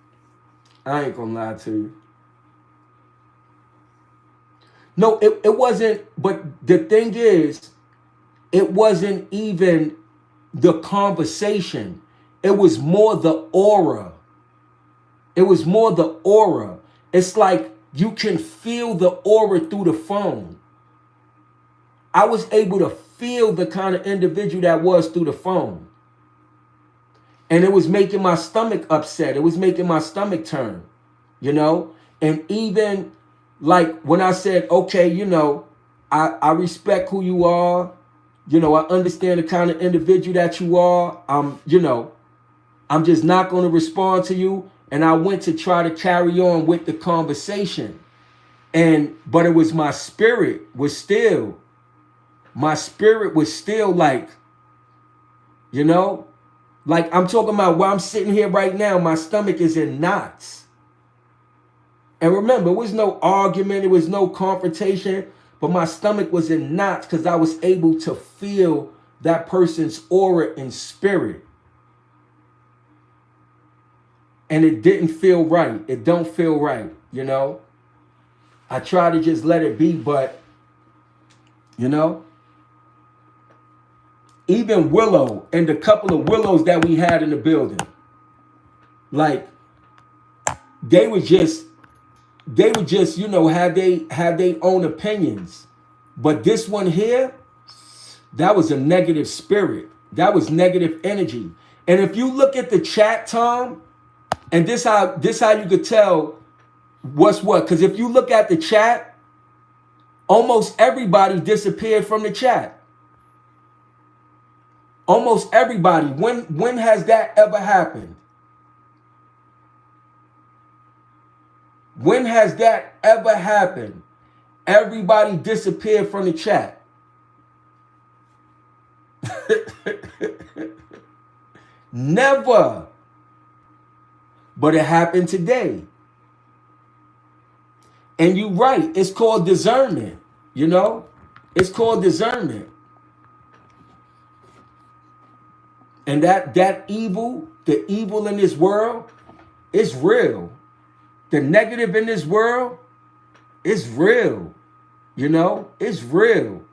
I ain't gonna lie to you. No, it wasn't, but the thing is, it wasn't even the conversation. It was more the aura. It was more the aura. It's like you can feel the aura through the phone. I was able to feel the kind of individual that was through the phone. And it was making my stomach upset. It was making my stomach turn, you know? And even like when I said, okay, you know, I respect who you are. You know, I understand the kind of individual that you are. You know, I'm just not going to respond to you. And I went to try to carry on with the conversation. But it was my spirit was still like, you know, like I'm talking about where I'm sitting here right now, my stomach is in knots. And remember, it was no argument, it was no confrontation, but my stomach was in knots because I was able to feel that person's aura and spirit. And it didn't feel right. It don't feel right, you know? I try to just let it be, but, you know? Even Willow and the couple of Willows that we had in the building, like, they were just, you know, had they own opinions. But this one here, that was a negative spirit. That was negative energy. And if you look at the chat, Tom, and this how you could tell What's what? Because if you look at the chat, almost everybody disappeared from the chat. Almost everybody. When has that ever happened? When has that ever happened? Everybody disappeared from the chat. Never. But it happened today. And you're right. It's called discernment. You know? It's called discernment. And that evil, the evil in this world, is real. The negative in this world is real. You know? It's real.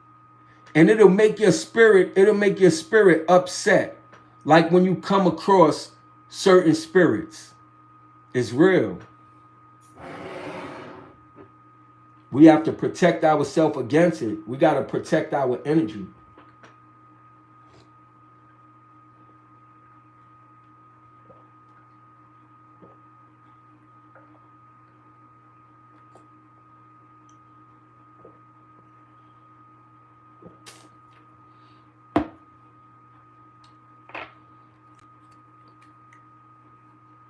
And it'll make your spirit upset. Like when you come across certain spirits. It's real. We have to protect ourselves against it. We got to protect our energy.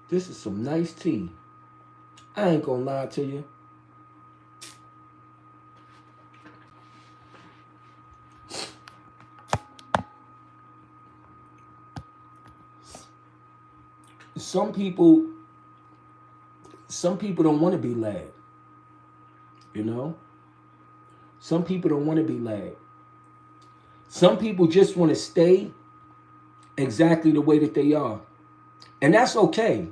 This is some nice tea. I ain't gonna lie to you. Some people don't want to be led. You know? Some people don't want to be led. Some people just want to stay exactly the way that they are. And that's okay.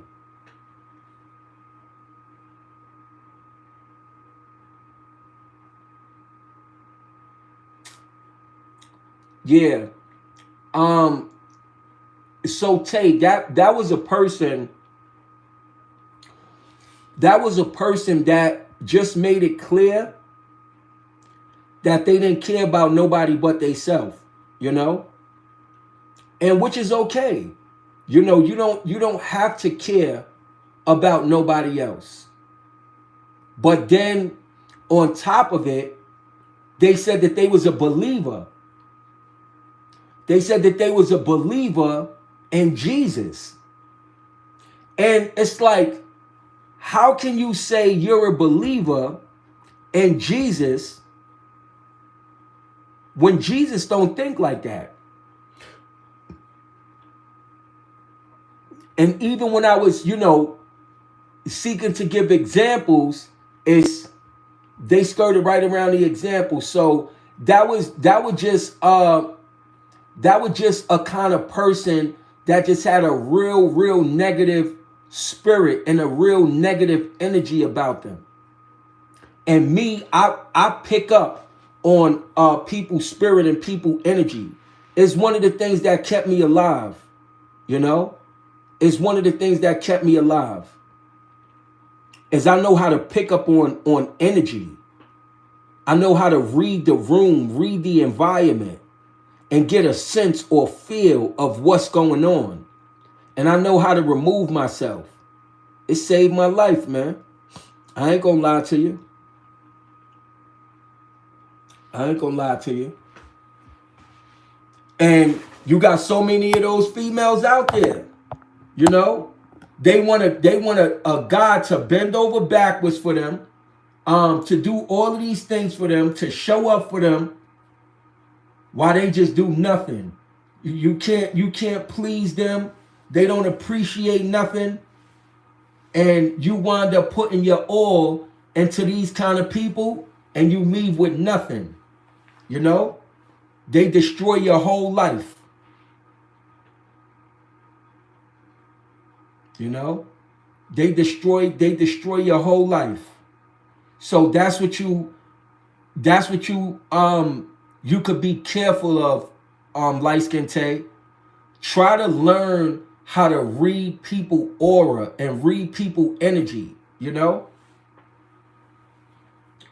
Yeah. So Tay, that was a person that just made it clear that they didn't care about nobody but theyself, you know? And which is okay. You know, you don't have to care about nobody else. But then on top of it, they said that they was a believer. They said that they was a believer in Jesus. And it's like, how can you say you're a believer in Jesus when Jesus don't think like that? And even when I was, you know, seeking to give examples, they skirted right around the example. So that was just a kind of person that just had a real negative spirit and a real negative energy about them. And me, I pick up on people's spirit and people energy. It's one of the things that kept me alive, you know? It's one of the things that kept me alive. Is I know how to pick up on energy. I know how to read the room, read the environment, and get a sense or feel of what's going on. And I know how to remove myself. It saved my life, man. I ain't gonna lie to you. I ain't gonna lie to you. And you got so many of those females out there. You know, they want a God to bend over backwards for them, to do all of these things for them, to show up for them, while they just do nothing. You can't please them. They don't appreciate nothing, and you wind up putting your all into these kind of people, and you leave with nothing. You know, they destroy your whole life. You know, they destroy your whole life. So that's what you you could be careful of, light skin Tay. Try to learn how to read people aura and read people energy, you know?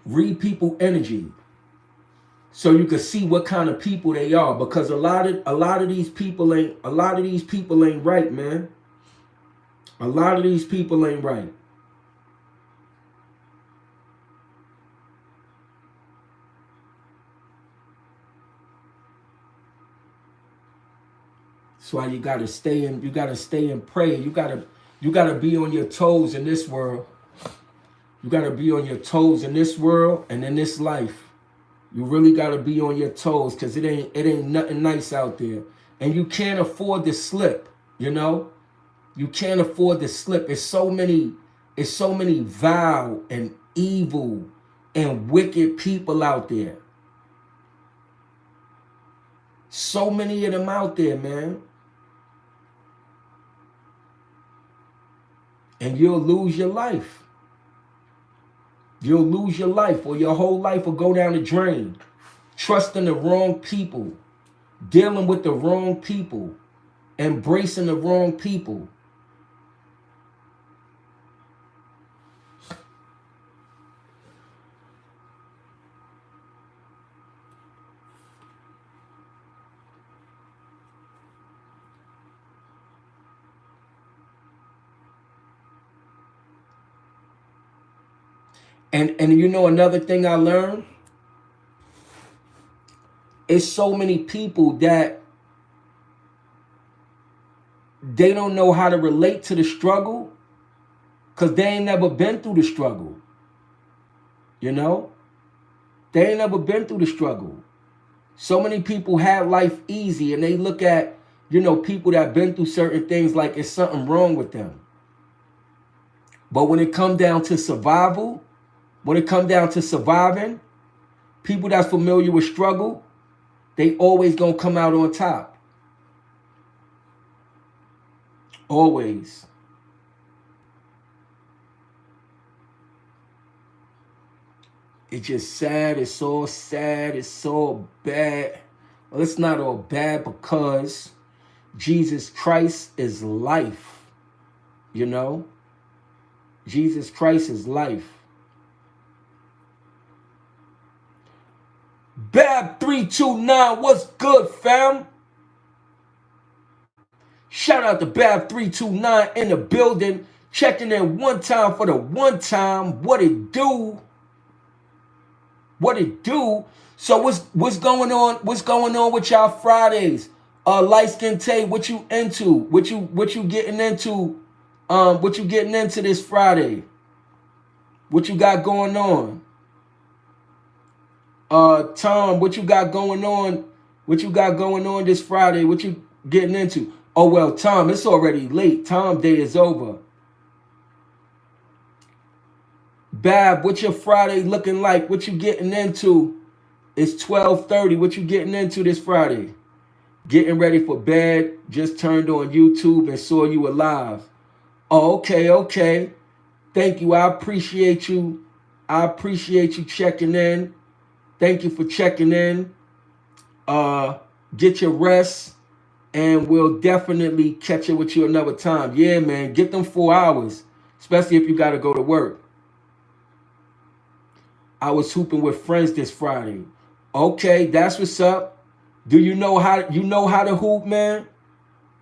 Read people energy. So you can see what kind of people they are, because a lot of these people ain't right, man. A lot of these people ain't right. That's why you gotta stay in prayer. You gotta be on your toes in this world. You gotta be on your toes in this world and in this life. You really gotta be on your toes, because it ain't nothing nice out there. And you can't afford to slip, you know? You can't afford to slip. It's so many vile and evil and wicked people out there. So many of them out there, man. And you'll lose your life. You'll lose your life, or your whole life will go down the drain. Trusting the wrong people, dealing with the wrong people, embracing the wrong people. And you know another thing I learned? It's so many people that they don't know how to relate to the struggle because they ain't never been through the struggle. You know? They ain't never been through the struggle. So many people have life easy and they look at, you know, people that been through certain things like it's something wrong with them. But when it come down to survival, when it come down to surviving, people that's familiar with struggle, they always gonna come out on top. Always. It's just sad. It's so sad. It's so bad. Well, it's not all bad because Jesus Christ is life. You know? Jesus Christ is life. Bab 329, what's good, fam? Shout out to Bab 329 in the building. Checking in one time for the one time. What it do? What it do? So what's going on? What's going on with y'all Fridays? Light Skin Tay, what you into? What you getting into? What you getting into this Friday? What you got going on? Tom, what you got going on? What you got going on this Friday? What you getting into? Oh well, Tom, it's already late. Tom day is over. Bab, what's your Friday looking like? What you getting into? It's 12:30. What you getting into this Friday? Getting ready for bed. Just turned on YouTube and saw you alive. Oh, okay. Thank you. I appreciate you. I appreciate you checking in. Thank you for checking in. Get your rest, and we'll definitely catch it with you another time. Yeah, man. Get them 4 hours, especially if you got to go to work. I was hooping with friends this Friday. Okay, that's what's up. Do you know how to hoop, man?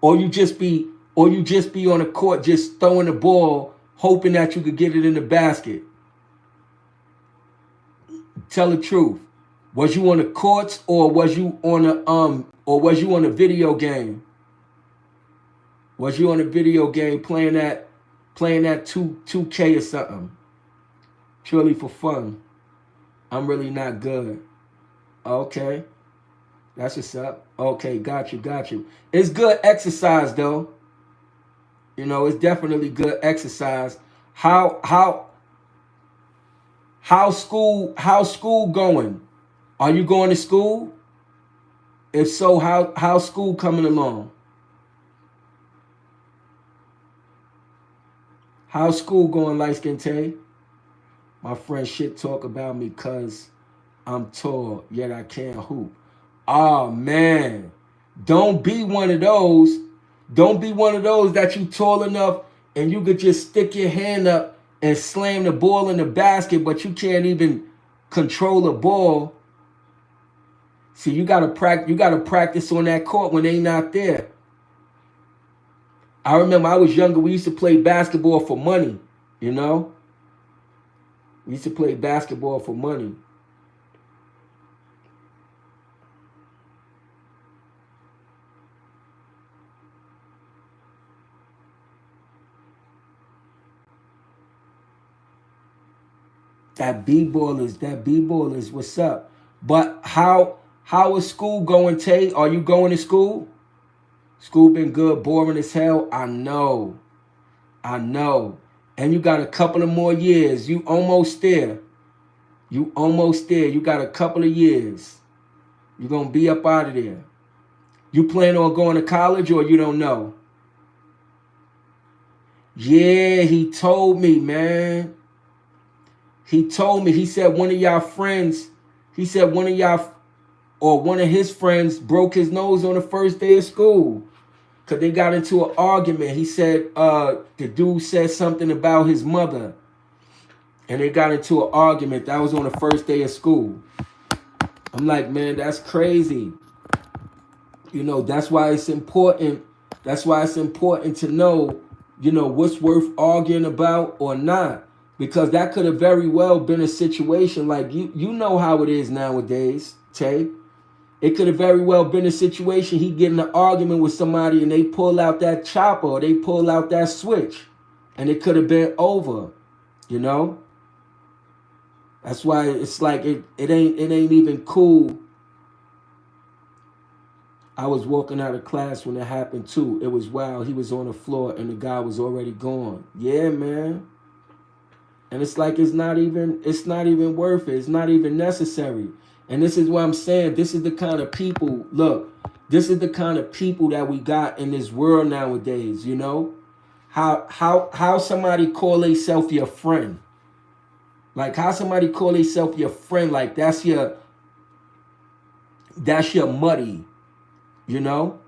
Or you just be on the court just throwing the ball, hoping that you could get it in the basket? Tell the truth. Was you on the courts or was you on a video game? Was you on a video game playing that 2K or something? Purely for fun. I'm really not good. Okay. That's what's up. Okay, got you. It's good exercise though. You know, it's definitely good exercise. How's school going? Are you going to school? If so, how's school coming along? How's school going, Light Skin Tay? My friend shit talk about me cause I'm tall, yet I can't hoop. Oh man. Don't be one of those. Don't be one of those that you tall enough and you could just stick your hand up and slam the ball in the basket, but you can't even control the ball. See, you gotta practice on that court when they not there. I remember I was younger, we used to play basketball for money, you know? We used to play basketball for money. That B-ballers, what's up? But how is school going, Tay? Are you going to school? School been good, boring as hell. I know. And you got a couple of more years. You almost there. You got a couple of years. You're gonna be up out of there. You plan on going to college or you don't know? Yeah, he told me, man. He told me, he said one of y'all friends, one of his friends broke his nose on the first day of school. Cause they got into an argument. He said the dude said something about his mother. And they got into an argument. That was on the first day of school. I'm like, man, that's crazy. You know, that's why it's important. That's why it's important to know, you know, what's worth arguing about or not. Because that could have very well been a situation like you know how it is nowadays, Tay. It could have very well been a situation he get in an argument with somebody and they pull out that chopper or they pull out that switch. And it could have been over, you know? That's why it's like it ain't even cool. I was walking out of class when it happened too. It was wild. He was on the floor and the guy was already gone. Yeah, man. And it's like it's not even worth it. It's not even necessary. And this is what I'm saying. This is the kind of people, look, this is the kind of people that we got in this world nowadays, you know? How somebody call themselves your friend. Like how somebody call themselves your friend, like that's your muddy, you know?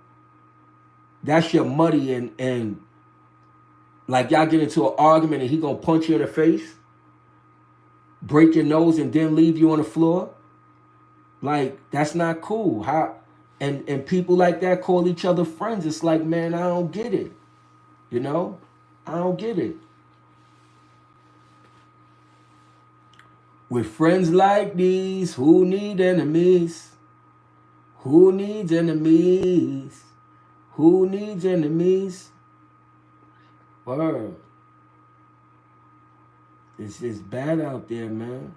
That's your muddy and like y'all get into an argument and he gonna punch you in the face, break your nose and then leave you on the floor. Like that's not cool. How and people like that call each other friends. It's like, man, I don't get it. You know? I don't get it. With friends like these, who need enemies? Who needs enemies? Who needs enemies? Word. It's just bad out there, man.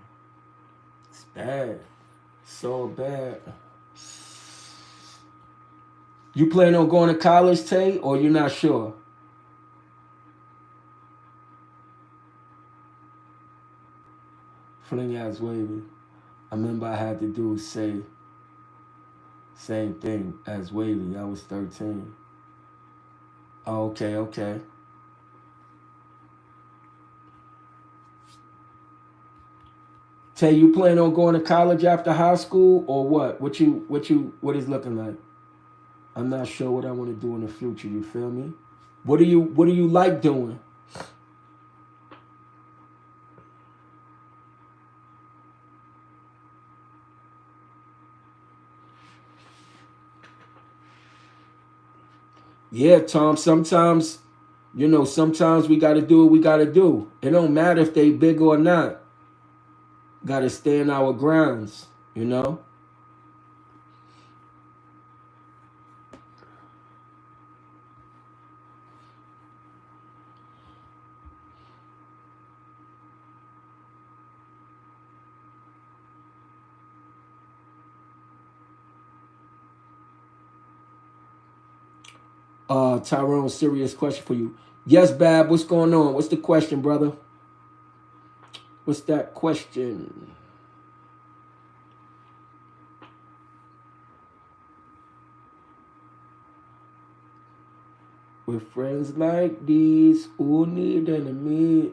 It's bad. So bad. You plan on going to college, Tay, or you're not sure? Fling ass wavy. I remember I had to do say same thing as wavy. I was 13. Oh, okay. Tay, you plan on going to college after high school or what? What is looking like? I'm not sure what I want to do in the future, you feel me? What do you like doing? Yeah, Tom, sometimes we got to do what we got to do. It don't matter if they big or not. Got to stay in our grounds, you know? Tyrone, serious question for you. Yes, Bab, what's going on? What's the question, brother? What's that question? With friends like these, who need enemies?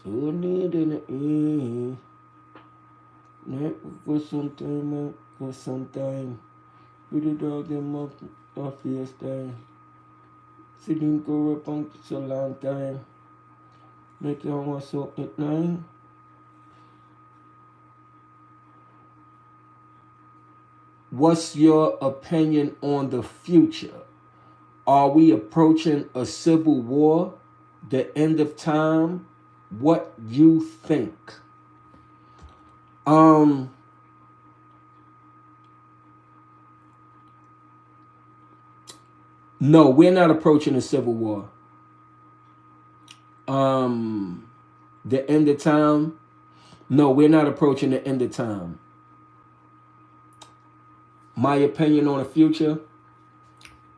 Who need enemies? Not for some time, We the dog them up off yesterday. See them go up on so long time. Make you almost up at 9. What's your opinion on the future? Are we approaching a civil war? The end of time? What you think? No, we're not approaching a civil war. The end of time, No, we're not approaching the end of time. My opinion on the future.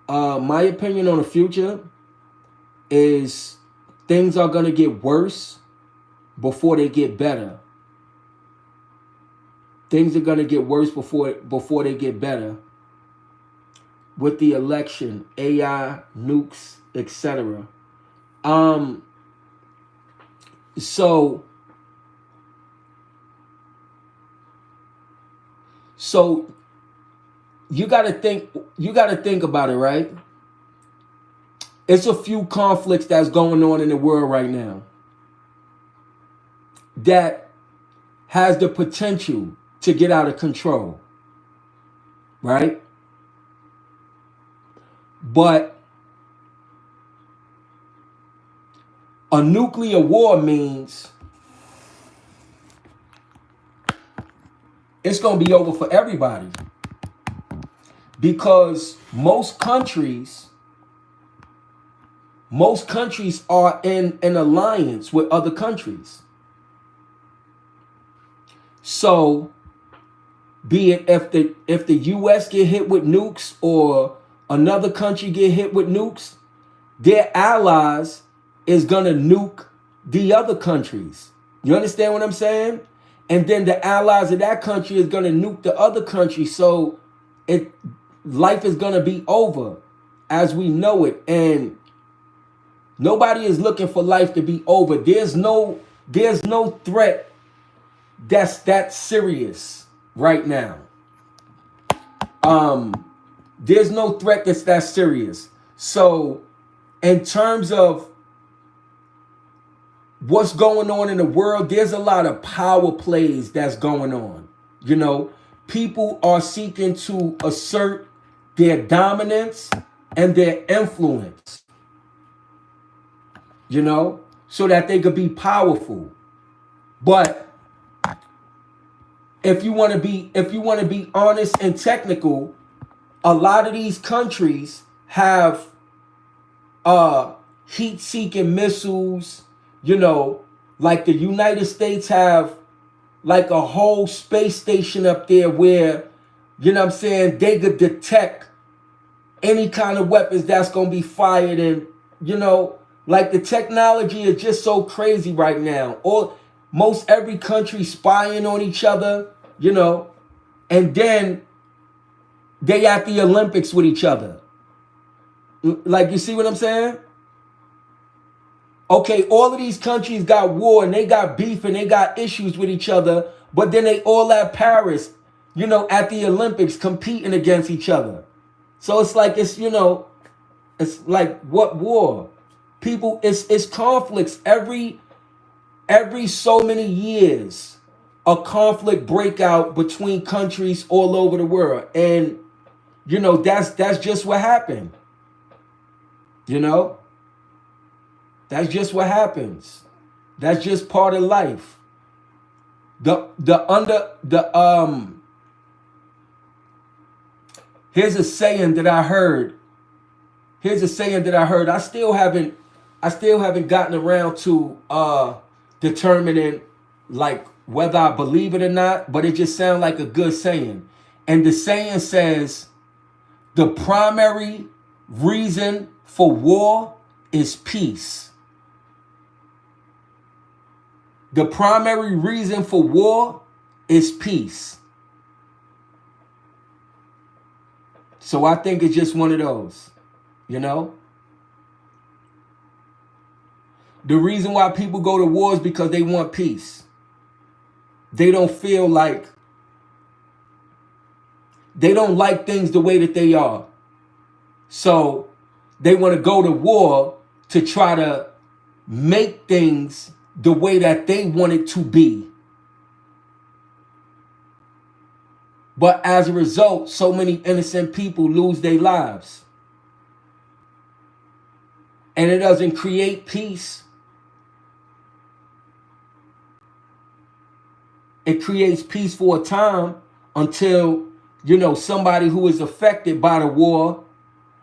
My opinion on the future is things are gonna get worse before they get better. Things are gonna get worse before they get better. With the election, AI, nukes, etc. So you gotta think about it, right? It's a few conflicts that's going on in the world right now that has the potential to get out of control, right? But a nuclear war means it's going to be over for everybody, because most countries are in an alliance with other countries. So be it if the US get hit with nukes or another country get hit with nukes, their allies is gonna nuke the other countries. You understand what I'm saying? And then the allies of that country is gonna nuke the other country. So life is gonna be over as we know it. And nobody is looking for life to be over. There's no threat that's that serious right now. There's no threat that's that serious. So in terms of what's going on in the world, there's a lot of power plays that's going on. You know, people are seeking to assert their dominance and their influence, you know, so that they could be powerful. But if you want to be honest and technical, a lot of these countries have heat-seeking missiles. You know, like the United States have like a whole space station up there where, you know what I'm saying, they could detect any kind of weapons that's going to be fired. And, you know, like the technology is just so crazy right now. Or most every country spying on each other, you know, and then they at the Olympics with each other. Like, you see what I'm saying? Okay, all of these countries got war and they got beef and they got issues with each other, but then they all at Paris, you know, at the Olympics competing against each other. So it's like, you know, it's like, what war? People, it's conflicts every so many years. A conflict breakout between countries all over the world. And, you know, that's just what happened. You know? That's just what happens. That's just part of life. Here's a saying that I heard. I still haven't gotten around to determining like whether I believe it or not, but it just sounds like a good saying. And the saying says, the primary reason for war is peace. The primary reason for war is peace. So I think it's just one of those, you know? The reason why people go to war is because they want peace. They don't feel like, they don't like things the way that they are. So they want to go to war to try to make things the way that they want it to be. But as a result, so many innocent people lose their lives. And it doesn't create peace. It creates peace for a time until, you know, somebody who is affected by the war,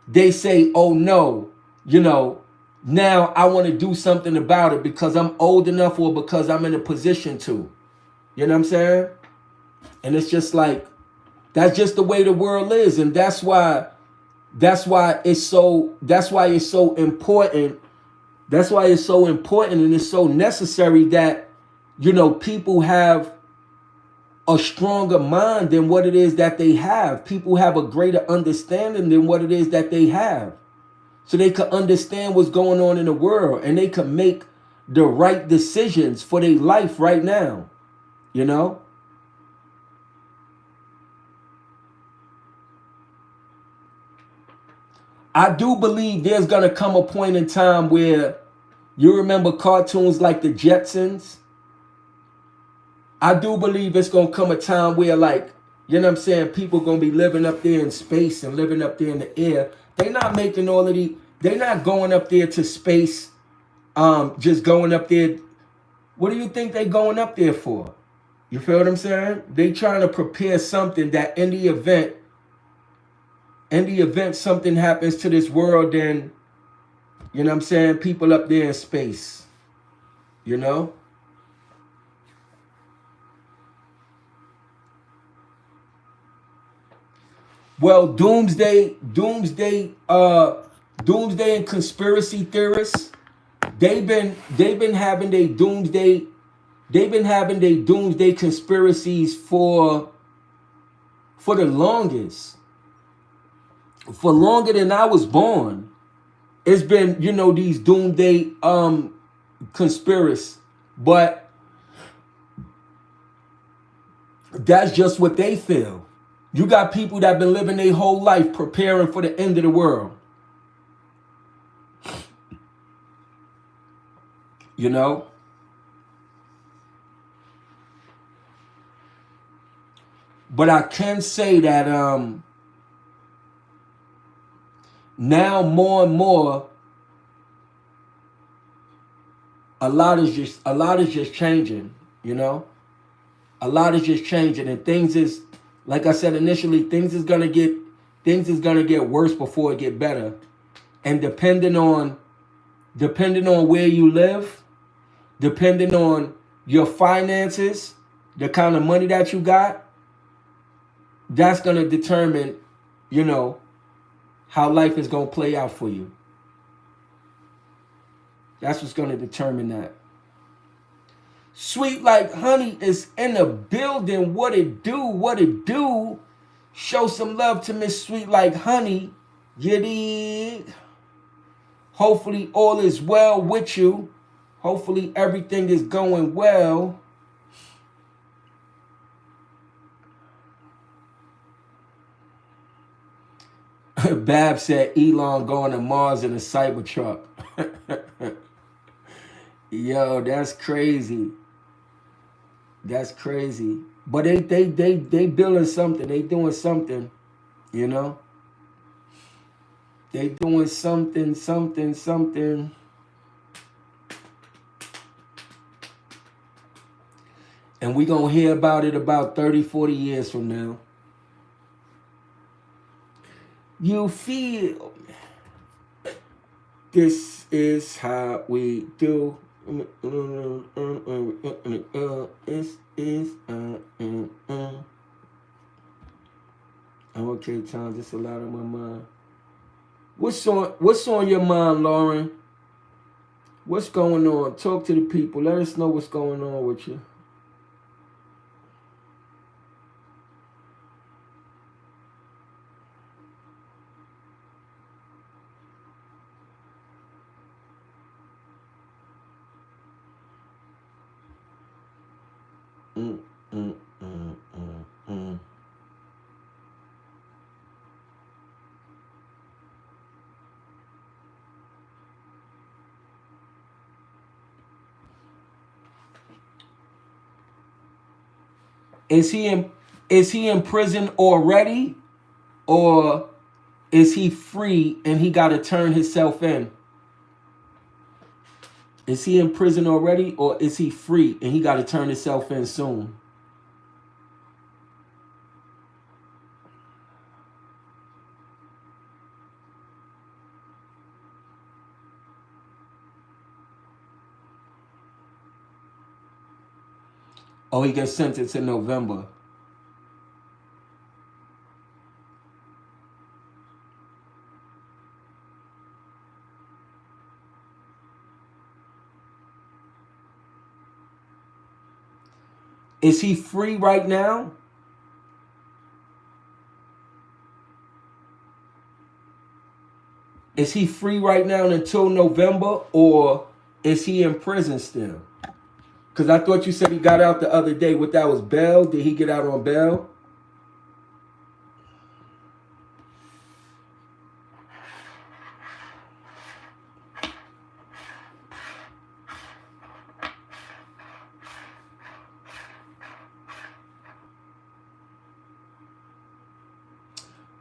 they say, oh no, you know, now I want to do something about it because I'm old enough or because I'm in a position to. You know what I'm saying? And it's just like, that's just the way the world is. And that's why it's so important. That's why it's so important and it's so necessary that, people have a stronger mind than what it is that they have. People have a greater understanding than what it is that they have. So they can understand what's going on in the world and they can make the right decisions for their life right now. You know? I do believe there's going to come a point in time where you remember cartoons like the Jetsons. I do believe it's going to come a time where, like, you know what I'm saying, people going to be living up there in space and living up there in the air. They're not making all of the, they're not going up there to space, just going up there. What do you think they going up there for? You feel what I'm saying? They trying to prepare something that in the event something happens to this world, then, you know what I'm saying, people up there in space, you know? Well, doomsday and conspiracy theorists, they've been having their doomsday conspiracies for the longest. For longer than I was born. It's been, these doomsday conspiracies. But that's just what they feel. You got people that have been living their whole life preparing for the end of the world. You know? But I can say that now more and more, a lot is just changing, you know? A lot is just changing, and things is, like I said initially, things is gonna get worse before it get better. And depending on where you live, depending on your finances, the kind of money that you got, that's gonna determine, how life is gonna play out for you. That's what's gonna determine that. Sweet Like Honey is in the building. What it do? What it do? Show some love to Miss Sweet Like Honey. You dig? Hopefully all is well with you. Hopefully everything is going well. Bab said Elon going to Mars in a Cybertruck. Yo, that's crazy. That's crazy. But they building something. They doing something, you know? They doing something. And we gonna hear about it about 30, 40 years from now. You feel this is how we do. Okay, Tom, just a lot on my mind. What's on your mind, Lauren? What's going on? Talk to the people. Let us know what's going on with you. Is he in prison already, or is he free and he got to turn himself in? Is he in prison already, or is he free and he got to turn himself in soon? Oh, he gets sentenced in November. Is he free right now? Is he free right now until November, or is he in prison still? Because I thought you said he got out the other day. What, that was bail? Did he get out on bail?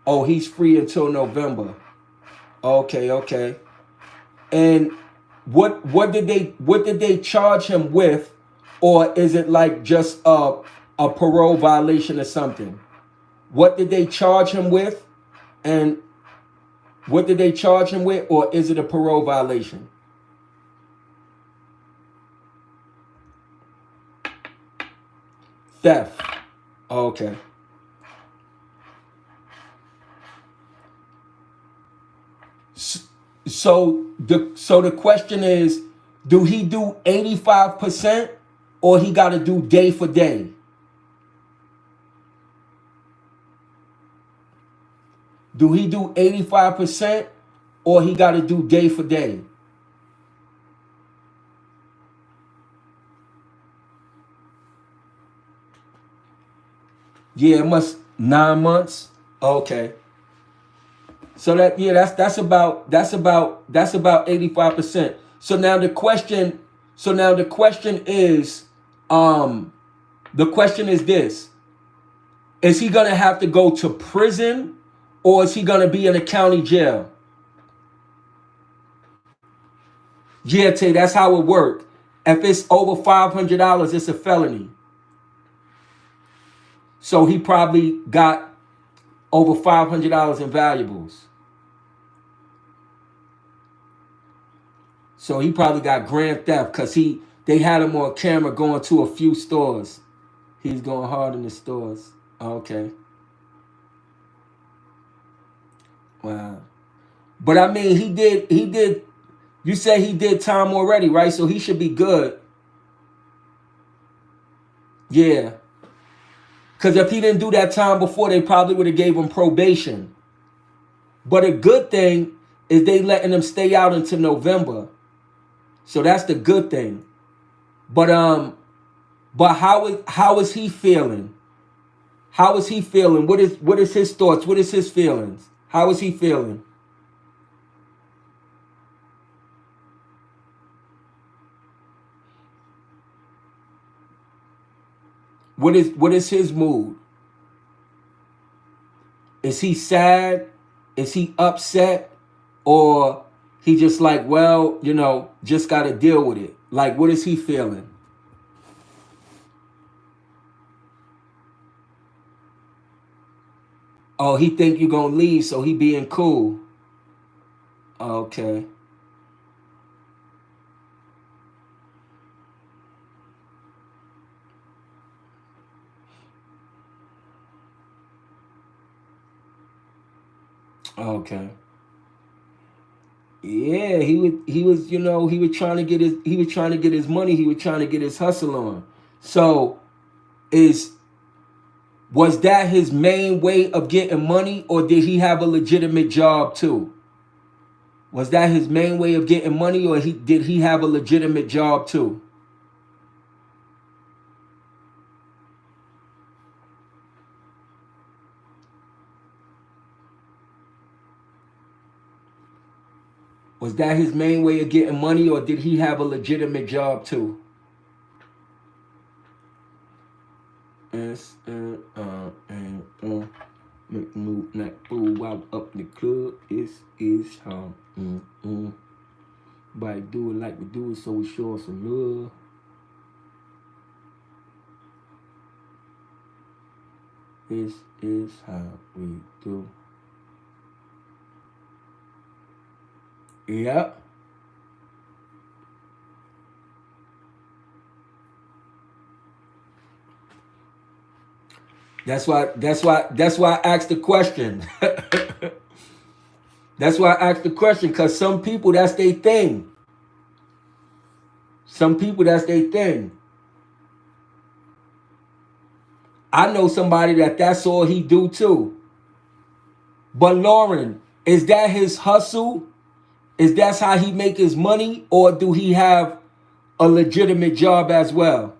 Oh, he's free until November. Okay, okay. And what did they charge him with, or is it like just a parole violation or something? What did they charge him with, and what did they charge him with, or is it a parole violation? Theft. Okay. So the question is, do he do 85%, or he got to do day for day? Do he do 85%, or he got to do day for day? Yeah, it must 9 months. Okay. So that's about 85%. So now the question is, the question is this: is he gonna have to go to prison, or is he gonna be in a county jail? Yeah, Tay, that's how it worked. If it's over $500, it's a felony. So he probably got over $500 in valuables. So he probably got grand theft because they had him on camera going to a few stores. He's going hard in the stores. Okay. Wow. But I mean, he did, you said he did time already, right? So he should be good. Yeah. Because if he didn't do that time before, they probably would have gave him probation. But a good thing is they letting him stay out until November. So that's the good thing. But how is he feeling? How is he feeling? What is his thoughts? What is his feelings? How is he feeling? What is his mood? Is he sad? Is he upset? Or he just like, well, just got to deal with it? Like, what is he feeling? Oh, he think you gonna leave, so he being cool. Okay. Okay. Yeah, he was trying to get his money, he was trying to get his hustle on. So is was that his main way of getting money, or did he have a legitimate job too? Was that his main way of getting money, or did he have a legitimate job too? Was that his main way of getting money, or did he have a legitimate job too? Make the move, not fool while up in the club. This is how. By do it like we do it, so we show some love. This is how we do. Yep. That's why I asked the question. That's why I asked the question, because some people, that's their thing. Some people, that's their thing. I know somebody that's all he do too. But Lauren, is that his hustle? Is that how he make his money? Or do he have a legitimate job as well?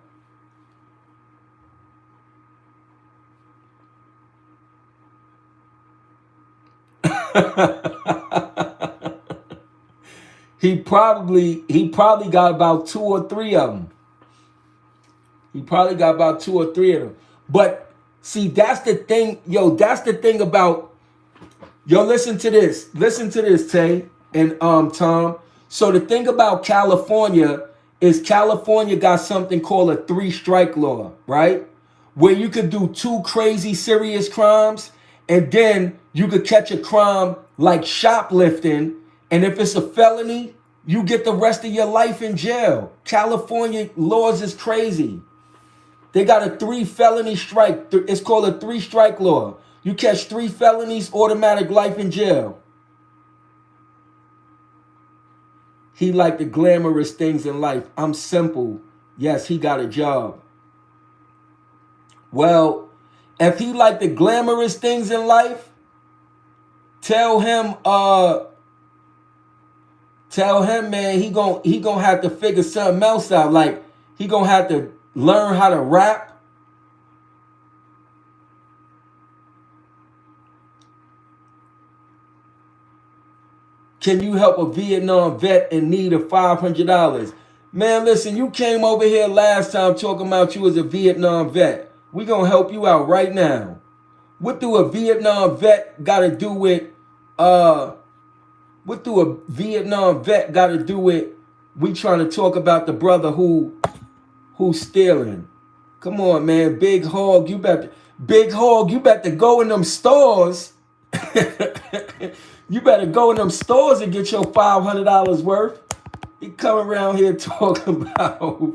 He probably got about two or three of them. He probably got about two or three of them. But see, that's the thing, yo. That's the thing about, yo. Listen to this. Listen to this, Tay and Tom. So the thing about California is California got something called a 3-strike law, right? Where you could do 2 crazy serious crimes, and then you could catch a crime like shoplifting, and if it's a felony, you get the rest of your life in jail. California laws is crazy. They got a 3 felony strike. It's called a 3-strike law. You catch 3 felonies, automatic life in jail. He liked the glamorous things in life. I'm simple. Yes, he got a job. Well, if he liked the glamorous things in life, tell him, man, he gonna have to figure something else out. Like, he gonna have to learn how to rap. Can you help a Vietnam vet in need of $500? Man, listen, you came over here last time talking about you as a Vietnam vet. We gonna help you out right now. What do a Vietnam vet gotta do with we trying to talk about the brother who's stealing? Come on, man. Big Hog, you better go in them stores. You better go in them stores and get your $500 worth. He come around here talking about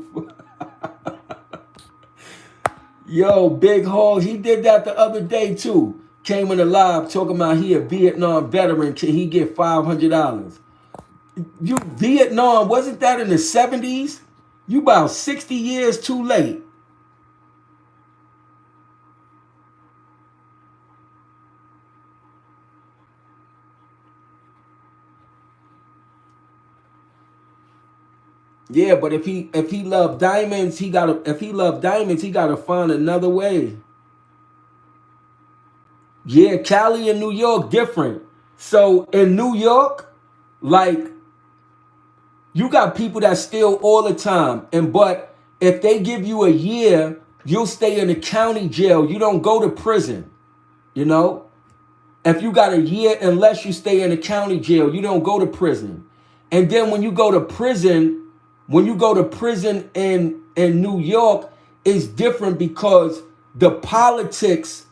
yo, Big Hog, he did that the other day too. Came in the live talking about he a Vietnam veteran. Can he get $500? You Vietnam, wasn't that in the 70s? You about 60 years too late. Yeah, but if he loved diamonds, he gotta find another way. Yeah, Cali and New York different. So in New York, like, you got people that steal all the time, but if they give you a year, you'll stay in the county jail. You don't go to prison. You know, if you got a year, unless you stay in the county jail, you don't go to prison. And then when you go to prison, in New York, it's different because the politics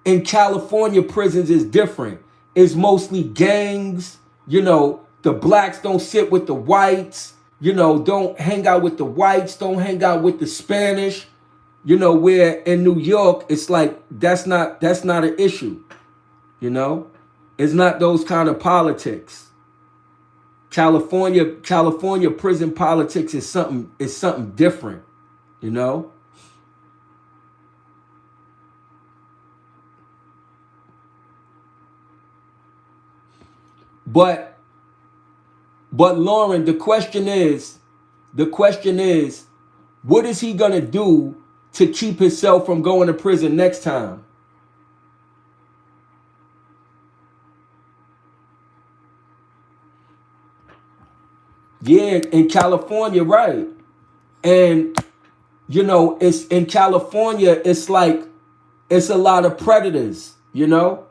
in California prisons is different. It's mostly gangs. You know, the blacks don't sit with the whites. You know, don't hang out with the whites. Don't hang out with the Spanish. You know, where in New York, it's like that's not an issue. You know, it's not those kind of politics. California prison politics is something different. You know. But Lauren, the question is, what is he gonna do to keep himself from going to prison next time? Yeah, in California, right? And you know, it's in California, it's like it's a lot of predators, you know?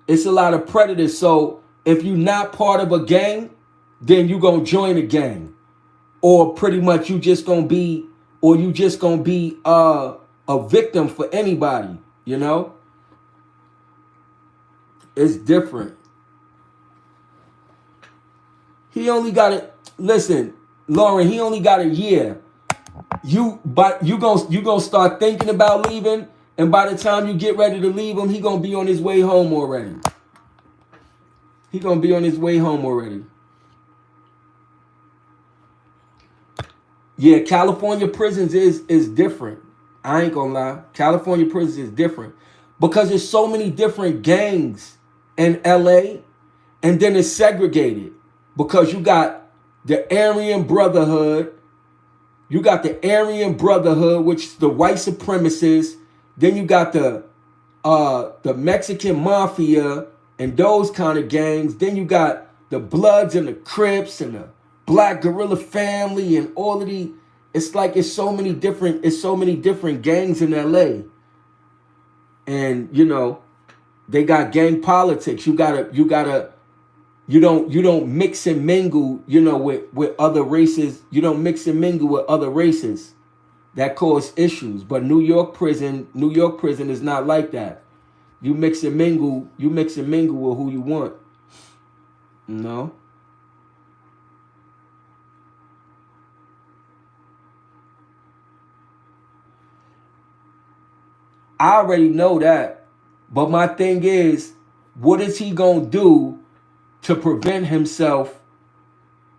It's a lot of predators. So if you're not part of a gang, then you gonna join a gang. Or pretty much you just gonna be a victim for anybody, you know? It's different. He only got it. Listen, Lauren, he only got a year. You gonna start thinking about leaving, And by the time you get ready to leave him, he gonna be on his way home already. He gonna be on his way home already. Yeah, California prisons is different. I ain't gonna lie. California prisons is different because there's so many different gangs in LA, and then it's segregated because you got the Aryan Brotherhood. You got the Aryan Brotherhood, which is the white supremacists. Then you got the Mexican Mafia and those kind of gangs. Then you got the Bloods and the Crips and the Black Guerrilla Family and all of the. It's like it's so many different gangs in LA. And you know, they got gang politics. You don't mix and mingle, you know, with other races. You don't mix and mingle with other races that cause issues. But New York prison is not like that. You mix and mingle with who you want. You know? I already know that. But my thing is, what is he gonna do to prevent himself?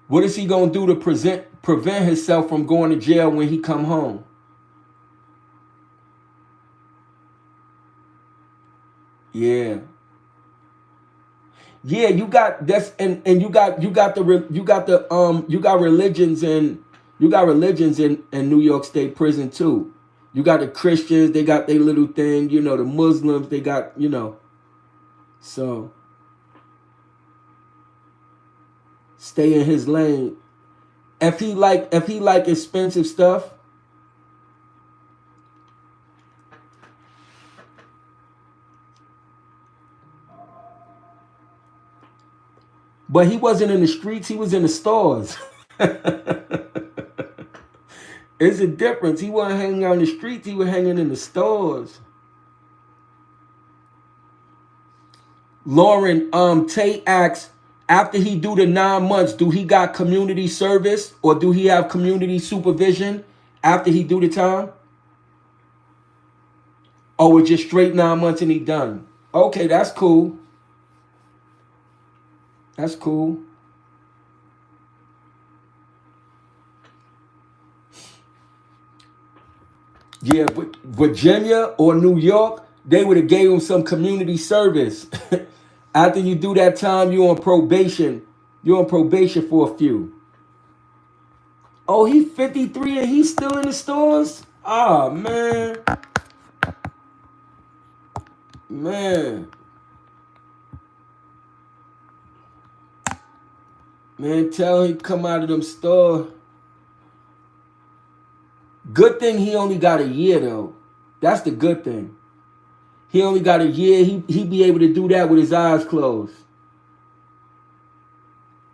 What is he gonna do to prevent himself from going to jail when he come home? Yeah. Yeah, you got that's and you got religions in New York State prison too. You got the Christians, they got their little thing, you know, the Muslims, they got, you know. So stay in his lane. If he like expensive stuff, but he wasn't in the streets, he was in the stores. It's a difference. He wasn't hanging out in the streets, he was hanging in the stores. Lauren Tate asks, after he do the 9 months, do he got community service or do he have community supervision after he do the time? Oh, it's just straight 9 months and he done. Okay, that's cool. That's cool. Yeah, but Virginia or New York, they would have gave him some community service. After you do that time, you're on probation. You're on probation for a few. Oh, he's 53 and he's still in the stores? Oh, man. Man. Man, tell him come out of them stores. Good thing he only got a year, though. That's the good thing. He only got a year. He be able to do that with his eyes closed.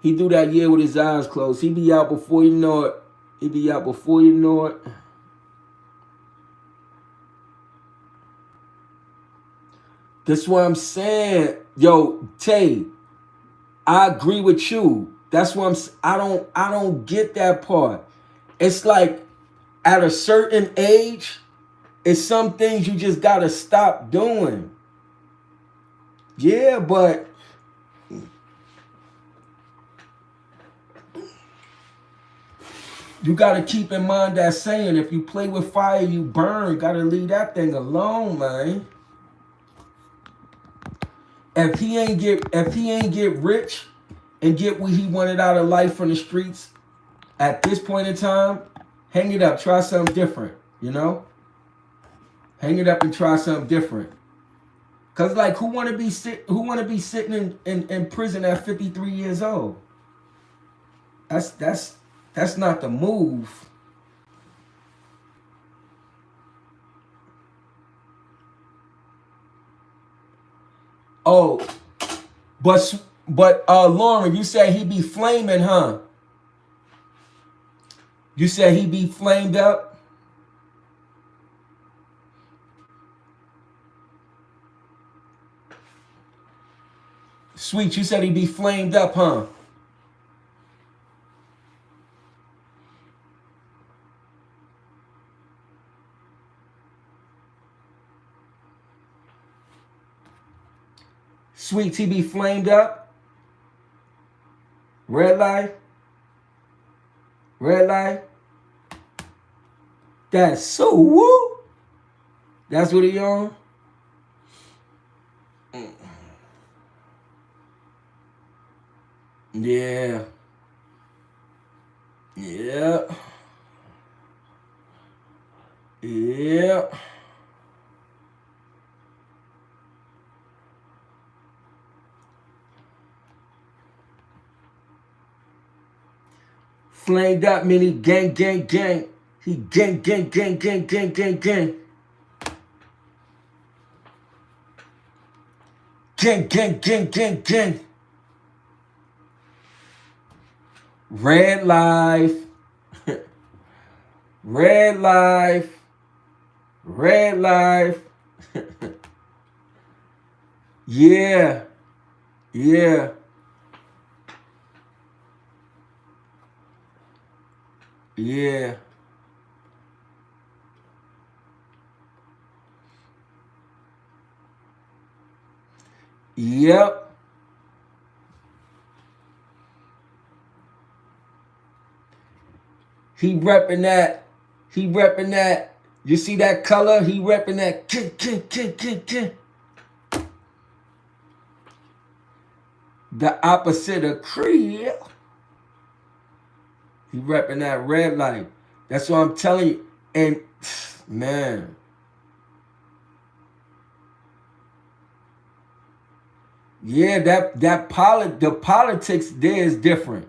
He do that year with his eyes closed. He be out before you know it. He be out before you know it. That's what I'm saying. Yo, Tay, I agree with you. That's what I don't get that part. It's like at a certain age, it's some things you just gotta stop doing. Yeah, but you gotta keep in mind that saying, if you play with fire, you burn. Gotta leave that thing alone, man. If he ain't get rich and get what he wanted out of life from the streets at this point in time, hang it up. Try something different, you know? Hang it up and try something different. Cause like who wanna be sitting in prison at 53 years old? That's not the move. Oh, but Lauren, you said he be flaming, huh? You said he be flamed up? Sweet, you said he be flamed up, huh? Sweet TB flamed up. Red light. Red light. That's so woo. That's what he on. Yeah. Yeah. Yeah. Flamed up, meaning gang, gang, gang. He gang, gang, gang, gang, gang, gang, gang. Gang, gang, gang, gang, gang. Red life. Red life. Red life. Yeah. Yeah. Yeah. Yep. He repping that. He repping that. You see that color? He repping that. The opposite of Creed. He repping that red light. That's what I'm telling you. And man. Yeah, the politics there is different.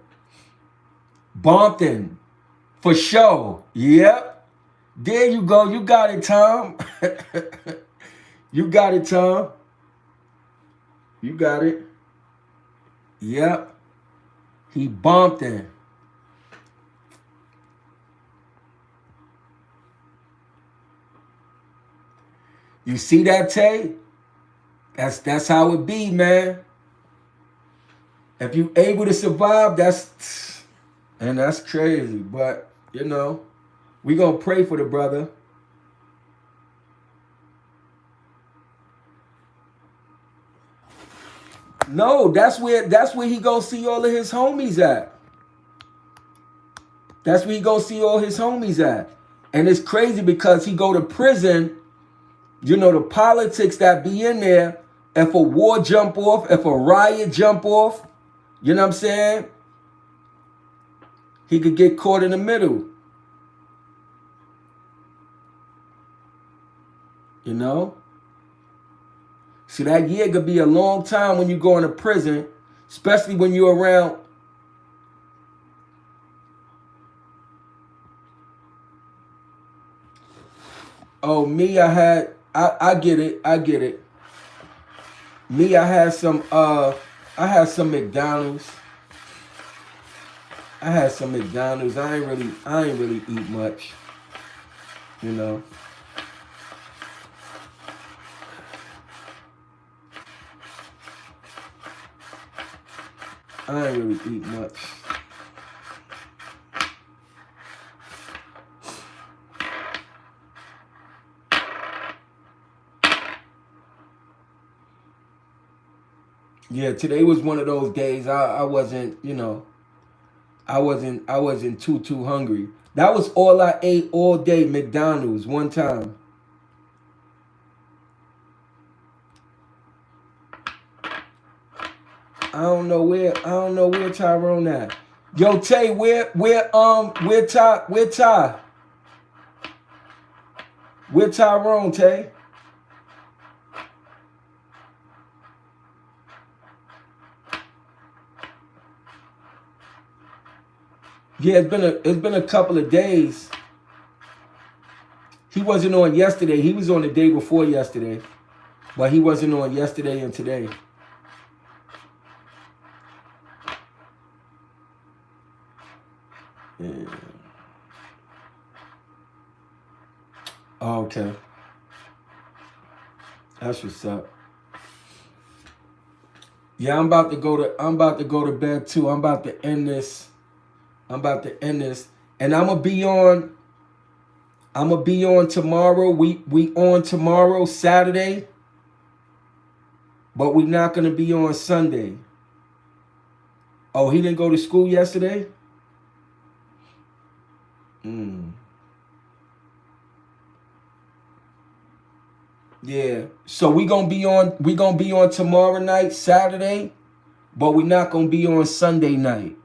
Bompton. For sure. Yep. There you go. You got it, Tom. You got it, Tom. You got it. Yep. He bumped in. You see that, Tay? That's how it be, man. If you able to survive, that's crazy. But you know, we gonna pray for the brother. No, that's where he go see all of his homies at. That's where he go see all his homies at. And it's crazy because he go to prison. You know, the politics that be in there, if a war jump off, if a riot jump off, you know what I'm saying? He could get caught in the middle. You know? See, that year could be a long time when you go into prison, especially when you're around. Oh, me, I get it. Me, I had some McDonald's. I ain't really eat much. You know. I ain't really eat much. Yeah, today was one of those days I wasn't, you know, I wasn't too hungry. That was all I ate all day, McDonald's one time. I don't know where Tyrone at. Yo, Tay, where Ty? Where Tyrone, Tay? Yeah, it's been a couple of days. He wasn't on yesterday. He was on the day before yesterday. But he wasn't on yesterday and today. Yeah. Oh, okay. That's what's up. Yeah, I'm about to go to bed too. I'm about to end this. And I'm gonna be on tomorrow. We on tomorrow, Saturday. but we're not going to be on Sunday. Oh, he didn't go to school yesterday? Yeah. So we gonna be on tomorrow night, Saturday, but we're not gonna be on Sunday night.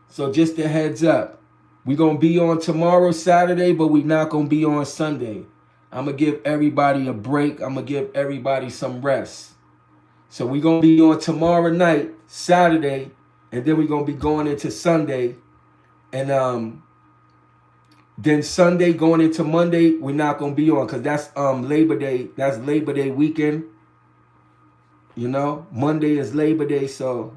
So just a heads up. We're gonna be on tomorrow, Saturday, but we're not gonna be on Sunday. I'm gonna give everybody a break. I'm gonna give everybody some rest. So we're gonna be on tomorrow night, Saturday, and then we're gonna be going into Sunday. And then Sunday going into Monday, we're not gonna be on because that's Labor Day. That's Labor Day weekend. You know, Monday is Labor Day, so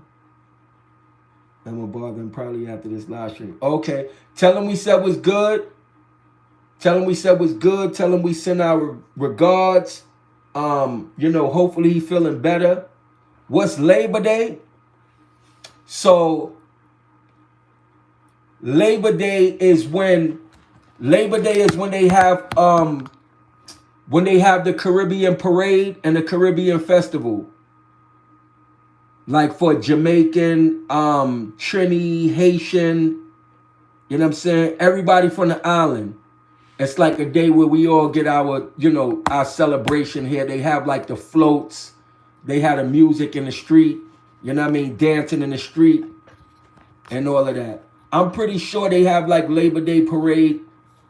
I'm gonna bother him probably after this live stream. Okay, tell him we said was good. Tell him we said was good. Tell him we send our regards. You know, hopefully he feeling better. What's Labor Day? So Labor Day is when they have the Caribbean parade and the Caribbean festival. Like for Jamaican, Trini, Haitian, you know what I'm saying? Everybody from the island. It's like a day where we all get our, you know, our celebration here. They have like the floats. They have the music in the street. You know what I mean? Dancing in the street and all of that. I'm pretty sure they have like Labor Day parade.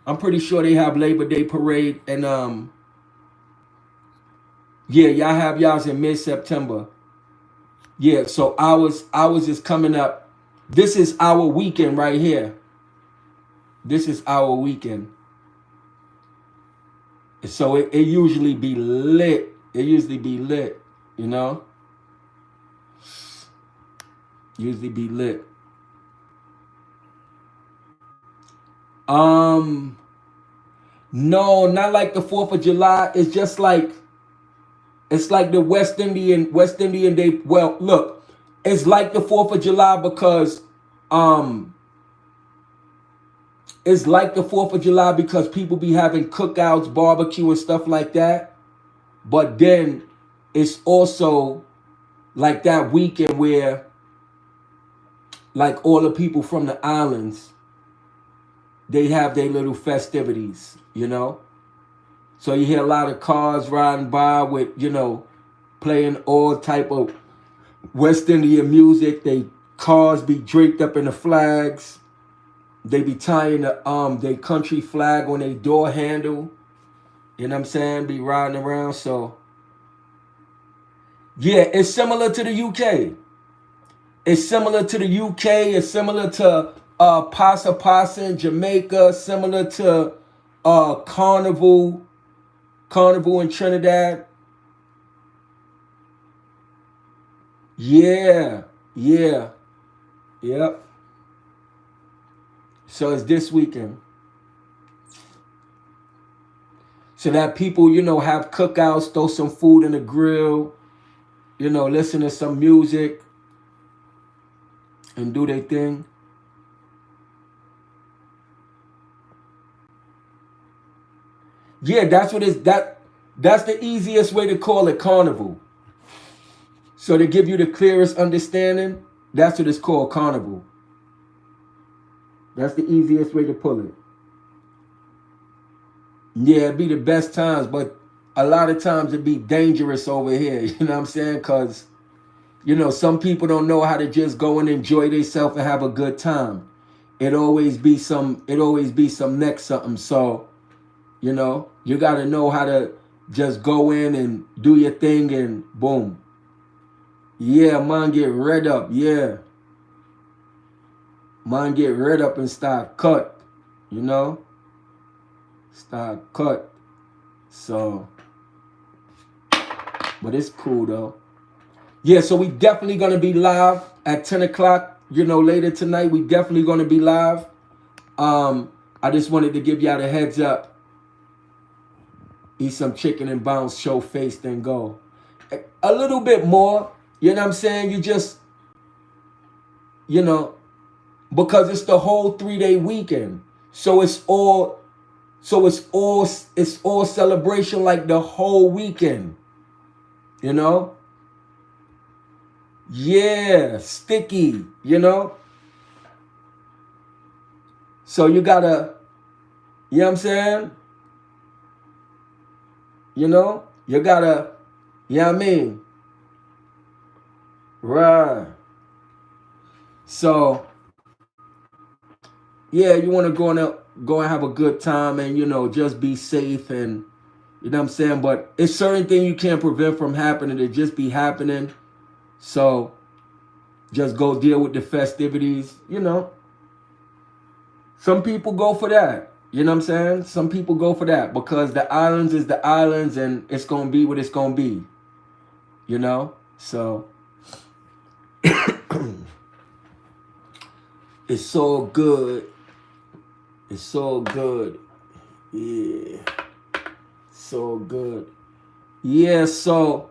I'm pretty sure they have Labor Day parade. And yeah, y'all have y'all's in mid-September. Yeah, so ours is coming up. This is our weekend right here. This is our weekend. So it usually be lit. It usually be lit, you know? Usually be lit. No, not like the 4th of July. It's just like, it's like the West Indian Day. Well, look, it's like the 4th of July because it's like the 4th of July because people be having cookouts, barbecue and stuff like that. But then it's also like that weekend where like all the people from the islands, they have their little festivities, you know? So you hear a lot of cars riding by with, you know, playing all type of West Indian music. They cars be draped up in the flags. They be tying the their country flag on their door handle. You know what I'm saying? Be riding around. So yeah, it's similar to the UK. It's similar to the UK. It's similar to Pasa Pasa in Jamaica. Similar to Carnival in Trinidad. Yeah. Yep. So it's this weekend. So that people, you know, have cookouts, throw some food in the grill, you know, listen to some music and do their thing. Yeah, that's the easiest way to call it, Carnival. So to give you the clearest understanding, that's what it's called, Carnival. That's the easiest way to pull it. Yeah, it'd be the best times, but a lot of times it'd be dangerous over here. You know what I'm saying? Because, you know, some people don't know how to just go and enjoy themselves and have a good time. It always be some next something. So, you know, you got to know how to just go in and do your thing and boom. Yeah, man, get red up. Yeah. Man, get red up and start cut. You know? Start cut. So, but it's cool though. Yeah, so we definitely going to be live at 10 o'clock, you know, later tonight. We definitely going to be live. I just wanted to give y'all the heads up. Eat some chicken and bounce, show face, then go. A little bit more, you know what I'm saying? You just, you know, because it's the whole 3-day weekend. So it's all celebration like the whole weekend. You know? Yeah, sticky, you know? So you gotta, you know what I'm saying? You know? You gotta, you know what I mean? Right. So, yeah, you wanna go and have a good time and, you know, just be safe and, you know what I'm saying? But it's certain things you can't prevent from happening. It just be happening. So just go deal with the festivities, you know. Some people go for that. You know what I'm saying? Some people go for that because the islands is the islands and it's gonna be what it's gonna be. You know? So it's so good. It's so good. Yeah. So good. Yeah, so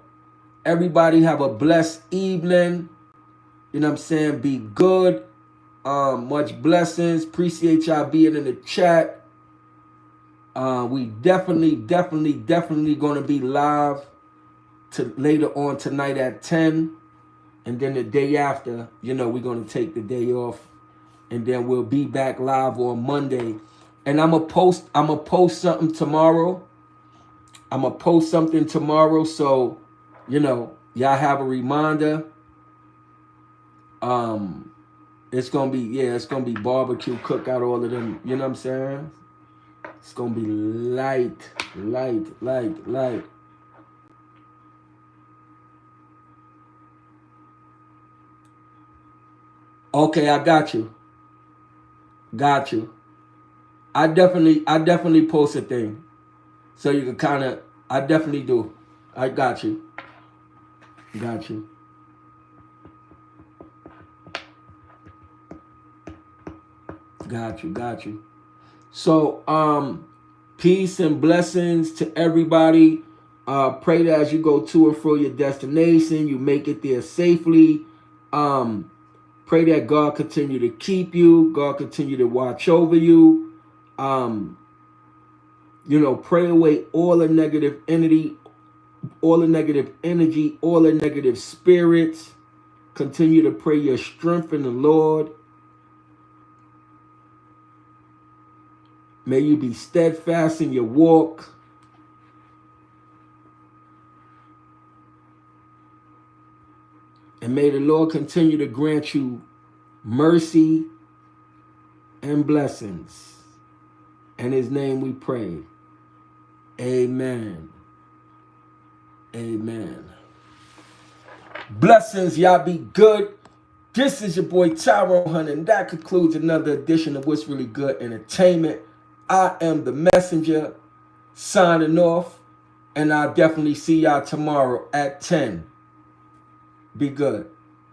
everybody have a blessed evening. You know what I'm saying? Be good. Much blessings. Appreciate y'all being in the chat. We definitely gonna be live to later on tonight at 10. And then the day after, you know, we're gonna take the day off. And then we'll be back live on Monday. And I'm gonna post something tomorrow. So, you know, y'all have a reminder. It's gonna be barbecue, cookout, all of them. You know what I'm saying? It's gonna be light. Okay, I got you. I definitely post a thing. So you can kinda I definitely do. I got you. Got you. Got you. So peace and blessings to everybody. Pray that as you go to and fro your destination, you make it there safely. Pray that God continue to keep you. God continue to watch over you. You know, pray away all the negative energy, all the negative spirits. Continue to pray your strength in the Lord. May you be steadfast in your walk. And may the Lord continue to grant you mercy and blessings. In his name we pray. Amen. Amen. Blessings, y'all be good. This is your boy Tyrone Hunt, and that concludes another edition of What's Really Good Entertainment. I am the messenger, signing off, and I'll definitely see y'all tomorrow at 10. Be good.